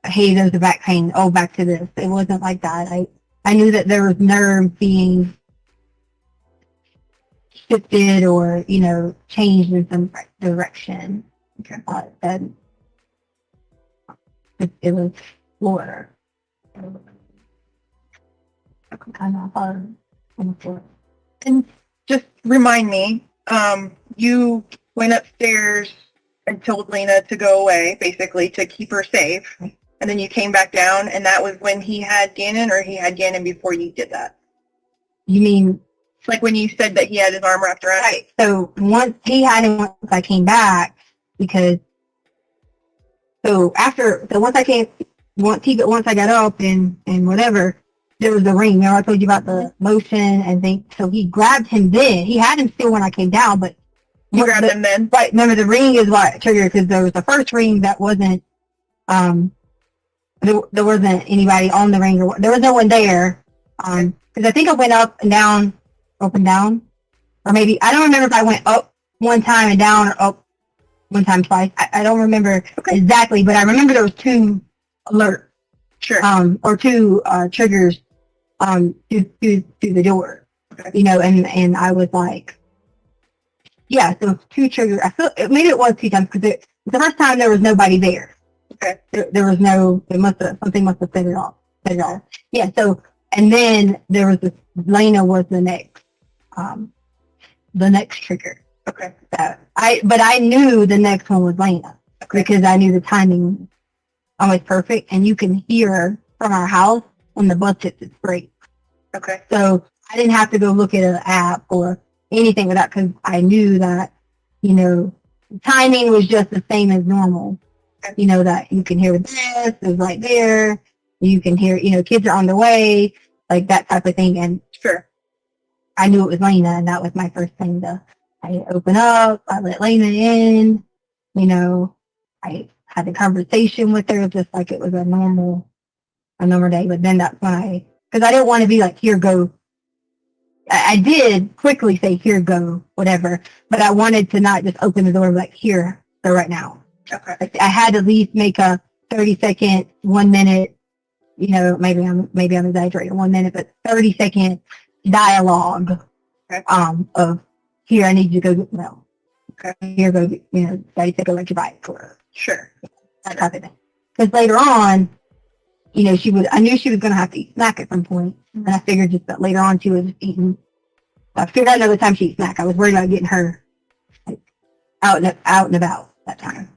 hey, there's the back pain. Oh, back to this. It wasn't like that. I knew that there was nerve being shifted or, changed in some direction. Okay. And it was Florida. Kind of hard on the floor. And just remind me, you went upstairs and told Lena to go away, basically, to keep her safe. And then you came back down, and that was when he had Gannon, or he had Gannon before you did that? You mean? Like when you said that he had his arm wrapped around? Right. So once he had him, once I came back, because once I got up and whatever, there was the ring. Remember I told you about the motion and things. So he grabbed him then. He had him still when I came down, but You grabbed him then? right. Remember the ring is what triggered, because there was the first ring that wasn't there wasn't anybody on the ring, or there was no one there. Because I think I went up and down, or maybe I don't remember if I went up one time and down, or up one time twice. I don't remember exactly, but I remember there was 2 alerts. Sure. Or 2 triggers to the door. Okay. And I was like, yeah, so 2 triggers. I feel maybe it was 2 times, because the first time there was nobody there. Okay. There was no. Something must have set it off. Yeah. So and then there was Lena was the next trigger. Okay. But I knew the next one was Lena, because I knew the timing always perfect, and you can hear from our house when the bus hits its brakes. Okay. So I didn't have to go look at an app or anything like that, because I knew that timing was just the same as normal. That you can hear this is right there. You can hear, kids are on the way, like that type of thing. And sure, I knew it was Lena, and that was my first thing I open up, I let Lena in, I had a conversation with her just like it was a normal day. But then that's when because I didn't want to be like, here, go. I did quickly say, here, go, whatever. But I wanted to not just open the door like, here, go right now. Okay. I had to at least make a 30-second, 1 minute, maybe I'm exaggerating 1 minute, but 30-second dialogue of here, I need you to go get milk. Okay. Here, go, Daddy said go let your bike, or sure, that type of thing. Because later on, I knew she was going to have to eat snack at some point, and I figured just that later on she was eating. I figured out another time she eat snack. I was worried about getting her out and about that time.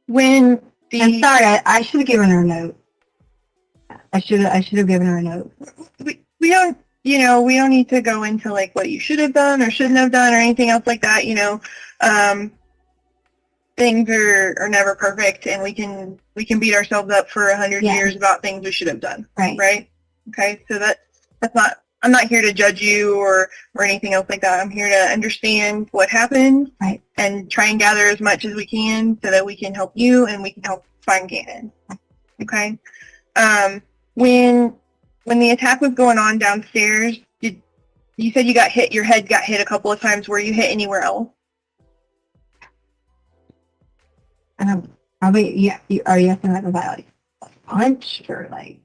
When I'm sorry, I should have given her a note. I should have given her a note. We don't, we don't need to go into like what you should have done or shouldn't have done or anything else like that. Things are never perfect, and we can beat ourselves up for 100 years about things we should have done. Right. Okay. So that's not. I'm not here to judge you or anything else like that. I'm here to understand what happened and try and gather as much as we can so that we can help you and we can help find Gannon. Okay. When the attack was going on downstairs, did You said you got hit, your head got hit a couple of times. Were you hit anywhere else? Probably, yeah. Are you asking like about like punch or like?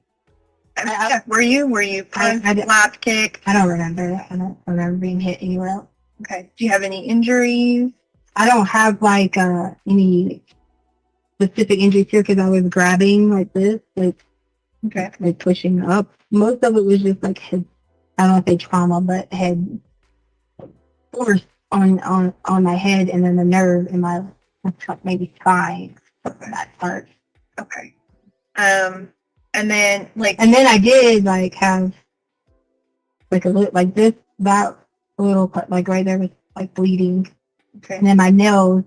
Yeah, were you punched, slapped, kicked? I don't remember. I don't remember being hit anywhere else. Okay. Do you have any injuries? I don't have like any specific injuries here because I was grabbing like this, like pushing up. Most of it was just like head. I don't know if they trauma, but head force on my head, and then the nerve in my maybe spine. That part. Okay. And then I did like have like a little like this that little part like right there was like bleeding. Okay. And then my nails,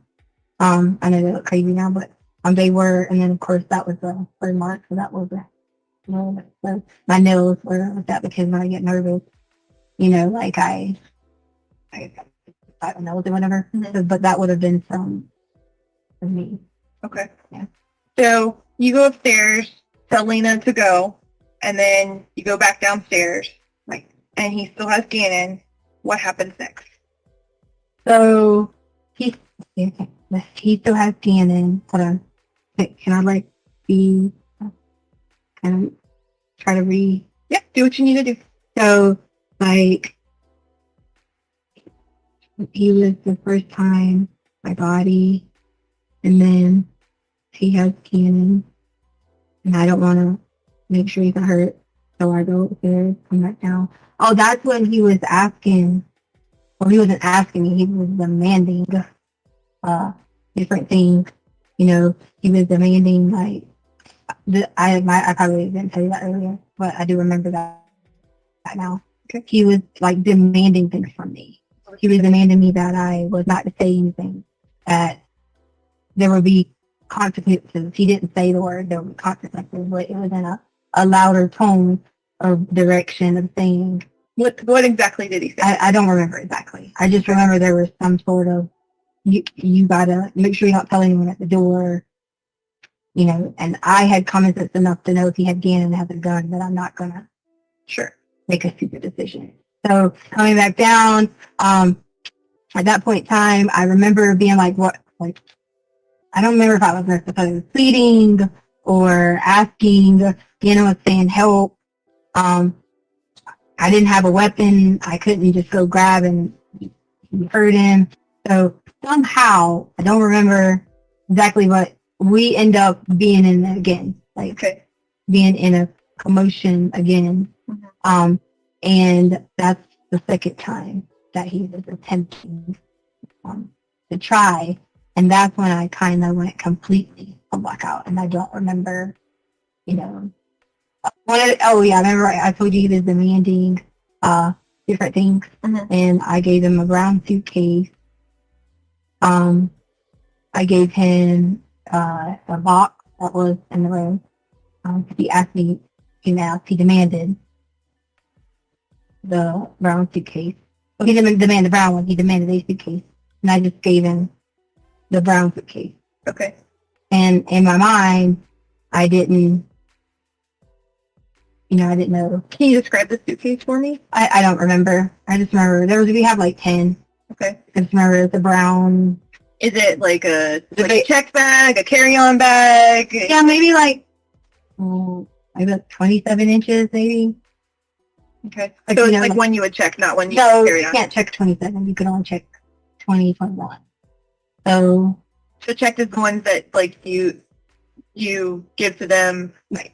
I know they look crazy now, but they were, and then of course that was the burn mark, so that was so my nails were like that because when I get nervous, like I don't know, whatever. Mm-hmm. But that would have been from me. Okay. Yeah. So you go upstairs, tell Lena to go, and then you go back downstairs, and he still has Gannon. What happens next? So he still has Gannon. Hold on. Can I like be kind of try to Yeah, do what you need to do. So like he was the first time my body, and then he has Gannon, and I don't want to make sure he's not hurt, so I go upstairs, come back down. Oh, that's when he was asking. Well, he wasn't asking me. He was demanding different things. He was demanding like I probably didn't tell you that earlier, but I do remember that now. Okay. He was like demanding things from me. He was demanding me that I was not to say anything, that there would be consequences. He didn't say the word there would be consequences, but it was in a louder tone of direction of saying. What exactly did he say? I don't remember exactly. I just remember there was some sort of you gotta make sure you don't tell anyone at the door. And I had common sense enough to know if he had Gannon and has a gun that I'm not gonna make a stupid decision. So coming back down, at that point in time, I remember being like, I don't remember if I was pleading or asking. Gannon was saying help. I didn't have a weapon. I couldn't just go grab and hurt him. So somehow, I don't remember exactly what, we end up being in it again, being in a commotion again. Mm-hmm. And that's the second time that he was attempting to try. And that's when I kind of went completely blackout, and I don't remember, I remember I told you he was demanding different things, and I gave him a brown suitcase. I gave him a box that was in the room. He asked me, he demanded the brown suitcase. Well, he didn't demand the brown one, he demanded a suitcase, and I just gave him the brown suitcase. Okay. And in my mind, I didn't know. Can you describe the suitcase for me? I don't remember. I just remember we have like 10. Okay. I just remember the brown. Is it like a check bag, a carry-on bag? Yeah, maybe like 27 inches, maybe. Okay. So it's like one you would check, not one you carry on. You can't check 27. You can only check 20, 21. So check is the ones that like you give to them. Right.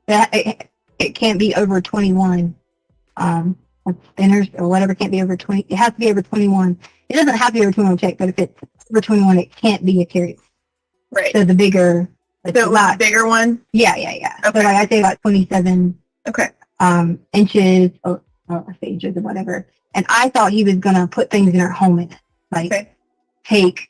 It can't be over 21. Spinners or whatever can't be over 20. It has to be over 21. It doesn't have to be over 21 check, but if it's over 21, it can't be a carry. Right. So the bigger. So the bigger one? Yeah. Okay. So like I say about 27 inches or inches or whatever. And I thought he was going to put things in our home in it. Take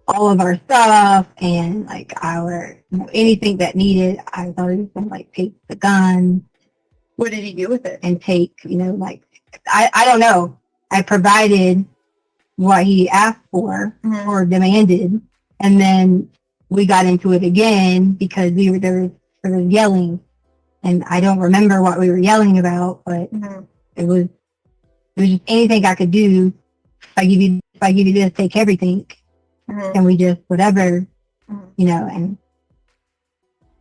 all of our stuff and like our, anything that needed. I thought he was going to take the gun. What did he do with it? And take, I don't know. I provided what he asked for or demanded, and then we got into it again because there was yelling, and I don't remember what we were yelling about, but it was it was just anything I could do. If I give you this, take everything. Mhm. And we just whatever, Mhm. you know. And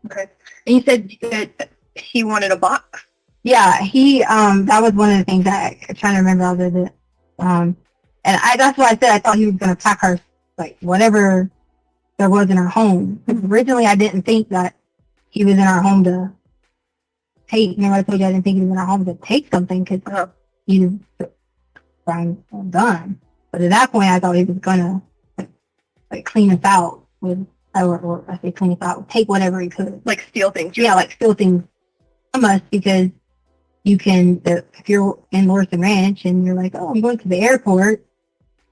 Okay. And you said that he wanted a box. yeah, he that was one of the things that I'm trying to remember all of it. And that's why I said I thought he was gonna pack her like whatever there was in our home. 'Cause originally I didn't think that he was in our home to take. Remember I told you I didn't think he was in our home to take something because he was crime done. But at that point I thought he was gonna like clean us out with, or I say clean us out, take whatever he could. Like steal things. Yeah, like steal things from us because you can, if you're in Lorton Ranch and you're like, oh, I'm going to the airport,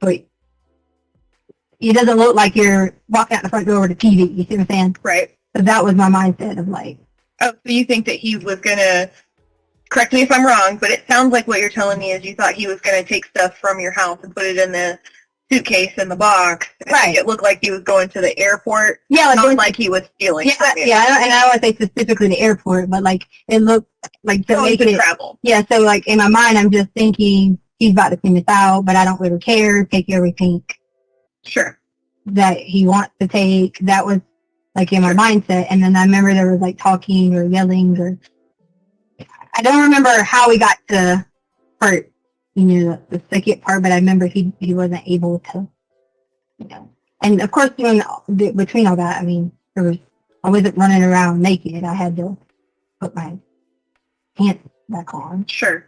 but it doesn't look like you're walking out the front door to TV. You see what I'm saying? Right. So that was my mindset of like, Oh, so you think that he was gonna, correct me if I'm wrong, but it sounds like what you're telling me is you thought he was gonna take stuff from your house and put it in the suitcase in the box. Right. It looked like he was going to the airport. yeah, like, Not like he was stealing. yeah, from you. yeah, and I don't want to say specifically the airport, but like it looked like to So make he could it. travel. Yeah, so like in my mind, I'm just thinking he's about to clean this out, but I don't really care. Take everything Sure. that he wants to take. That was like in my mindset. And then I remember there was like talking or yelling, or I don't remember how we got to part, you know, the second part, but I remember he wasn't able to, you know. And of course, between all that, I mean, I wasn't running around naked. I had to put my pants back on, Sure.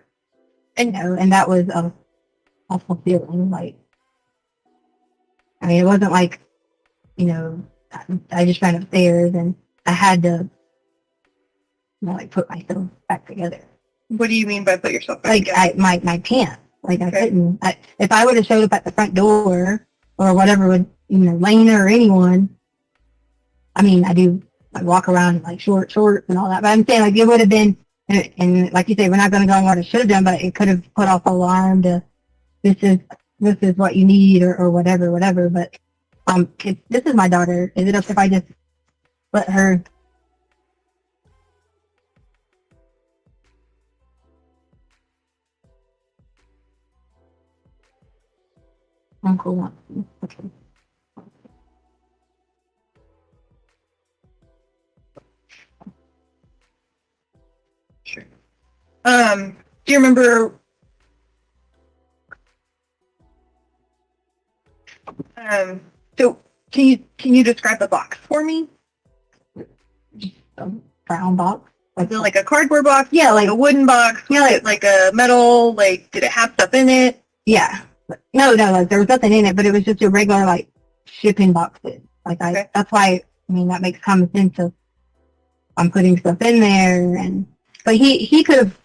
you know, and that was a awful feeling. Like, I mean, it wasn't like, you know, I just ran upstairs and I had to, you know, like put myself back together. What do you mean by put yourself back Like together? my pants, like I Okay. couldn't. If I would have showed up at the front door or whatever with, you know, Lena or anyone, I mean, I do like walk around in like shorts and all that. But I'm saying like it would have been, and like you say, we're not going to go on what I should have done, but it could have put off alarm to this is what you need or whatever. But this is my daughter. Is it okay if I just let her? Uncle wants me. Okay. Sure. Do you remember? So can you describe the box for me? Brown box. Was it like a cardboard box? Yeah, Like a wooden box? Yeah, Like a metal? Like, did it have stuff in it? yeah. No, like there was nothing in it, but it was just a regular like shipping boxes. Like Okay. that's why, I mean, that makes common sense of I'm putting stuff in there, but he could have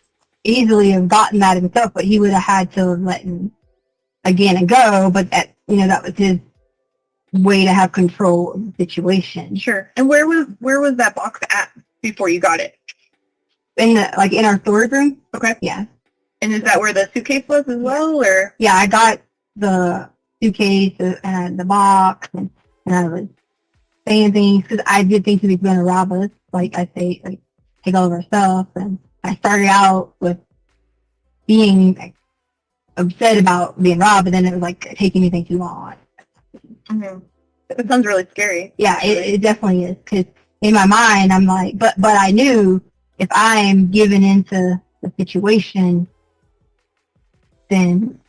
easily have gotten that himself, but he would have had to have let him again and go. But that, you know, that was his way to have control of the situation. Sure. And where was that box at before you got it? In our storage room. Okay. Yeah. And is that where the suitcase was as well, or? Yeah, I got the suitcase and the box, and I was saying things because I did think he was going to rob us. Like I say, like take all of our stuff, and I started out with being like, upset about being robbed, but then it was like taking anything too long. Mm-hmm. It sounds really scary. Yeah, it definitely is. Because in my mind, I'm like, but I knew if I'm given into the situation, then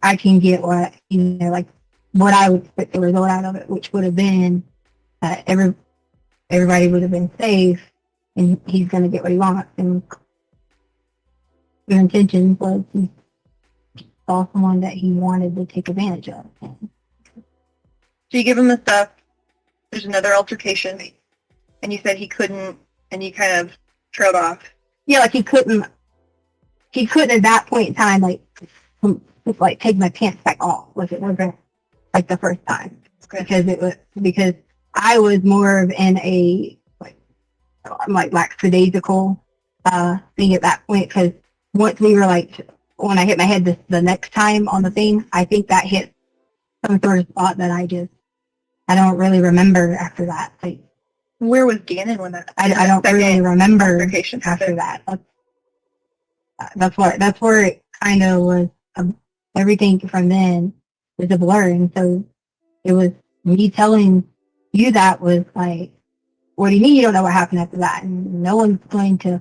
I can get what, you know, like what I would expect the result out of it, which would have been that everybody would have been safe, and he's going to get what he wants. And your intention was he saw someone that he wanted to take advantage of. So you give him the stuff. There's another altercation, and you said he couldn't, and you kind of trailed off. Yeah, like he couldn't at that point in time, like take my pants back off. Like it wasn't like the first time. Okay. Because I was more of in a like lackadaisical thing at that point, because once we were like, when I hit my head the next time on the thing, I think that hit some sort of spot that I don't really remember after that. Like, Where was Gannon when that? I don't really remember altercation after happened? that. That's where it kind of was everything from then was a blur, and so it was me telling you that was like, what do you mean you don't know what happened after that? And no one's going to,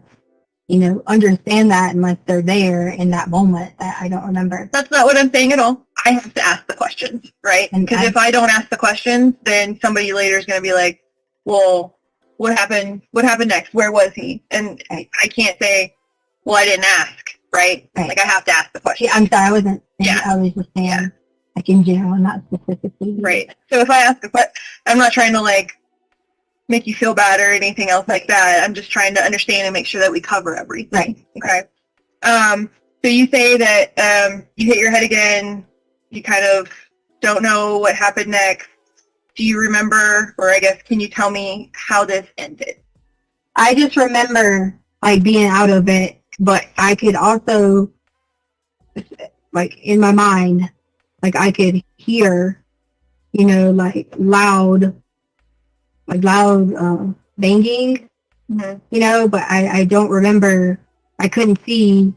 understand that unless they're there in that moment that I don't remember. That's not what I'm saying at all. I have to ask the questions, right? And Because if I don't ask the questions, then somebody later is going to be like, well, what happened? What happened next? Where was he? And I can't say, well, I didn't ask, right? Right. Like I have to ask the question. Yeah, I'm sorry, I wasn't. Yeah. I was just saying, Yeah. like in general, not specifically. Right. So if I ask a question, I'm not trying to like make you feel bad or anything else like that. I'm just trying to understand and make sure that we cover everything. Right. Okay. So you say that you hit your head again. You kind of don't know what happened next. Do you remember, or I guess, can you tell me how this ended? I just remember like being out of it, but I could also, like in my mind, like I could hear, like loud banging, but I don't remember, I couldn't see,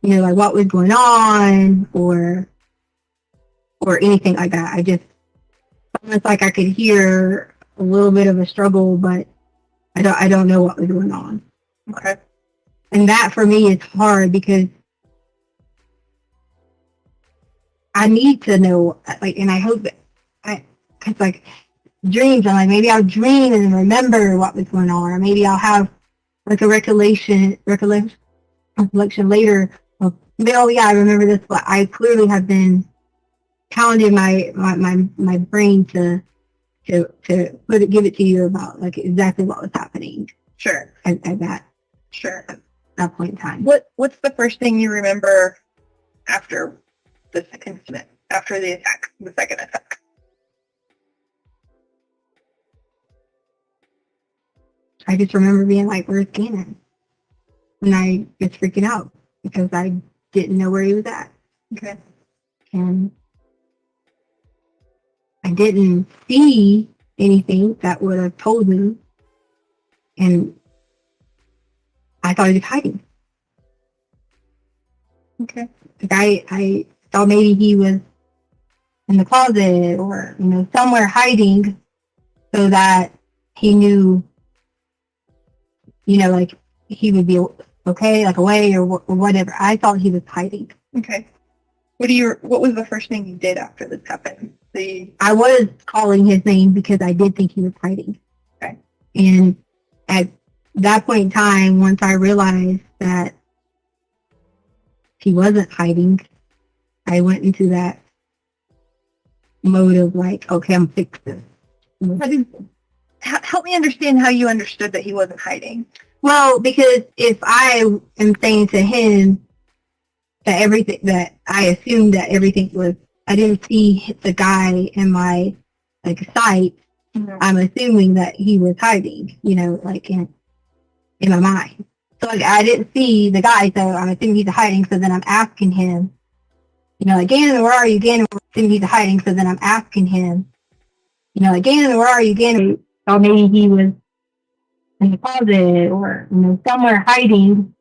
like what was going on or anything like that. I just, almost like I could hear a little bit of a struggle, but I don't know what was going on. Okay. And that for me is hard because I need to know, like, and I hope that cause like dreams, I'm like, maybe I'll dream and remember what was going on, or maybe I'll have like a recollection later of, oh yeah, I remember this, but I clearly have been pounding my brain to give it to you about like exactly what was happening. Sure. At that. Sure. That point in time. What's the first thing you remember after the incident, after the attack, the second attack? I just remember being like, where's Gannon? And I was freaking out because I didn't know where he was at. Okay. And I didn't see anything that would have told me. And I thought he was hiding. Okay. Like I thought maybe he was in the closet or, somewhere hiding so that he knew, like he would be okay, like away or whatever. I thought he was hiding. Okay. What was the first thing you did after this happened? I was calling his name because I did think he was hiding. Okay. And at that point in time, once I realized that he wasn't hiding, I went into that mode of like, okay, I'm fixed this. Help me understand how you understood that he wasn't hiding. Well, because if I am saying to him that I assumed that everything was, I didn't see the guy in my sight. Mm-hmm. I'm assuming that he was hiding, like in my mind. So like I didn't see the guy, so I'm assuming he's hiding. So then I'm asking him, like, Gannon, where are you? Gannon, I'm assuming he's hiding. So then I'm asking him, like, Gannon, where are you? Gannon, or maybe he was in the closet or somewhere hiding,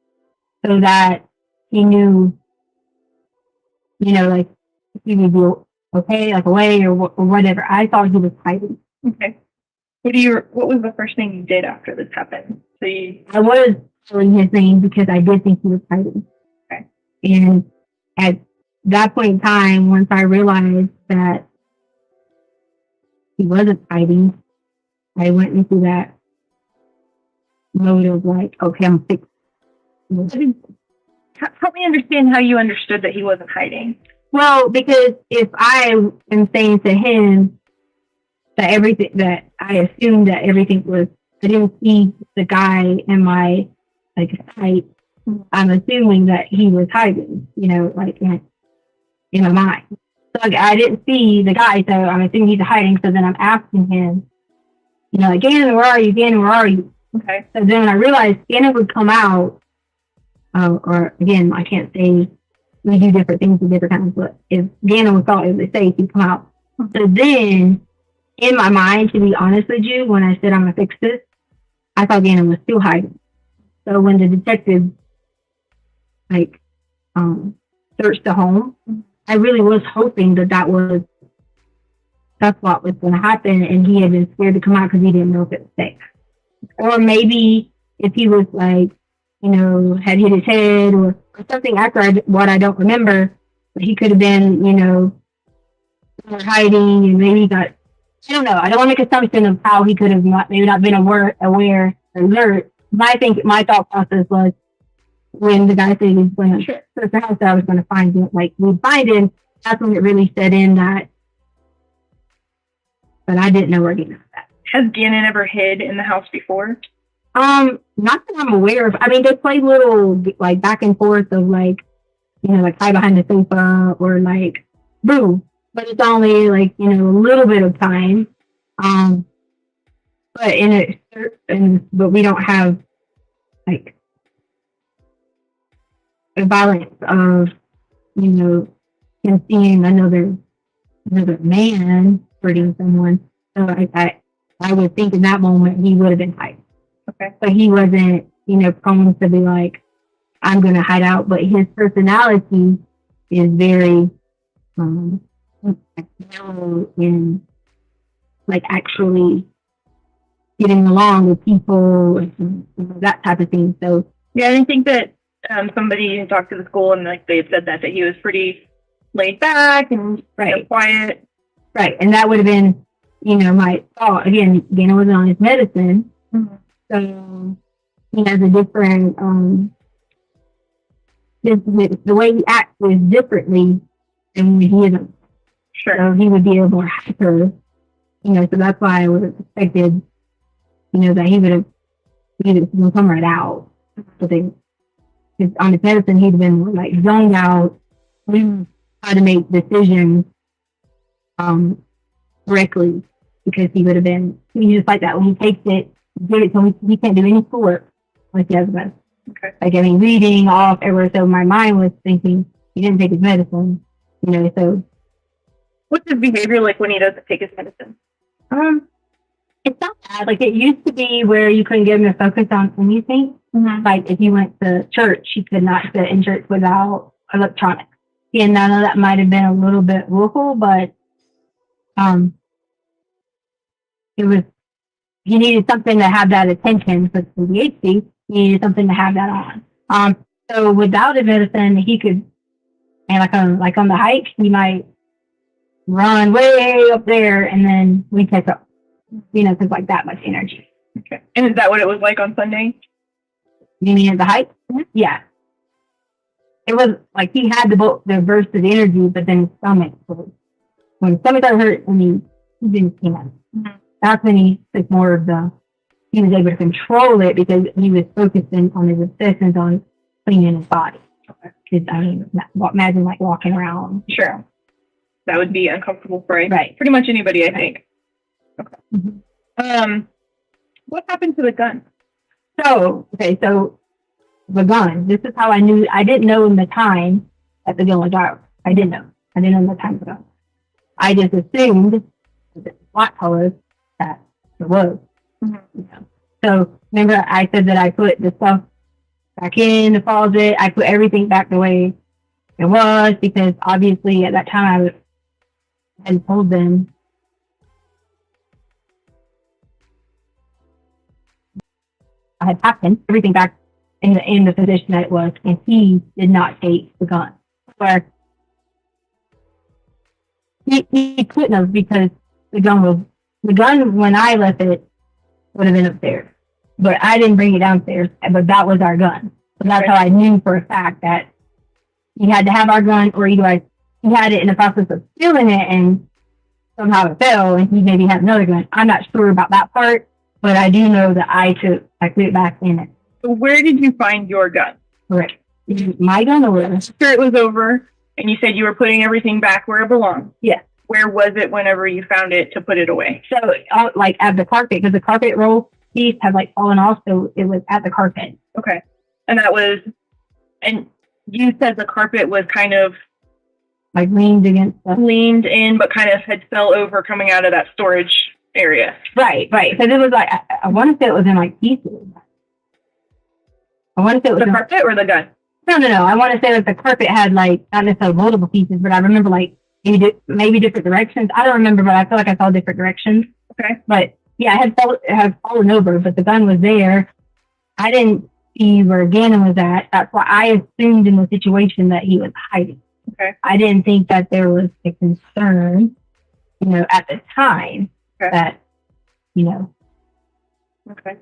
so that he knew, like he would be okay, like away or whatever. I thought he was hiding. Okay. What was the first thing you did after this happened? I was calling his name because I did think he was hiding. Okay. And at that point in time, once I realized that he wasn't hiding, I went into that mode of like, okay, I'm fixed. Help me understand how you understood that he wasn't hiding. Well, because if I am saying to him that I assumed that everything was, I didn't see the guy in my sight, I'm assuming that he was hiding, like in my mind. So like, I didn't see the guy, so I'm assuming he's hiding. So then I'm asking him, like, Gannon, where are you? Gannon, where are you? Okay. So then when I realized Gannon would come out, or again, I can't say we do different things at different times, but if Gannon was thought it was safe, he'd come out. So then, in my mind, to be honest with you, when I said I'm gonna fix this, I thought Gannon was still hiding. So when the detective searched the home. I really was hoping that's what was going to happen, and he had been scared to come out because he didn't know if it was safe. Or maybe if he was like, had hit his head or something after what I don't remember, but he could have been, hiding and maybe got, I don't know. I don't want to make assumption of how he could have maybe not been aware, alert. But I think my thought process was when the guy said he was going to search the house that I was going to find him, like we'd find him, that's when it really set in that, but I didn't know where he was at. Has Gannon ever hid in the house before? Not that I'm aware of. I mean, they play little like back and forth of like, like hide behind the sofa or like boo, but it's only like, a little bit of time. But but we don't have like the violence of, him seeing another man hurting someone. So I would think in that moment he would have been hiding. Okay. But he wasn't, prone to be like, I'm going to hide out. But his personality is very, in like actually getting along with people and that type of thing. So yeah, I think that somebody had talked to the school and like they had said that he was pretty laid back and quiet. Right. And that would have been, my thought. Again, Gannon was on his medicine. Mm-hmm. So he has a different, the way he acts is differently than when he isn't. Sure. So he would be a more hyper, so that's why I would have expected, that he would have come right out. But then, because on his medicine, he'd been like zoned out, how to make decisions, correctly, because he would have been, he's just like that. When he takes it, give it to him, he can't do any schoolwork like he has medicine. Okay. Like, I mean, reading off everywhere. So my mind was thinking he didn't take his medicine, so. What's his behavior like when he doesn't take his medicine? It's not bad. Like, it used to be where you couldn't get him to focus on anything. Mm-hmm. Like, if he went to church, he could not sit in church without electronics. And I know that might have been a little bit local, but he needed something to have that attention. For ADHD, he needed something to have that on. So without his medicine, he could, and like on the hike, he might run way up there, and then we catch up. Because like that much energy. Okay. And is that what it was like on Sunday? You mean at the hike? Yeah. It was like he had the burst of energy, but then his stomach. When his stomach got hurt, he didn't see him. Mm-hmm. That's when he took more of he was able to control it because he was focusing on his obsessions on cleaning his body. Okay. Imagine like walking around. Sure. That would be uncomfortable for right. Pretty much anybody, I think. Okay. Mm-hmm. What happened to the gun? So the gun. This is how I knew. I didn't know in the time that the gun was out. I didn't know the time of the gun. I just assumed with the black colors that it was. Mm-hmm. So remember, I said that I put the stuff back in the closet. I put everything back the way it was because obviously at that time I had told them. I had packed everything back in the position that it was, and he did not take the gun. Where he couldn't have because the gun when I left it would have been upstairs, but I didn't bring it downstairs. But that was our gun, so that's how I knew for a fact that he had to have our gun, or either he had it in the process of stealing it and somehow it fell, and he maybe had another gun. I'm not sure about that part. But I do know that I put it back in it. So where did you find your gun? Correct. My gun or after it was over, and you said you were putting everything back where it belonged. Yes. Where was it whenever you found it to put it away? So, like at the carpet, because the carpet roll piece had like fallen off, so it was at the carpet. Okay. And and you said the carpet was kind of like leaned in, but kind of had fell over coming out of that storage area. Right. Because it was like, I want to say it was in like pieces. I want to say it was the carpet or the gun? No. I want to say like the carpet had like not necessarily multiple pieces, but I remember like maybe different directions. I don't remember, but I feel like I saw different directions. Okay. But yeah, it had fallen over, but the gun was there. I didn't see where Gannon was at. That's why I assumed in the situation that he was hiding. Okay. I didn't think that there was a concern, at the time that, Okay.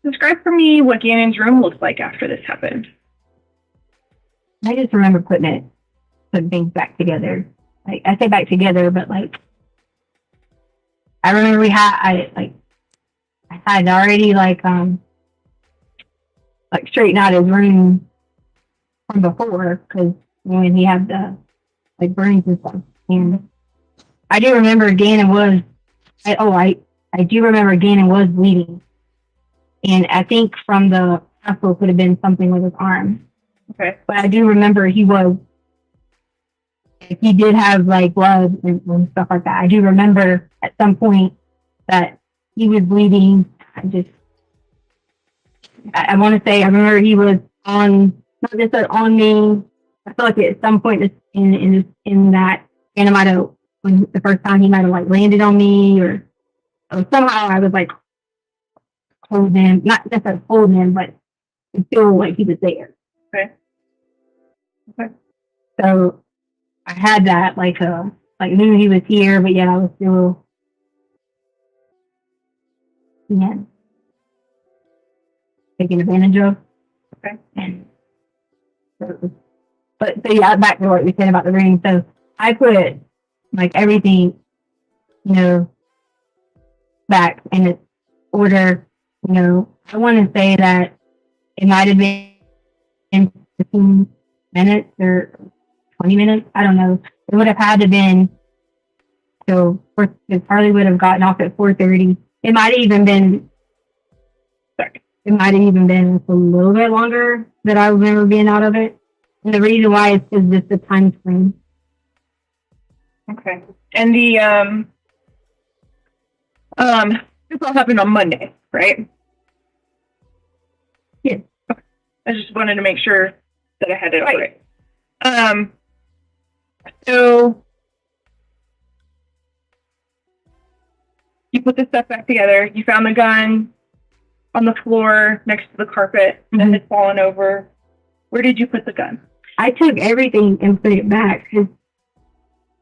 Describe for me what Gannon's room looks like after this happened. I just remember putting things back together. Like I say back together, but like I remember I had already like straightened out his room from before because when he had the like burns and stuff. And I do remember Gannon was I do remember Gannon was bleeding. And I think from the hospital could have been something with his arm. Okay. But I do remember he did have like blood and stuff like that. I do remember at some point that he was bleeding. I want to say I remember he was not just on me. I feel like at some point in that, and when the first time he might have like landed on me or somehow I was like holding him, not necessarily holding him, but it feel like he was there. Okay. So I had that like knew he was here, but yet I was still taken advantage of. Okay. And so yeah, back to what we said about the ring. So I put like everything, back in its order. I want to say that it might have been 15 minutes or 20 minutes. I don't know. It would have had to been. So it probably would have gotten off at 4:30. It might have even been. Sorry. It might have even been a little bit longer that I remember being out of it. And the reason why is because just the time frame. Okay. And this all happened on Monday, right? Yes. Okay. I just wanted to make sure that I had it all right. So you put the stuff back together. You found the gun on the floor next to the carpet that had fallen over. Where did you put the gun? I took everything and put it back because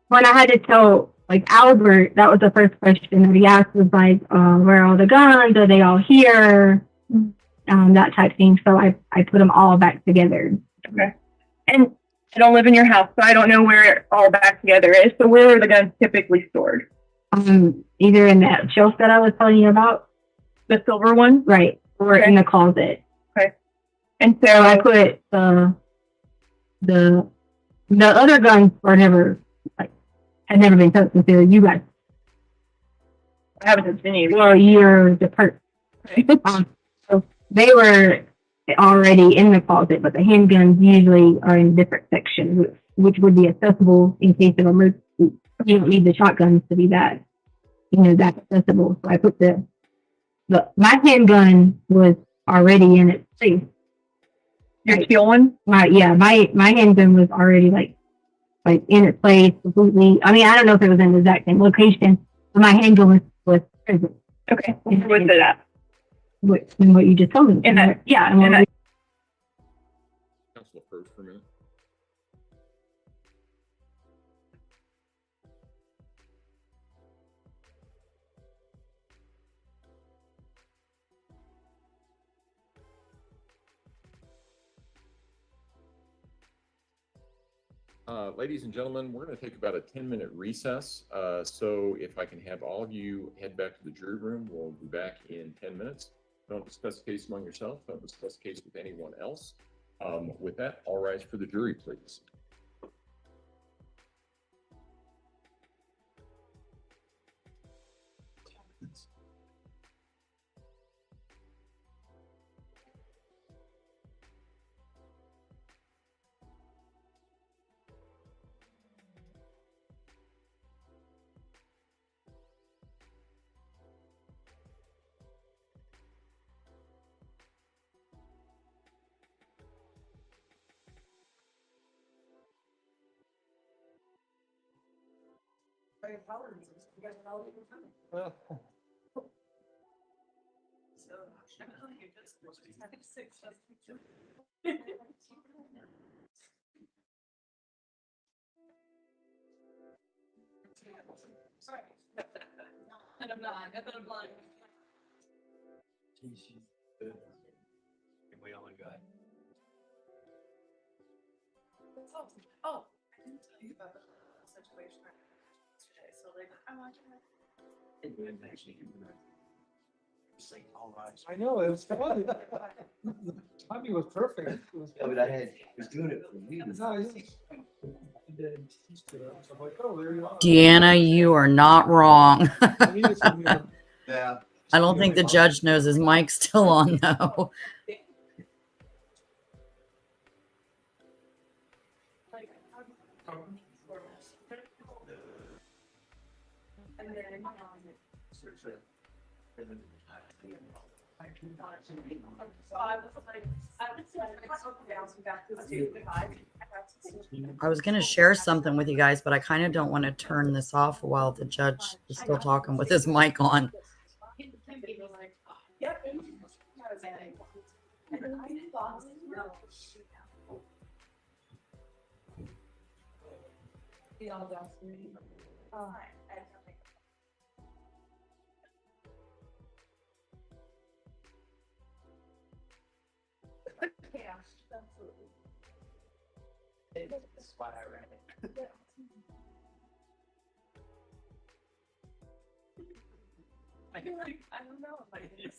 when I had to tell like Albert, that was the first question that he asked was like, where are all the guns? Are they all here? That type of thing. So I put them all back together. Okay. And I don't live in your house, so I don't know where it all back together is. So where are the guns typically stored? Either in that shelf that I was telling you about. The silver one? Right. Or in the closet. Okay. And so I put the other guns were never had never been touched until you guys. I haven't touched any. Well, you're the person. Okay. So they were already in the closet, but the handguns usually are in different sections, which would be accessible in case of emergency. You don't need the shotguns to be that, that accessible. So I put my handgun was already in its place. Your steel one? My handgun was already like in its place completely. I mean, I don't know if it was in the exact same location, but my handgun was present. Okay. Where's it at? In what you just told me. In that, yeah. Council first for a minute. Ladies and gentlemen, we're going to take about a 10-minute recess. So if I can have all of you head back to the jury room, we'll be back in 10 minutes. Don't discuss the case among yourself. Don't discuss the case with anyone else. With that, all rise for the jury, please. We only got. Oh, I didn't tell you about the situation yesterday. So like, I'm watching it. I know, it was fun. Tommy was perfect. It was was doing it for you. Deanna, you are not wrong. Yeah. I don't think the judge knows his mic's still on though. And then, I was going to share something with you guys, but I kind of don't want to turn this off while the judge is still talking with his mic on. yeah, absolutely. That's why I ran it. I feel like, I don't know if I did.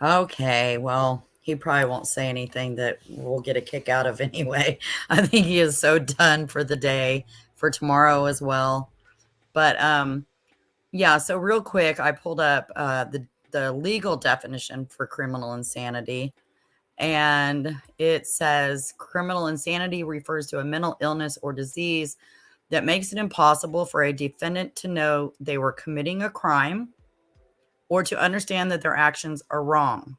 Okay, well, he probably won't say anything that we'll get a kick out of anyway. I think he is so done for the day, for tomorrow as well. But yeah, so real quick, I pulled up the legal definition for criminal insanity. And it says criminal insanity refers to a mental illness or disease that makes it impossible for a defendant to know they were committing a crime or to understand that their actions are wrong.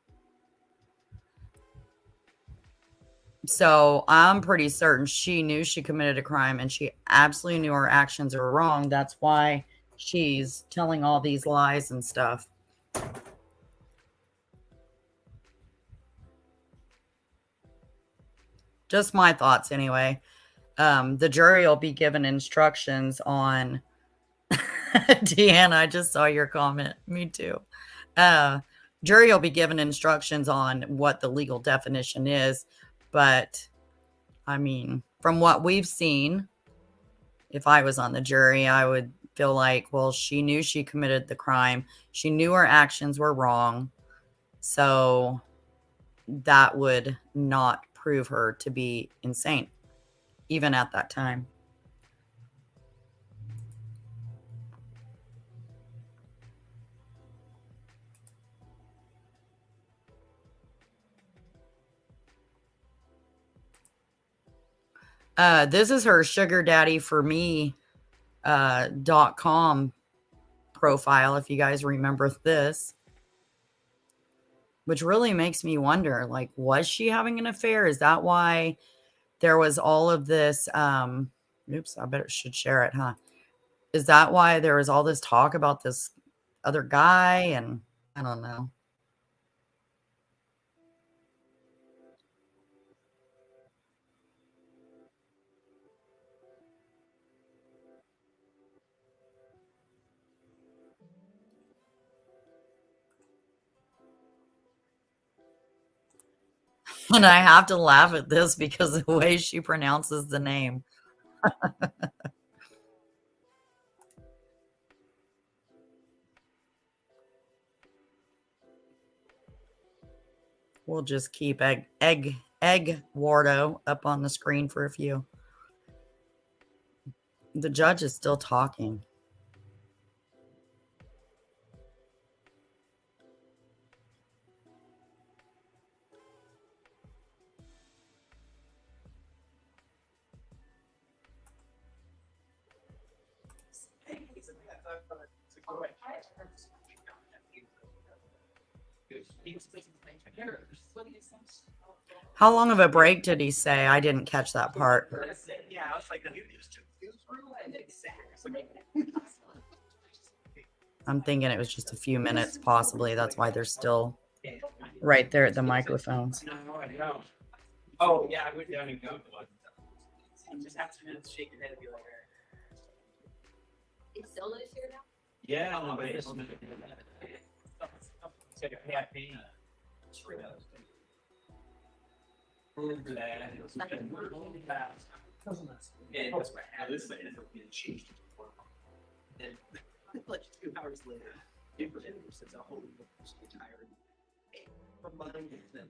So I'm pretty certain she knew she committed a crime and she absolutely knew her actions were wrong. That's why she's telling all these lies and stuff. Just my thoughts anyway. The jury will be given instructions on Deanna, I just saw your comment. Me too. Jury will be given instructions on what the legal definition is. But, I mean, from what we've seen, if I was on the jury, I would feel like, well, she knew she committed the crime. She knew her actions were wrong. So that would not prove her to be insane, even at that time. This is her sugar daddy for me .com profile, if you guys remember this, which really makes me wonder, like, was she having an affair? Is that why there was all of this? Oops, I better should share it, huh? Is that why there was all this talk about this other guy? And I don't know. And I have to laugh at this because of the way she pronounces the name. We'll just keep Egg Wardo up on the screen for a few. The judge is still talking. How long of a break did he say? I didn't catch that part. I'm thinking it was just a few minutes, possibly. That's why they're still right there at the microphones. Oh, yeah, I went down and got one. Just have to shake your head and be like, It's still this year now? yeah, but it's like a caffeine. Yeah, that's what happened. This ended up being changed. Then, like 2 hours later, it was a whole entire reminding them.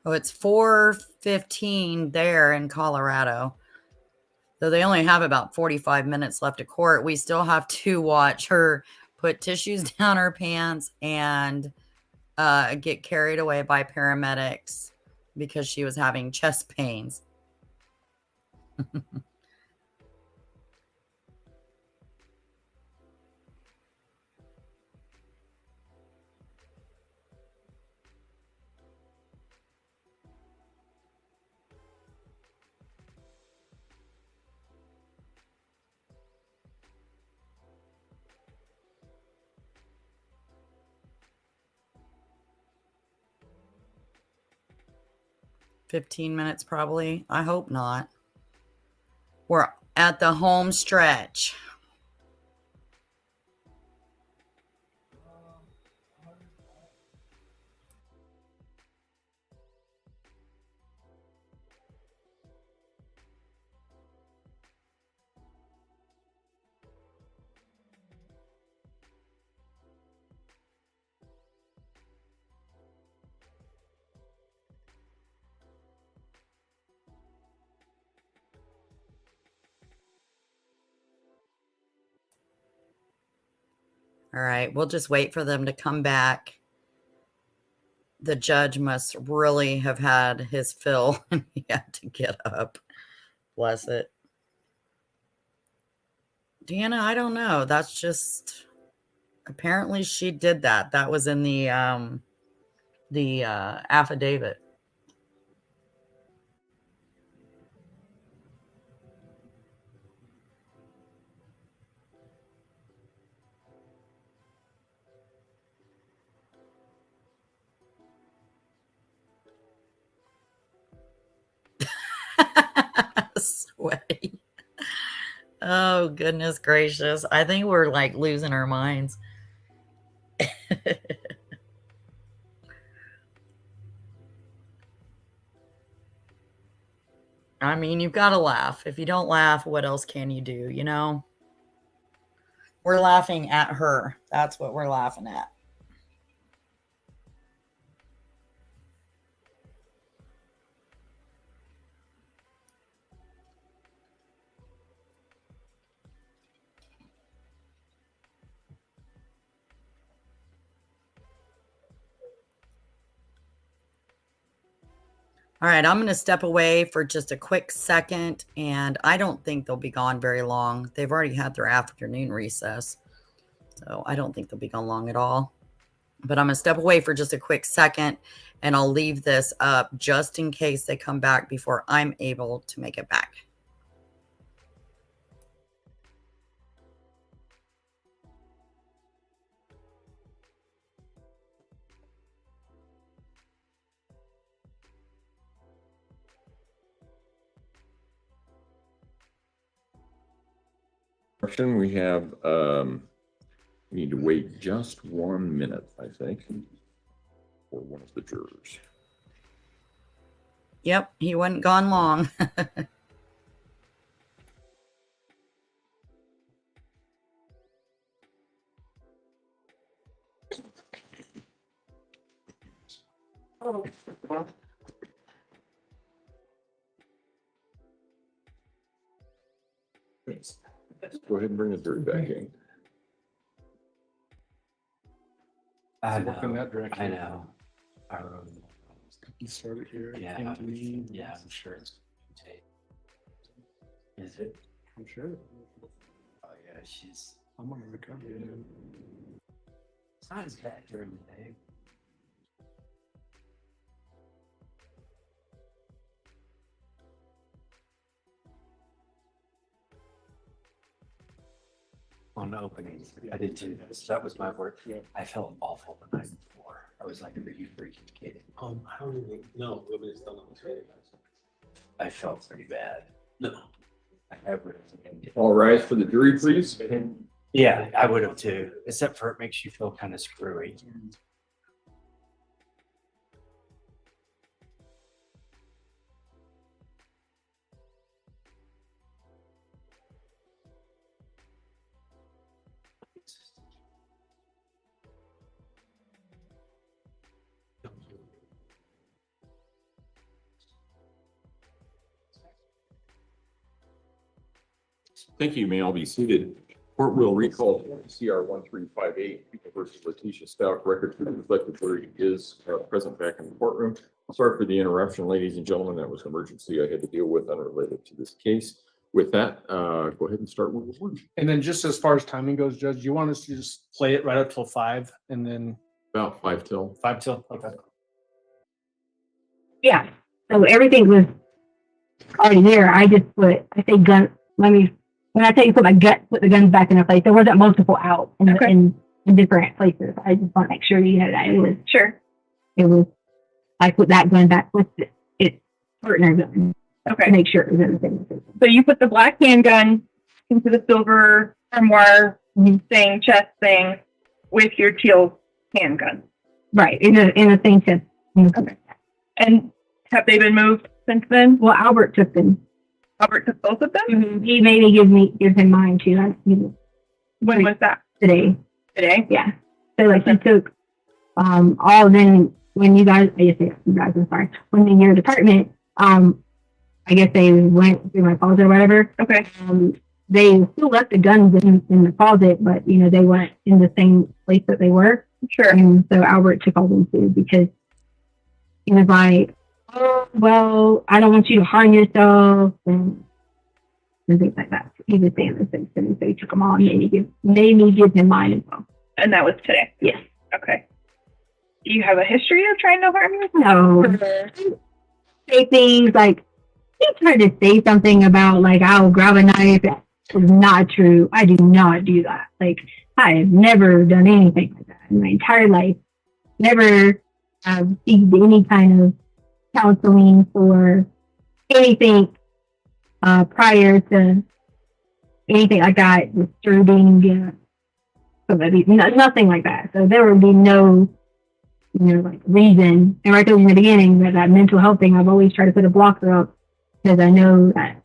Oh, it's 4:15 there in Colorado. So they only have about 45 minutes left of court. We still have to watch her put tissues down her pants and get carried away by paramedics because she was having chest pains. 15 minutes probably. I hope not. We're at the home stretch. All right, we'll just wait for them to come back. The judge must really have had his fill and he had to get up. Bless it. Deanna, I don't know. That's just apparently she did that. That was in the affidavit. Sweaty. Oh, goodness gracious. I think we're like losing our minds. I mean, you've got to laugh. If you don't laugh, what else can you do, you know? We're laughing at her. That's what we're laughing at. All right, I'm going to step away for just a quick second, and I don't think they'll be gone very long. They've already had their afternoon recess, so I don't think they'll be gone long at all. But I'm going to step away for just a quick second, and I'll leave this up just in case they come back before I'm able to make it back. We have, we need to wait just 1 minute, I think, for one of the jurors. Yep, he wasn't gone long. Go ahead and bring the jury back in. I Look in know. that direction. I know. You started here. Yeah. came to me. Yeah, I'm sure it's. Is it? I'm sure. Oh yeah, she's. I'm on recovery. It's not as bad during the day. On openings, I did too. That was my work. I felt awful the night before. I was like, are you freaking kidding? I don't even know. Nobody's done it. I felt pretty bad. No. I never. All rise for the jury, please. Yeah, I would have too, except for it makes you feel kind of screwy. Thank you. You may all be seated. Court will recall CR 1358, People versus Leticia Stauch. Record to reflect the jury is present back in the courtroom. Sorry for the interruption, ladies and gentlemen. That was an emergency I had to deal with unrelated to this case. With that, go ahead and start with the word. And then just as far as timing goes, Judge, you want us to just play it right up till 5 and then About 5 till. 5 till? Okay. Yeah. So everything was already there. I just I say gun, when I tell you put the guns back in their place, there wasn't multiple out in different places. I just want to make sure you know that it was, I put that gun back with its partner gun. Okay. To make sure it was in the same place. So you put the black handgun into the silver armoire thing, chest thing, with your teal handgun. Right. In the same chest. Okay. And have they been moved since then? Well, Albert took them. Albert took both of them? Mm-hmm. He made me give him mine too. When was that? Today. Today? Yeah. So like he took all of them when you guys, I guess you guys, I'm sorry, when in your department, I guess they went through my closet or whatever. Okay. They still left the guns in the closet, but you know, they weren't in the same place that they were. Sure. And so Albert took all them too because he was like, oh, well, I don't want you to harm yourself and things like that. He was saying those things to me, so he took them all and made me give him mine as well. And that was today? Yes. Okay. Do you have a history of trying to harm yourself? No. Say things like, he tried to say something about like, I'll grab a knife. That is not true. I do not do that. Like, I have never done anything like that in my entire life. Never received any kind of counseling for anything prior to anything like that, disturbing, nothing like that. So there would be no, like reason. And right there in the beginning, that mental health thing, I've always tried to put a blocker up because I know that,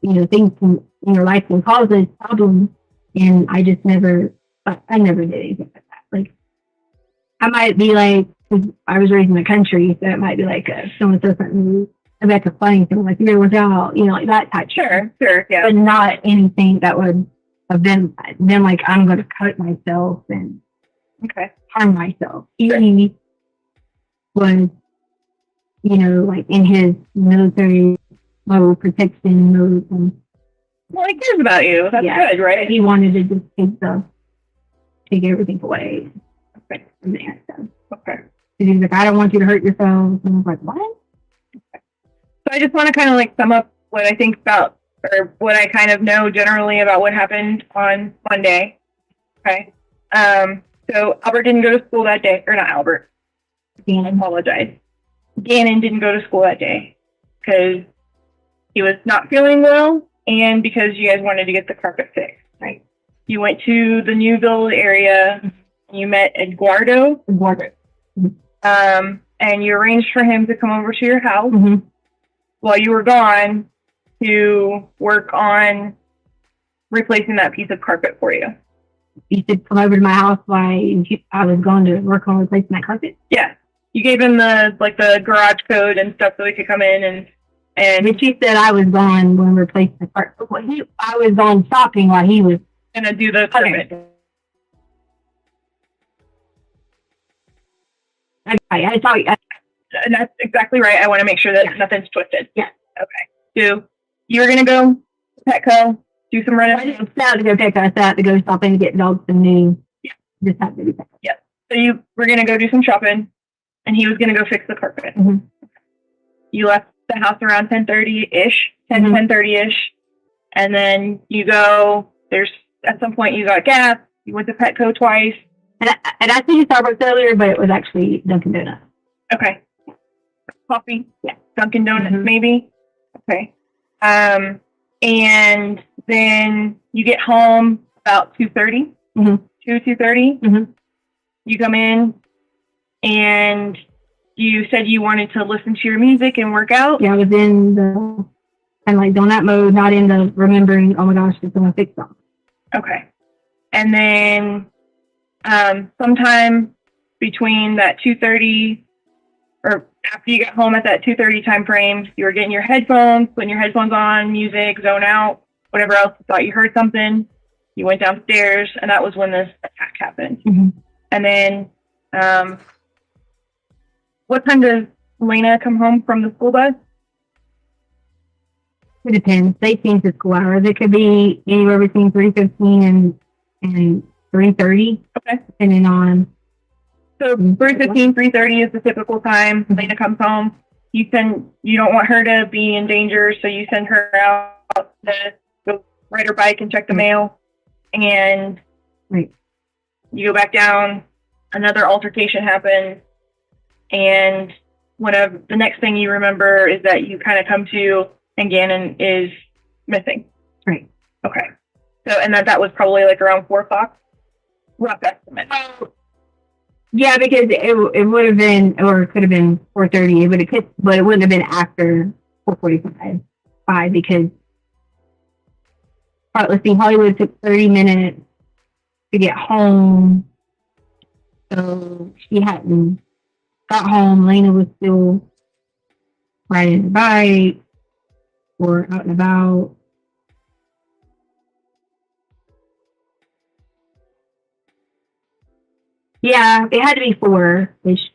things in your life can cause a problem. And I just never did anything like that. Like, I might be like, I was raised in the country, so it might be like someone says something about funny thing, like you was out, like that type. Sure, yeah. But not anything that would have been like I'm going to cut myself and harm myself. Sure. He was, like in his military mode, protection mode. And, well, he cares about you. That's good, right? He wanted to just take everything away. Okay. He's like, I don't want you to hurt yourself. And I was like, what? So I just want to kind of like sum up what I think about, or what I kind of know generally about what happened on Monday. Okay. So Albert didn't go to school that day, or not Albert. I apologize. Gannon didn't go to school that day because he was not feeling well and because you guys wanted to get the carpet fixed. Right. You went to the new build area. You met Eduardo. And you arranged for him to come over to your house while you were gone to work on replacing that piece of carpet for you. He said, come over to my house while I was going to work on replacing that carpet? Yeah. You gave him the garage code and stuff so he could come in and And she said I was gone when we replaced the cart. I was gone shopping while he was gonna do the carpet. I saw you. And that's exactly right. I want to make sure that nothing's twisted. Yeah. Okay. So you're gonna go to Petco, do some I running. didn't start to go pick us up to go shopping to get dogs some new. Yeah. Just have to do that. Yeah. So you were gonna go do some shopping, and he was gonna go fix the carpet. Mm-hmm. You left the house around 10:30-ish, 10:30-ish, and then you go. There's at some point you got gas. You went to Petco twice. And I seen Starbucks earlier, but it was actually Dunkin' Donuts. Okay. Coffee. Yeah. Dunkin' Donuts, Mhm. maybe. Okay. And then you get home about 2:30. Mhm. 2:30. Mhm. You come in, and you said you wanted to listen to your music and work out. Yeah, I was in the kind of like donut mode, not in the remembering. Oh my gosh, it's gonna fix something. Okay. And then sometime between that 2:30 or after you got home at that 2:30 time frame, you were getting your headphones, putting your headphones on, music, zone out, whatever else. You thought you heard something. You went downstairs, and that was when this attack happened. Mhm. And then, what time does Lena come home from the school bus? It depends. They change the school hours. It could be anywhere between 3:15 and 3:30. Okay. Depending on. So 3:15, 3:30 is the typical time Lena comes home. You don't want her to be in danger, so you send her out to go ride her bike and check the mail. And Right. you go back down, another altercation happens, and the next thing you remember is that you kind of come to and Gannon is missing. Right. Okay. So, and that was probably like around 4 o'clock? Rough estimate. Yeah, because it would have been, or it could have been 4:30, but it wouldn't have been after 4:45, because let's see, Hollywood took 30 minutes to get home, so she hadn't got home. Lena was still riding the bike or out and about. Yeah, it had to be 4-ish.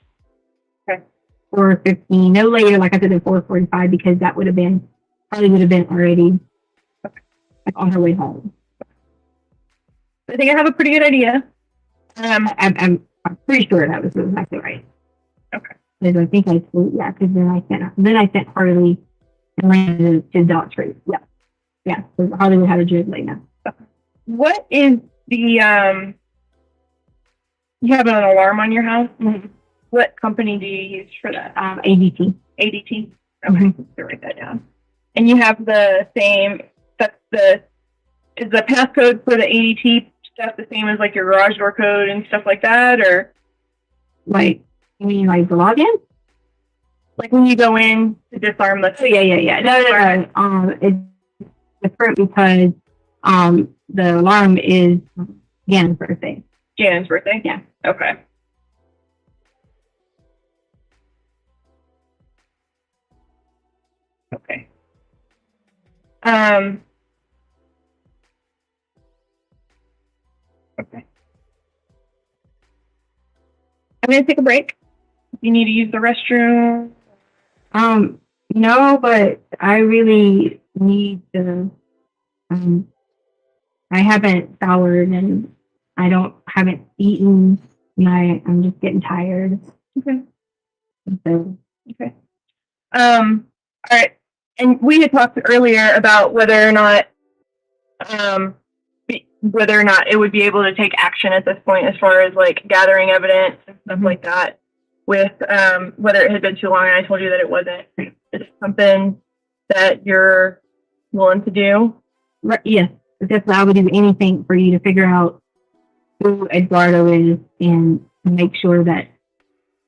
Okay. 4:15, no later, like I said, than 4:45, because that would have been already like on her way home. I think I have a pretty good idea. I'm pretty sure that was exactly right. Okay. Because I think I told, yeah, because then I sent Harley and Lena to Dot Street. Yeah. Yeah. So Harley would have a judge Lena. What is the you have an alarm on your house? Mm-hmm. What company do you use for that? ADT. ADT. Okay, to write that down. And you have the same. Is the passcode for the ADT stuff the same as like your garage door code and stuff like that, or like you mean like the login? Like when you go in to disarm the. Oh, yeah. No. It's different because the alarm is Gannon's birthday. Jan's birthday. Yeah. Okay. Okay. Okay. I'm gonna take a break. You need to use the restroom. No, but I really need to. I haven't showered and haven't eaten, and I'm just getting tired. Okay. So. Okay. All right. And we had talked earlier about whether or not it would be able to take action at this point, as far as like gathering evidence and stuff like that, with whether it had been too long. And I told you that it wasn't. Is it something that you're willing to do? Right, yes, because I would do anything for you to figure out who Eduardo is and make sure that.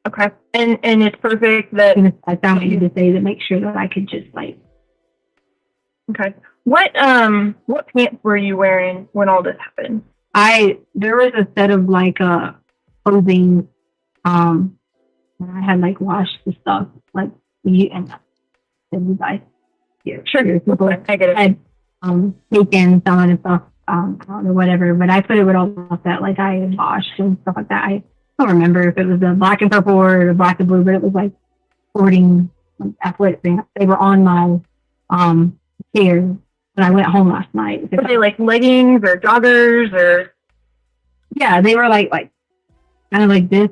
Okay. And it's perfect that I found you to say that, make sure that I could just like. Okay. What pants were you wearing when all this happened? There was a set of like clothing, and I had like washed the stuff like you and you guys. yeah, sure, people had taken some of the stuff out or whatever, but I put it with all the stuff that like I had washed and stuff like that. I don't remember if it was the black and purple or the black and blue, but it was like sporting athletic things. They were on my chair when I went home last night. Were they like leggings or joggers or? Yeah, they were like kind of like this.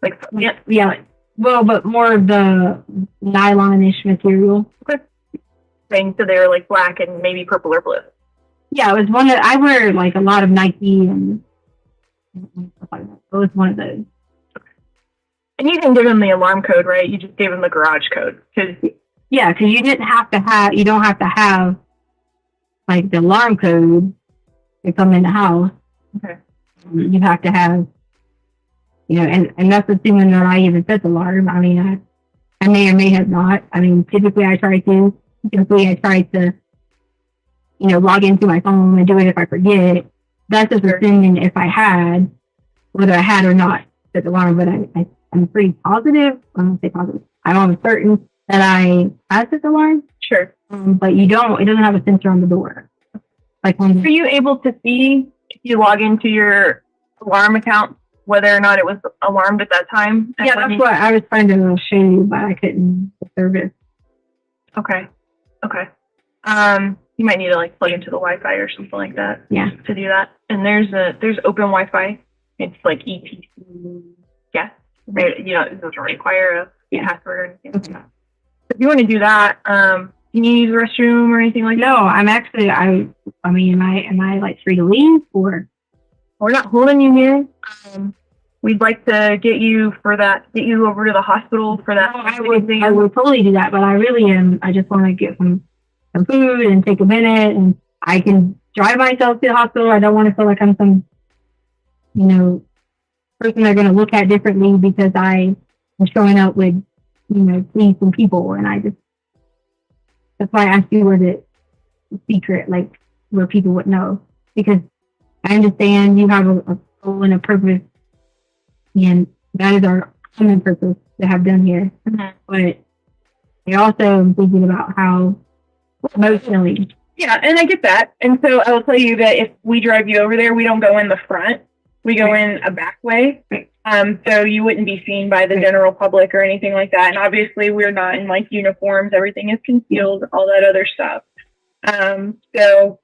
Like, Yeah. Well, but more of the nylon-ish material. Thing, so they were like black and maybe purple or blue. Yeah, it was one that I wear like a lot of Nike and stuff like that. So it was one of those. And you can give them the alarm code, right? You just gave them the garage code. Yeah, because you don't have to have like the alarm code to come in the house. Okay. You have to have, and that's assuming that I even set the alarm. I mean, I may or may have not. I mean, typically I try to, log into my phone and do it if I forget. That's just assuming if I had, whether I had or not set the alarm, but I'm pretty positive. I don't say positive. I'm almost certain that I had set the alarm. Sure. But it doesn't have a sensor on the door. Like when Are you able to see if you log into your alarm account whether or not it was alarmed at that time? Yeah, that's what I was trying to show you, but I couldn't serve it. Okay. You might need to like plug into the Wi-Fi or something like that. Yeah. To do that. And there's open Wi-Fi. It's like EPC. Yeah. It doesn't require a password or anything like that. If you want to do that, can you use the restroom or anything like that? No, I'm actually, am I like free to leave or? We're not holding you here. We'd like to get you over to the hospital for that. I would totally do that, but I really am. I just want to get some food and take a minute, and I can drive myself to the hospital. I don't want to feel like I'm some, person they're going to look at differently because I am showing up with, please some people, and that's why I asked you where the secret, like where people would know, because I understand you have a goal and a purpose, and that is our common purpose to have done here. Mm-hmm. But I also am thinking about how emotionally. Yeah, and I get that. And so I will tell you that if we drive you over there, we don't go in the front. We go in a back way. So you wouldn't be seen by the general public or anything like that. And obviously we're not in like uniforms. Everything is concealed, all that other stuff. So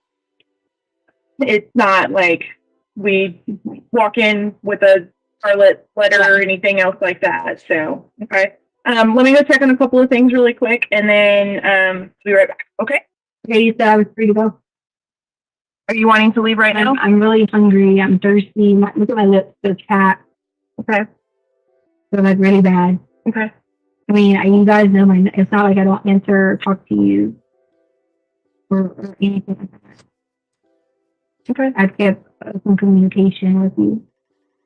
it's not like we walk in with a scarlet letter or anything else like that. So, okay. Let me go check on a couple of things really quick and then be right back. Okay. Okay, you said I was free to go. Are you wanting to leave right now? I'm really hungry. I'm thirsty. Look at my lips. They're chapped. Okay. They're like really bad. Okay. I mean, you guys know it's not like I don't answer or talk to you or anything like that. Okay. I've kept some communication with you.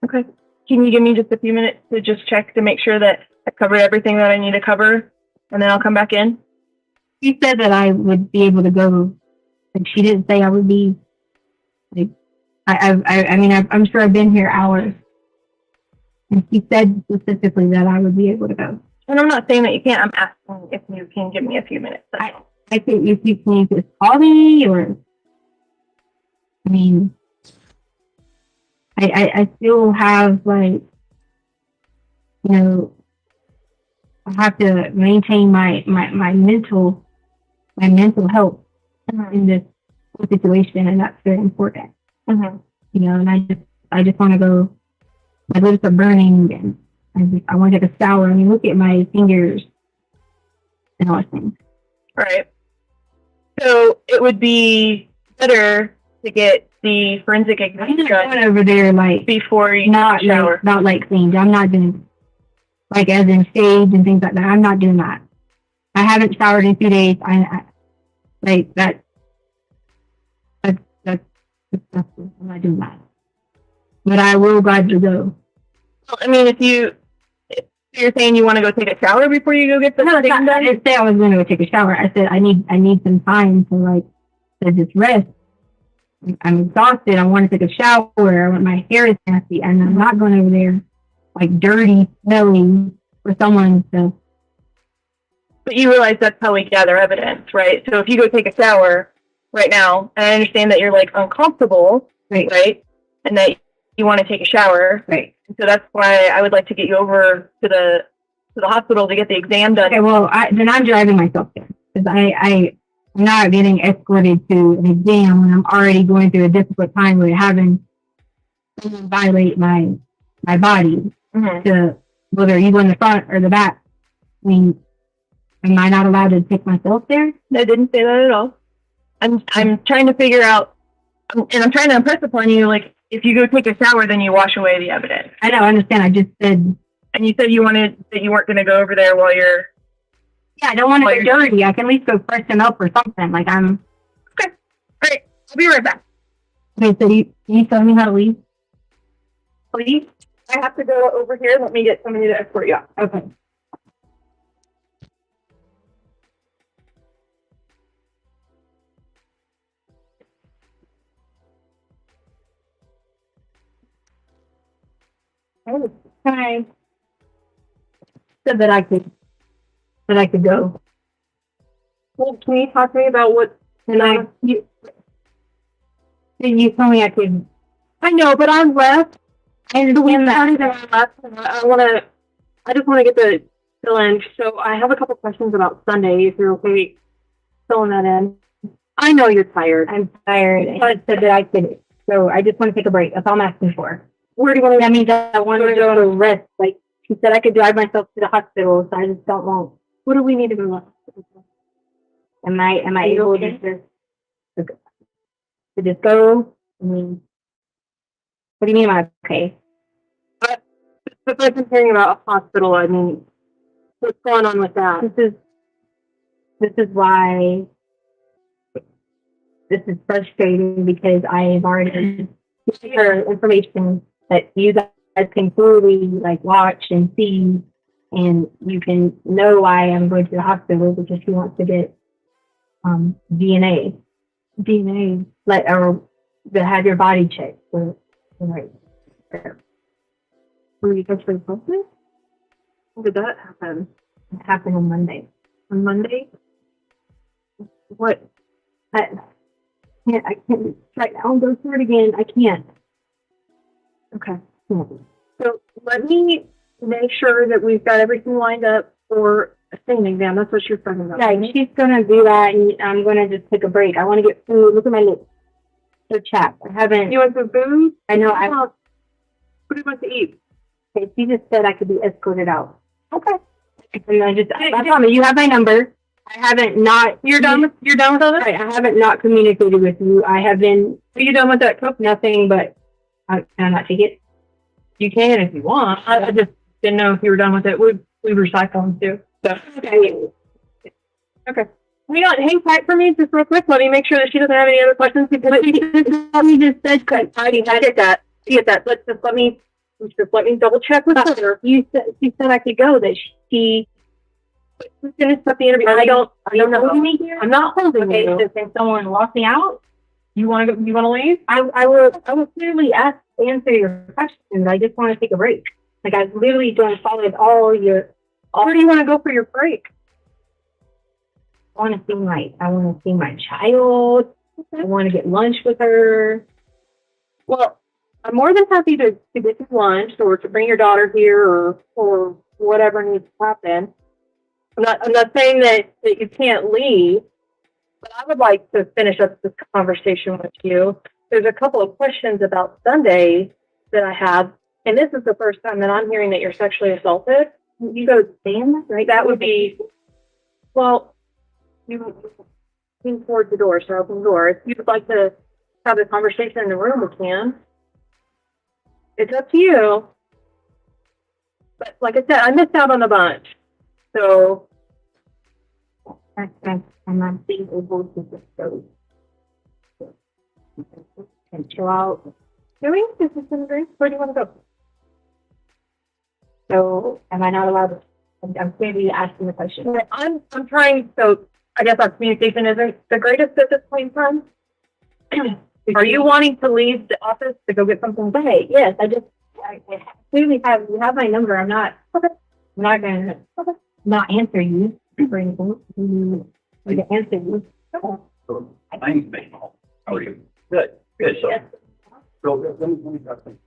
Okay. Can you give me just a few minutes to just check to make sure that I covered everything that I need to cover, and then I'll come back in? She said that I would be able to go. Like, she didn't say I would be. Like, I'm sure I've been here hours, and she said specifically that I would be able to go. And I'm not saying that you can't. I'm asking if you can give me a few minutes. I think if you can just call me, or I mean, I still have like, I have to maintain my mental health in this situation, and that's very important. Mm-hmm. And I just want to go. My lips are burning, and I want to take a shower. I mean, look at my fingers and all those things. Right. So it would be better to get the forensic exam done over there, like before you shower. Not like cleaned. I'm not doing like as in shaved and things like that. I'm not doing that. I haven't showered in 2 days. I like that. That's disgusting. I'm not doing that. But I will gladly go. Well, I mean, if you're saying you want to go take a shower before you go get the thing done? I didn't say I was going to go take a shower. I said I need some time to just rest. I'm exhausted. I want to take a shower. My hair is nasty, and I'm not going over there like dirty, smelly for someone to But you realize that's how we gather evidence, right? So if you go take a shower right now, and I understand that you're like uncomfortable, right? And that you want to take a shower, Right. so that's why I would like to get you over to the hospital to get the exam done. Okay, well, then I'm driving myself there because I'm not getting escorted to an exam when I'm already going through a difficult time with having someone violate my body to whether you go in the front or the back. I mean, am I not allowed to take myself there? I didn't say that at all. I'm trying to figure out, and I'm trying to impress upon you, like, if you go take a shower, then you wash away the evidence. I don't understand. I just said. And you said you weren't going to go over there while you're. Yeah, I don't want to get dirty. I can at least go freshen up or something. Like I'm. Okay. All right. I'll be right back. Okay, so you tell me how to leave? Please. I have to go over here. Let me get somebody to escort you out. Okay. Oh, hi. Said that I could go. Well, can you talk to me about what? And you told me I could. I know, but I'm left. I understand that. I'm left. I just want to get the fill in. So I have a couple questions about Sunday, if you're okay filling that in. I know you're tired. I'm tired. I said that I could. So I just want to take a break. That's all I'm asking for. Where do you want to? That means I want to go to rest. Like she said, I could drive myself to the hospital, so I just don't want. What do we need to go? Am I able to just go? I mean, what do you mean? Am I okay? If I've been hearing about a hospital, I mean, what's going on with that? This is why this is frustrating because I have already given her information that you guys can fully like watch and see, and you can know why I'm going to the hospital because she wants to get DNA, like or to have your body checked. So, right. Were you guys very close? When did that happen? It happened on Monday. On Monday? What? I can't right now. I'll go through it again. I can't. Okay. So let me make sure that we've got everything lined up for a singing exam. That's what you're talking about. Yeah, right? she's gonna do that, and I'm gonna just take a break. I want to get food. Look at my lips. So chapped. I haven't. You want some food? I know. What do you want to eat? Okay, she just said I could be escorted out. Okay. And I promise you have my number. I haven't not. You're done with all this? Right, I haven't not communicated with you. I have been. Are you done with that cook? Nothing, but can I not take it? You can if you want. I just didn't know if you were done with it. We recycle them too. So okay. Hang tight for me just real quick. Let me make sure that she doesn't have any other questions because But you just said I get that. Let me double check with her. she said I could go. That she Finish up the interview. I don't know. holding me here. I'm not holding Okay, you. so can someone lock me out? You want to go? You want to leave? I will clearly answer your questions. I just want to take a break. Like I've literally done followed all your. Where do you want to go for your break? I want to see my child. I want to get lunch with her. Well, I'm more than happy to get you lunch or to bring your daughter here or whatever needs to happen. I'm not saying that you can't leave, but I would like to finish up this conversation with you. There's a couple of questions about Sunday that I have, and this is the first time that I'm hearing that you're sexually assaulted. You go stand right. That would be, well, you lean towards the door, so open the door. If you'd like to have the conversation in the room, we can. It's up to you. But like I said, I missed out on a bunch. So I'm not being able to just go and chill out. doing this is in the room. Where do you want to go? So am I not allowed to? I'm clearly asking the question. I'm trying. So I guess our communication isn't the greatest at this point in time. Are you wanting to leave the office to go get something? Okay, yes, I clearly have, you have my number. I'm not going to not answer you. The answer was, I'm baseball. How are you? Good, good. So, Yes. so let me talk to you.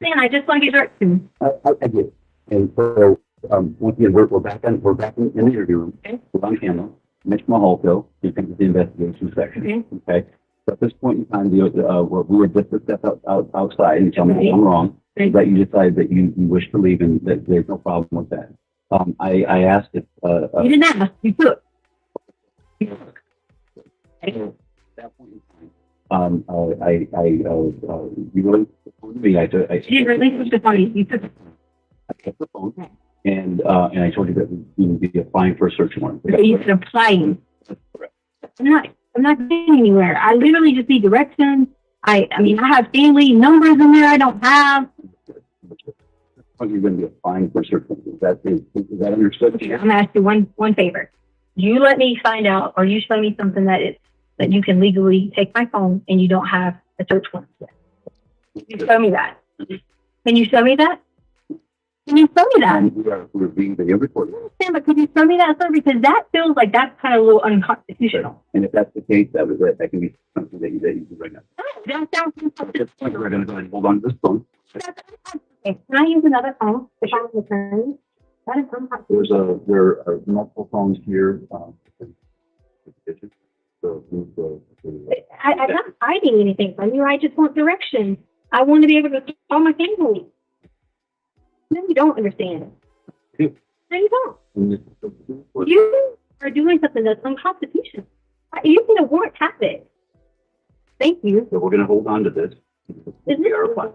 man, I just want to get directions. I get. And so, once again, we're back in the interview room. Okay. We're on camera. Mitch Mahalko, you think the investigation section. Okay. So at this point in time, we were just a step outside and tell me if I'm wrong, that you decided that you wish to leave and that there's no problem with that. I asked if, You didn't ask, you took. at that point in time, you really, me, I You didn't relinquish the money, you took it. I kept the phone and I told you that we would be applying for a search warrant. So you said applying. I'm not getting anywhere. I literally just need directions. I mean, I have family numbers in there I don't have. You're going to be applying for a search warrant. Is that understood? I'm gonna ask you one favor. You let me find out, or you show me something that you can legally take my phone and you don't have a search warrant yet. You show me that. Can you show me that? Can you show me that? We're being video recorded. I understand, but could you show me that, sir? Because that feels like that's kind of a little unconstitutional. And if that's the case, that can be something that you do right now. That sounds At this point, we're going to go ahead and hold on to this phone. okay. Can I use another phone if I'm an attorney? That is unconstitutional. There are multiple phones here. So I'm not hiding anything from you. I just want directions. I want to be able to call my family. No, you don't understand. No, you don't. You are doing something that's unconstitutional. You need a warrant, have it. Thank you. So we're going to hold on to this. We are applying.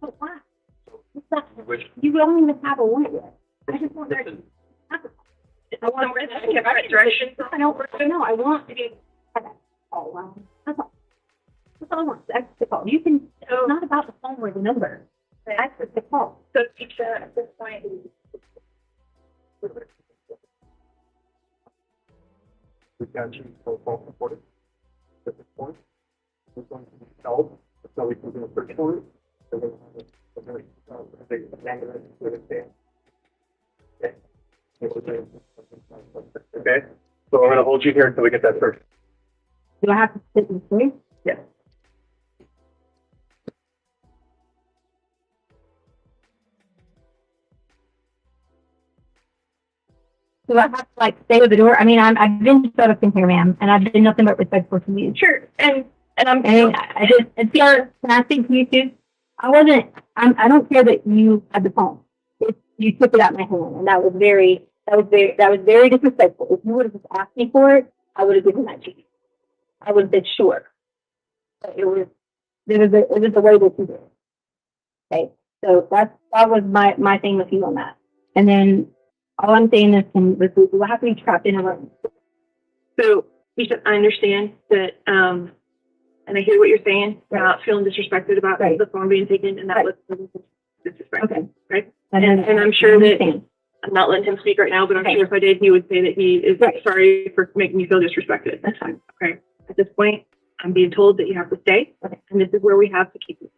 But why? You don't even have a warrant yet. I just want directions. I want to get directions. I don't know. I want to be. Oh, wow. That's all. That's all I want. That's the call. You can. It's not about the phone or the number. That's the call. So Leticia, at this point. We've got you for phone recorded at this point. We're going to be held. So we can do a search warrant. Okay, so I'm going to hold you here until we get that search. Do I have to sit in the room? Yes. Do I have to like stay with the door? I mean, I've been shut up in here, ma'am, and I've been nothing but respectful to you. Sure, and I just and sir, can I speak to you too? I don't care that you had the phone. You took it out of my hand, and that was very disrespectful. If you would have just asked me for it, I would have given that to you. I would have said sure. But it was the way that you did it. Okay, so that was my thing with you on that. And then all I'm saying is, we'll have to be trapped in a room. So, Leticia, I understand that, and I hear what you're saying about feeling disrespected about the phone being taken, and that was disrespect. Okay. Right? And I'm sure that, I'm not letting him speak right now, but I'm sure if I did, he would say that he is sorry for making you feel disrespected. That's fine. Okay. At this point, I'm being told that you have to stay, and this is where we have to keep you.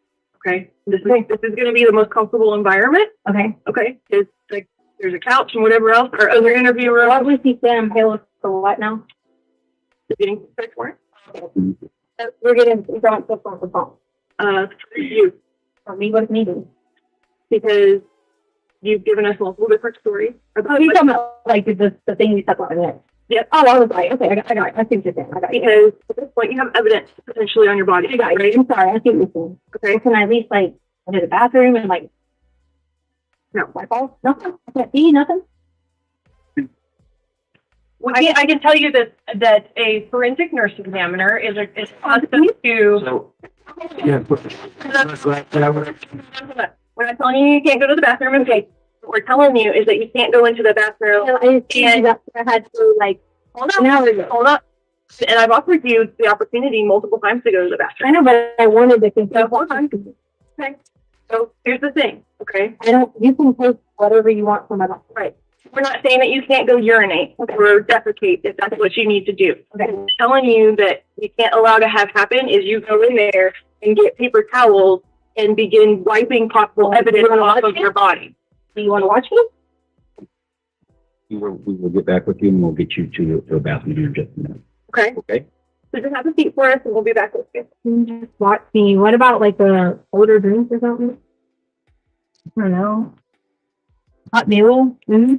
Okay, this is going to be the most comfortable environment. Okay. Okay, it's like there's a couch and whatever else, or other interview room. What was he saying? Payload for what now? Getting search warrant. We're getting drunk for the phone. For you, For me, what's needed? because you've given us multiple different stories. Oh, you're talking about like the thing you said on it. Yep. Oh, I was like, okay, I got it. I see what you're saying. I got it. Because at this point, you have evidence potentially on your body. I got it. I'm sorry. I see what you're saying. Okay. Well, can I at least like go to the bathroom and like No. wipe off? Nothing. I can't see nothing. I can tell you that a forensic nurse examiner is accustomed to. So, yeah. We're not telling you can't go to the bathroom. Okay. What we're telling you is that you can't go into the bathroom. No, I didn't see that. I had to like Hold up. Hold up. And I've offered you the opportunity multiple times to go to the bathroom. I know, but I wanted to think. Hold on. Okay. So here's the thing. Okay. I don't. You can take whatever you want from my life. Right. We're not saying that you can't go urinate or defecate if that's what you need to do. Okay. What I'm telling you that you can't allow to have happen is you go in there and get paper towels and begin wiping possible evidence off of your body. Do you want to watch me? We will get back with you and we'll get you to the bathroom here in just a minute. Okay. Okay? So just have a seat for us and we'll be back with you. Just watch me. What about like the older drinks or something? I don't know. Hot meal. Mm-hmm.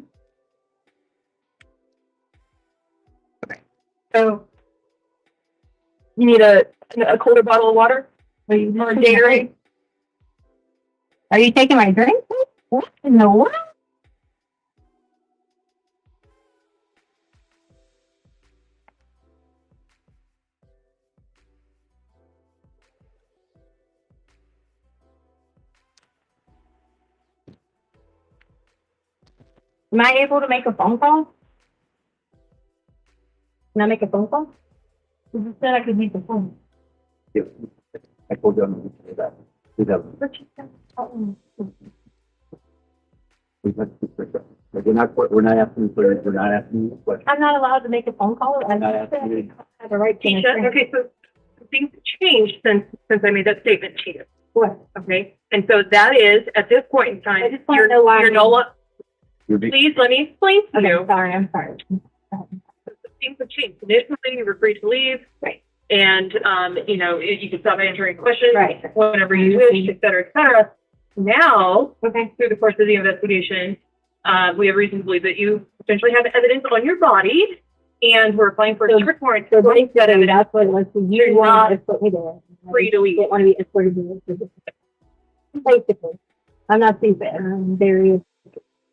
So you need a colder bottle of water or a Gatorade. Are you taking my drink? What in the world? Am I able to make a phone call? Can I make a phone call? You said I could make the phone. Yeah. I told you I'm going to say that. We're not asking you questions. I'm not allowed to make a phone call. I'm not asking you. I have a right to make Tisha, okay, so things have changed since I made that statement to you. What? Okay, and so that is at this point in time, I just want to know why. you're no longer. You're being- Please let me explain to Okay, you. I'm sorry. Things have changed. Initially, you were free to leave. Right. And, you could stop answering questions. Right. Whenever you wish, et cetera, et cetera. Now, Okay. through the course of the investigation, we have reason to believe that you potentially have evidence on your body, and we're applying for a search warrant. So basically, that's what it was. You You're want not to put me there. free to leave. Didn't want to be escorted to the basically. I'm not stupid. I'm very.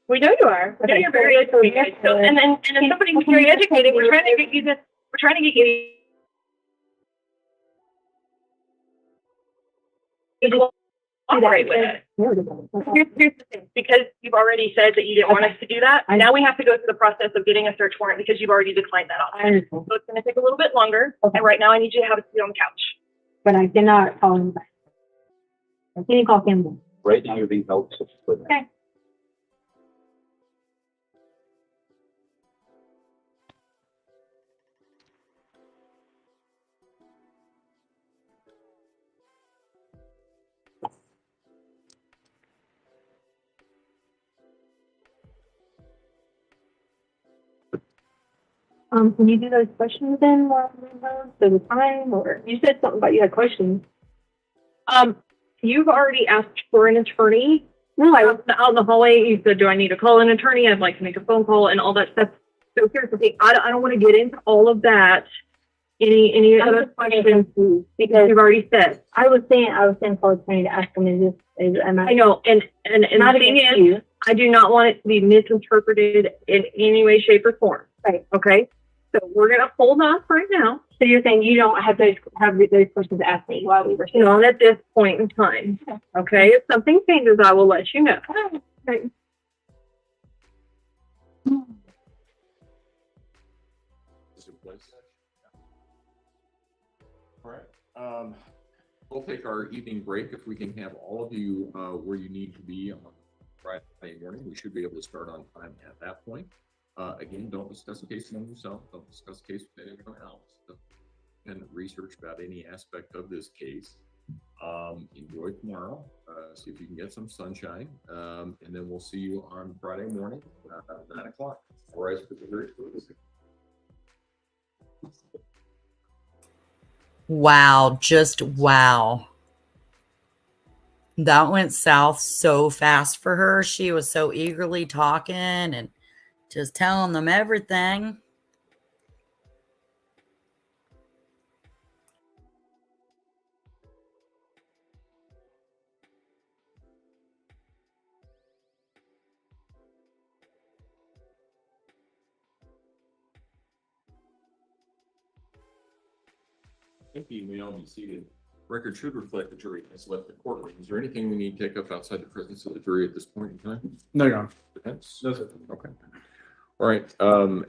We know you are. We know Okay. you're very educated. So, and then somebody who's very educated, we're trying to get you to, operate with it. Here's the thing, because you've already said that you didn't want us to do that, now we have to go through the process of getting a search warrant because you've already declined that I option. understand. So it's gonna take a little bit longer, Okay. and right now I need you to have a seat on the couch. But I cannot call him back. I can't call him back. Right now, you're being held. Okay. Can you do those questions then while we're the time, or you said something about you had questions? You've already asked for an attorney. No, I was Out in the hallway, you said, do I need to call an attorney? I'd like to make a phone call and all that stuff. So here's the thing, I don't want to get into all of that. Any I'm other just questions? confused Because you've already said. I was saying for attorney to ask him, am I know, and not the thing against is, you? I do not want it to be misinterpreted in any way, shape, or form. Right. Okay? So we're gonna hold off right now. So you're saying you don't have those questions asked me while we were saying? Not at this point in time. Okay? If something changes, I will let you know. Okay. Is it place? All right. We'll take our evening break. If we can have all of you where you need to be on Friday morning, we should be able to start on time at that point. Again, don't discuss the case among yourself. Don't discuss the case with anyone else. And research about any aspect of this case. Enjoy tomorrow. See if you can get some sunshine. And then we'll see you on Friday morning, 9 o'clock. All right, for the jury. Wow, just wow. That went south so fast for her. She was so eagerly talking and just telling them everything. Thank you. We all be seated. Record should reflect the jury has left the courtroom. Is there anything we need to take up outside the presence of the jury at this point in time? No, Your Honor. Defense? No, sir. Okay. All right.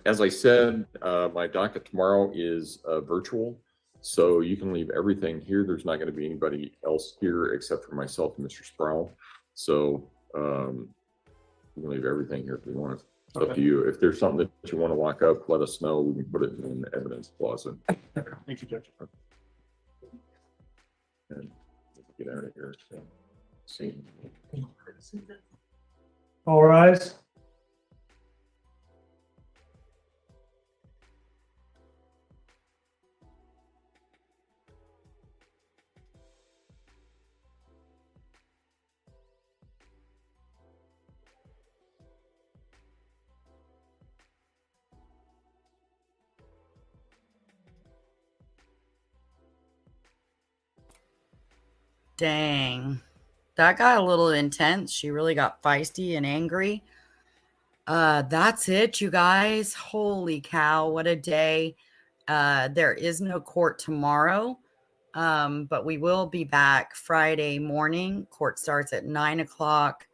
As I said, my docket tomorrow is virtual, so you can leave everything here. There's not going to be anybody else here except for myself and Mr. Sproul. So you can leave everything here if you want. It's up to you. If there's something that you want to lock up, let us know. We can put it in the evidence closet. Thank you, Judge. And get out of here. So, see. All rise. Dang. That got a little intense. She really got feisty and angry. That's it, you guys. Holy cow, what a day. There is no court tomorrow, but we will be back Friday morning. Court starts at 9 o'clock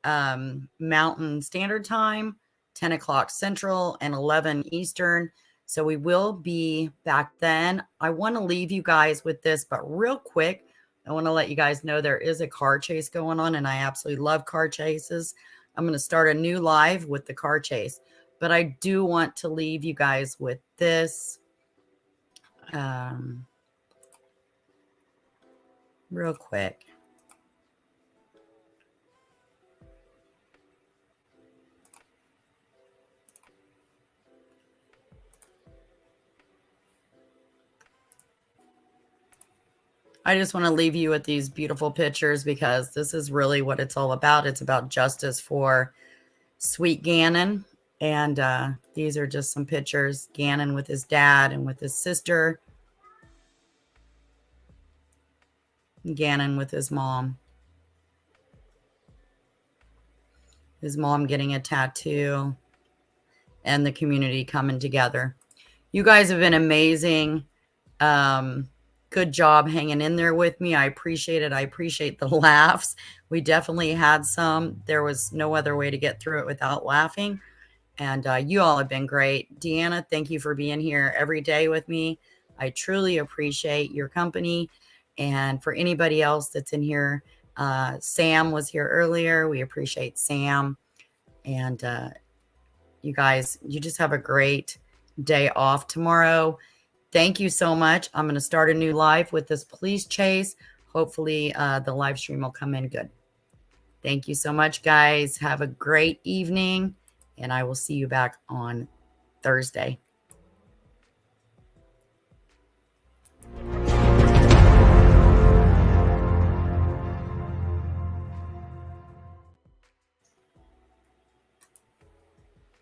Mountain Standard Time, 10 o'clock Central, and 11 Eastern. So we will be back then. I want to leave you guys with this, but real quick, I want to let you guys know there is a car chase going on, and I absolutely love car chases. I'm going to start a new live with the car chase, but I do want to leave you guys with this. Real quick. I just want to leave you with these beautiful pictures because this is really what it's all about. It's about justice for sweet Gannon. And these are just some pictures. Gannon with his dad and with his sister. Gannon with his mom. His mom getting a tattoo. And the community coming together. You guys have been amazing. Good job hanging in there with me. I appreciate it. I appreciate the laughs. We definitely had some. There was no other way to get through it without laughing. And you all have been great. Deanna, thank you for being here every day with me. I truly appreciate your company. And for anybody else that's in here, Sam was here earlier. We appreciate Sam. And you guys, you just have a great day off tomorrow. Thank you so much. I'm going to start a new live with this police chase. Hopefully the live stream will come in good. Thank you so much, guys. Have a great evening, and I will see you back on Thursday.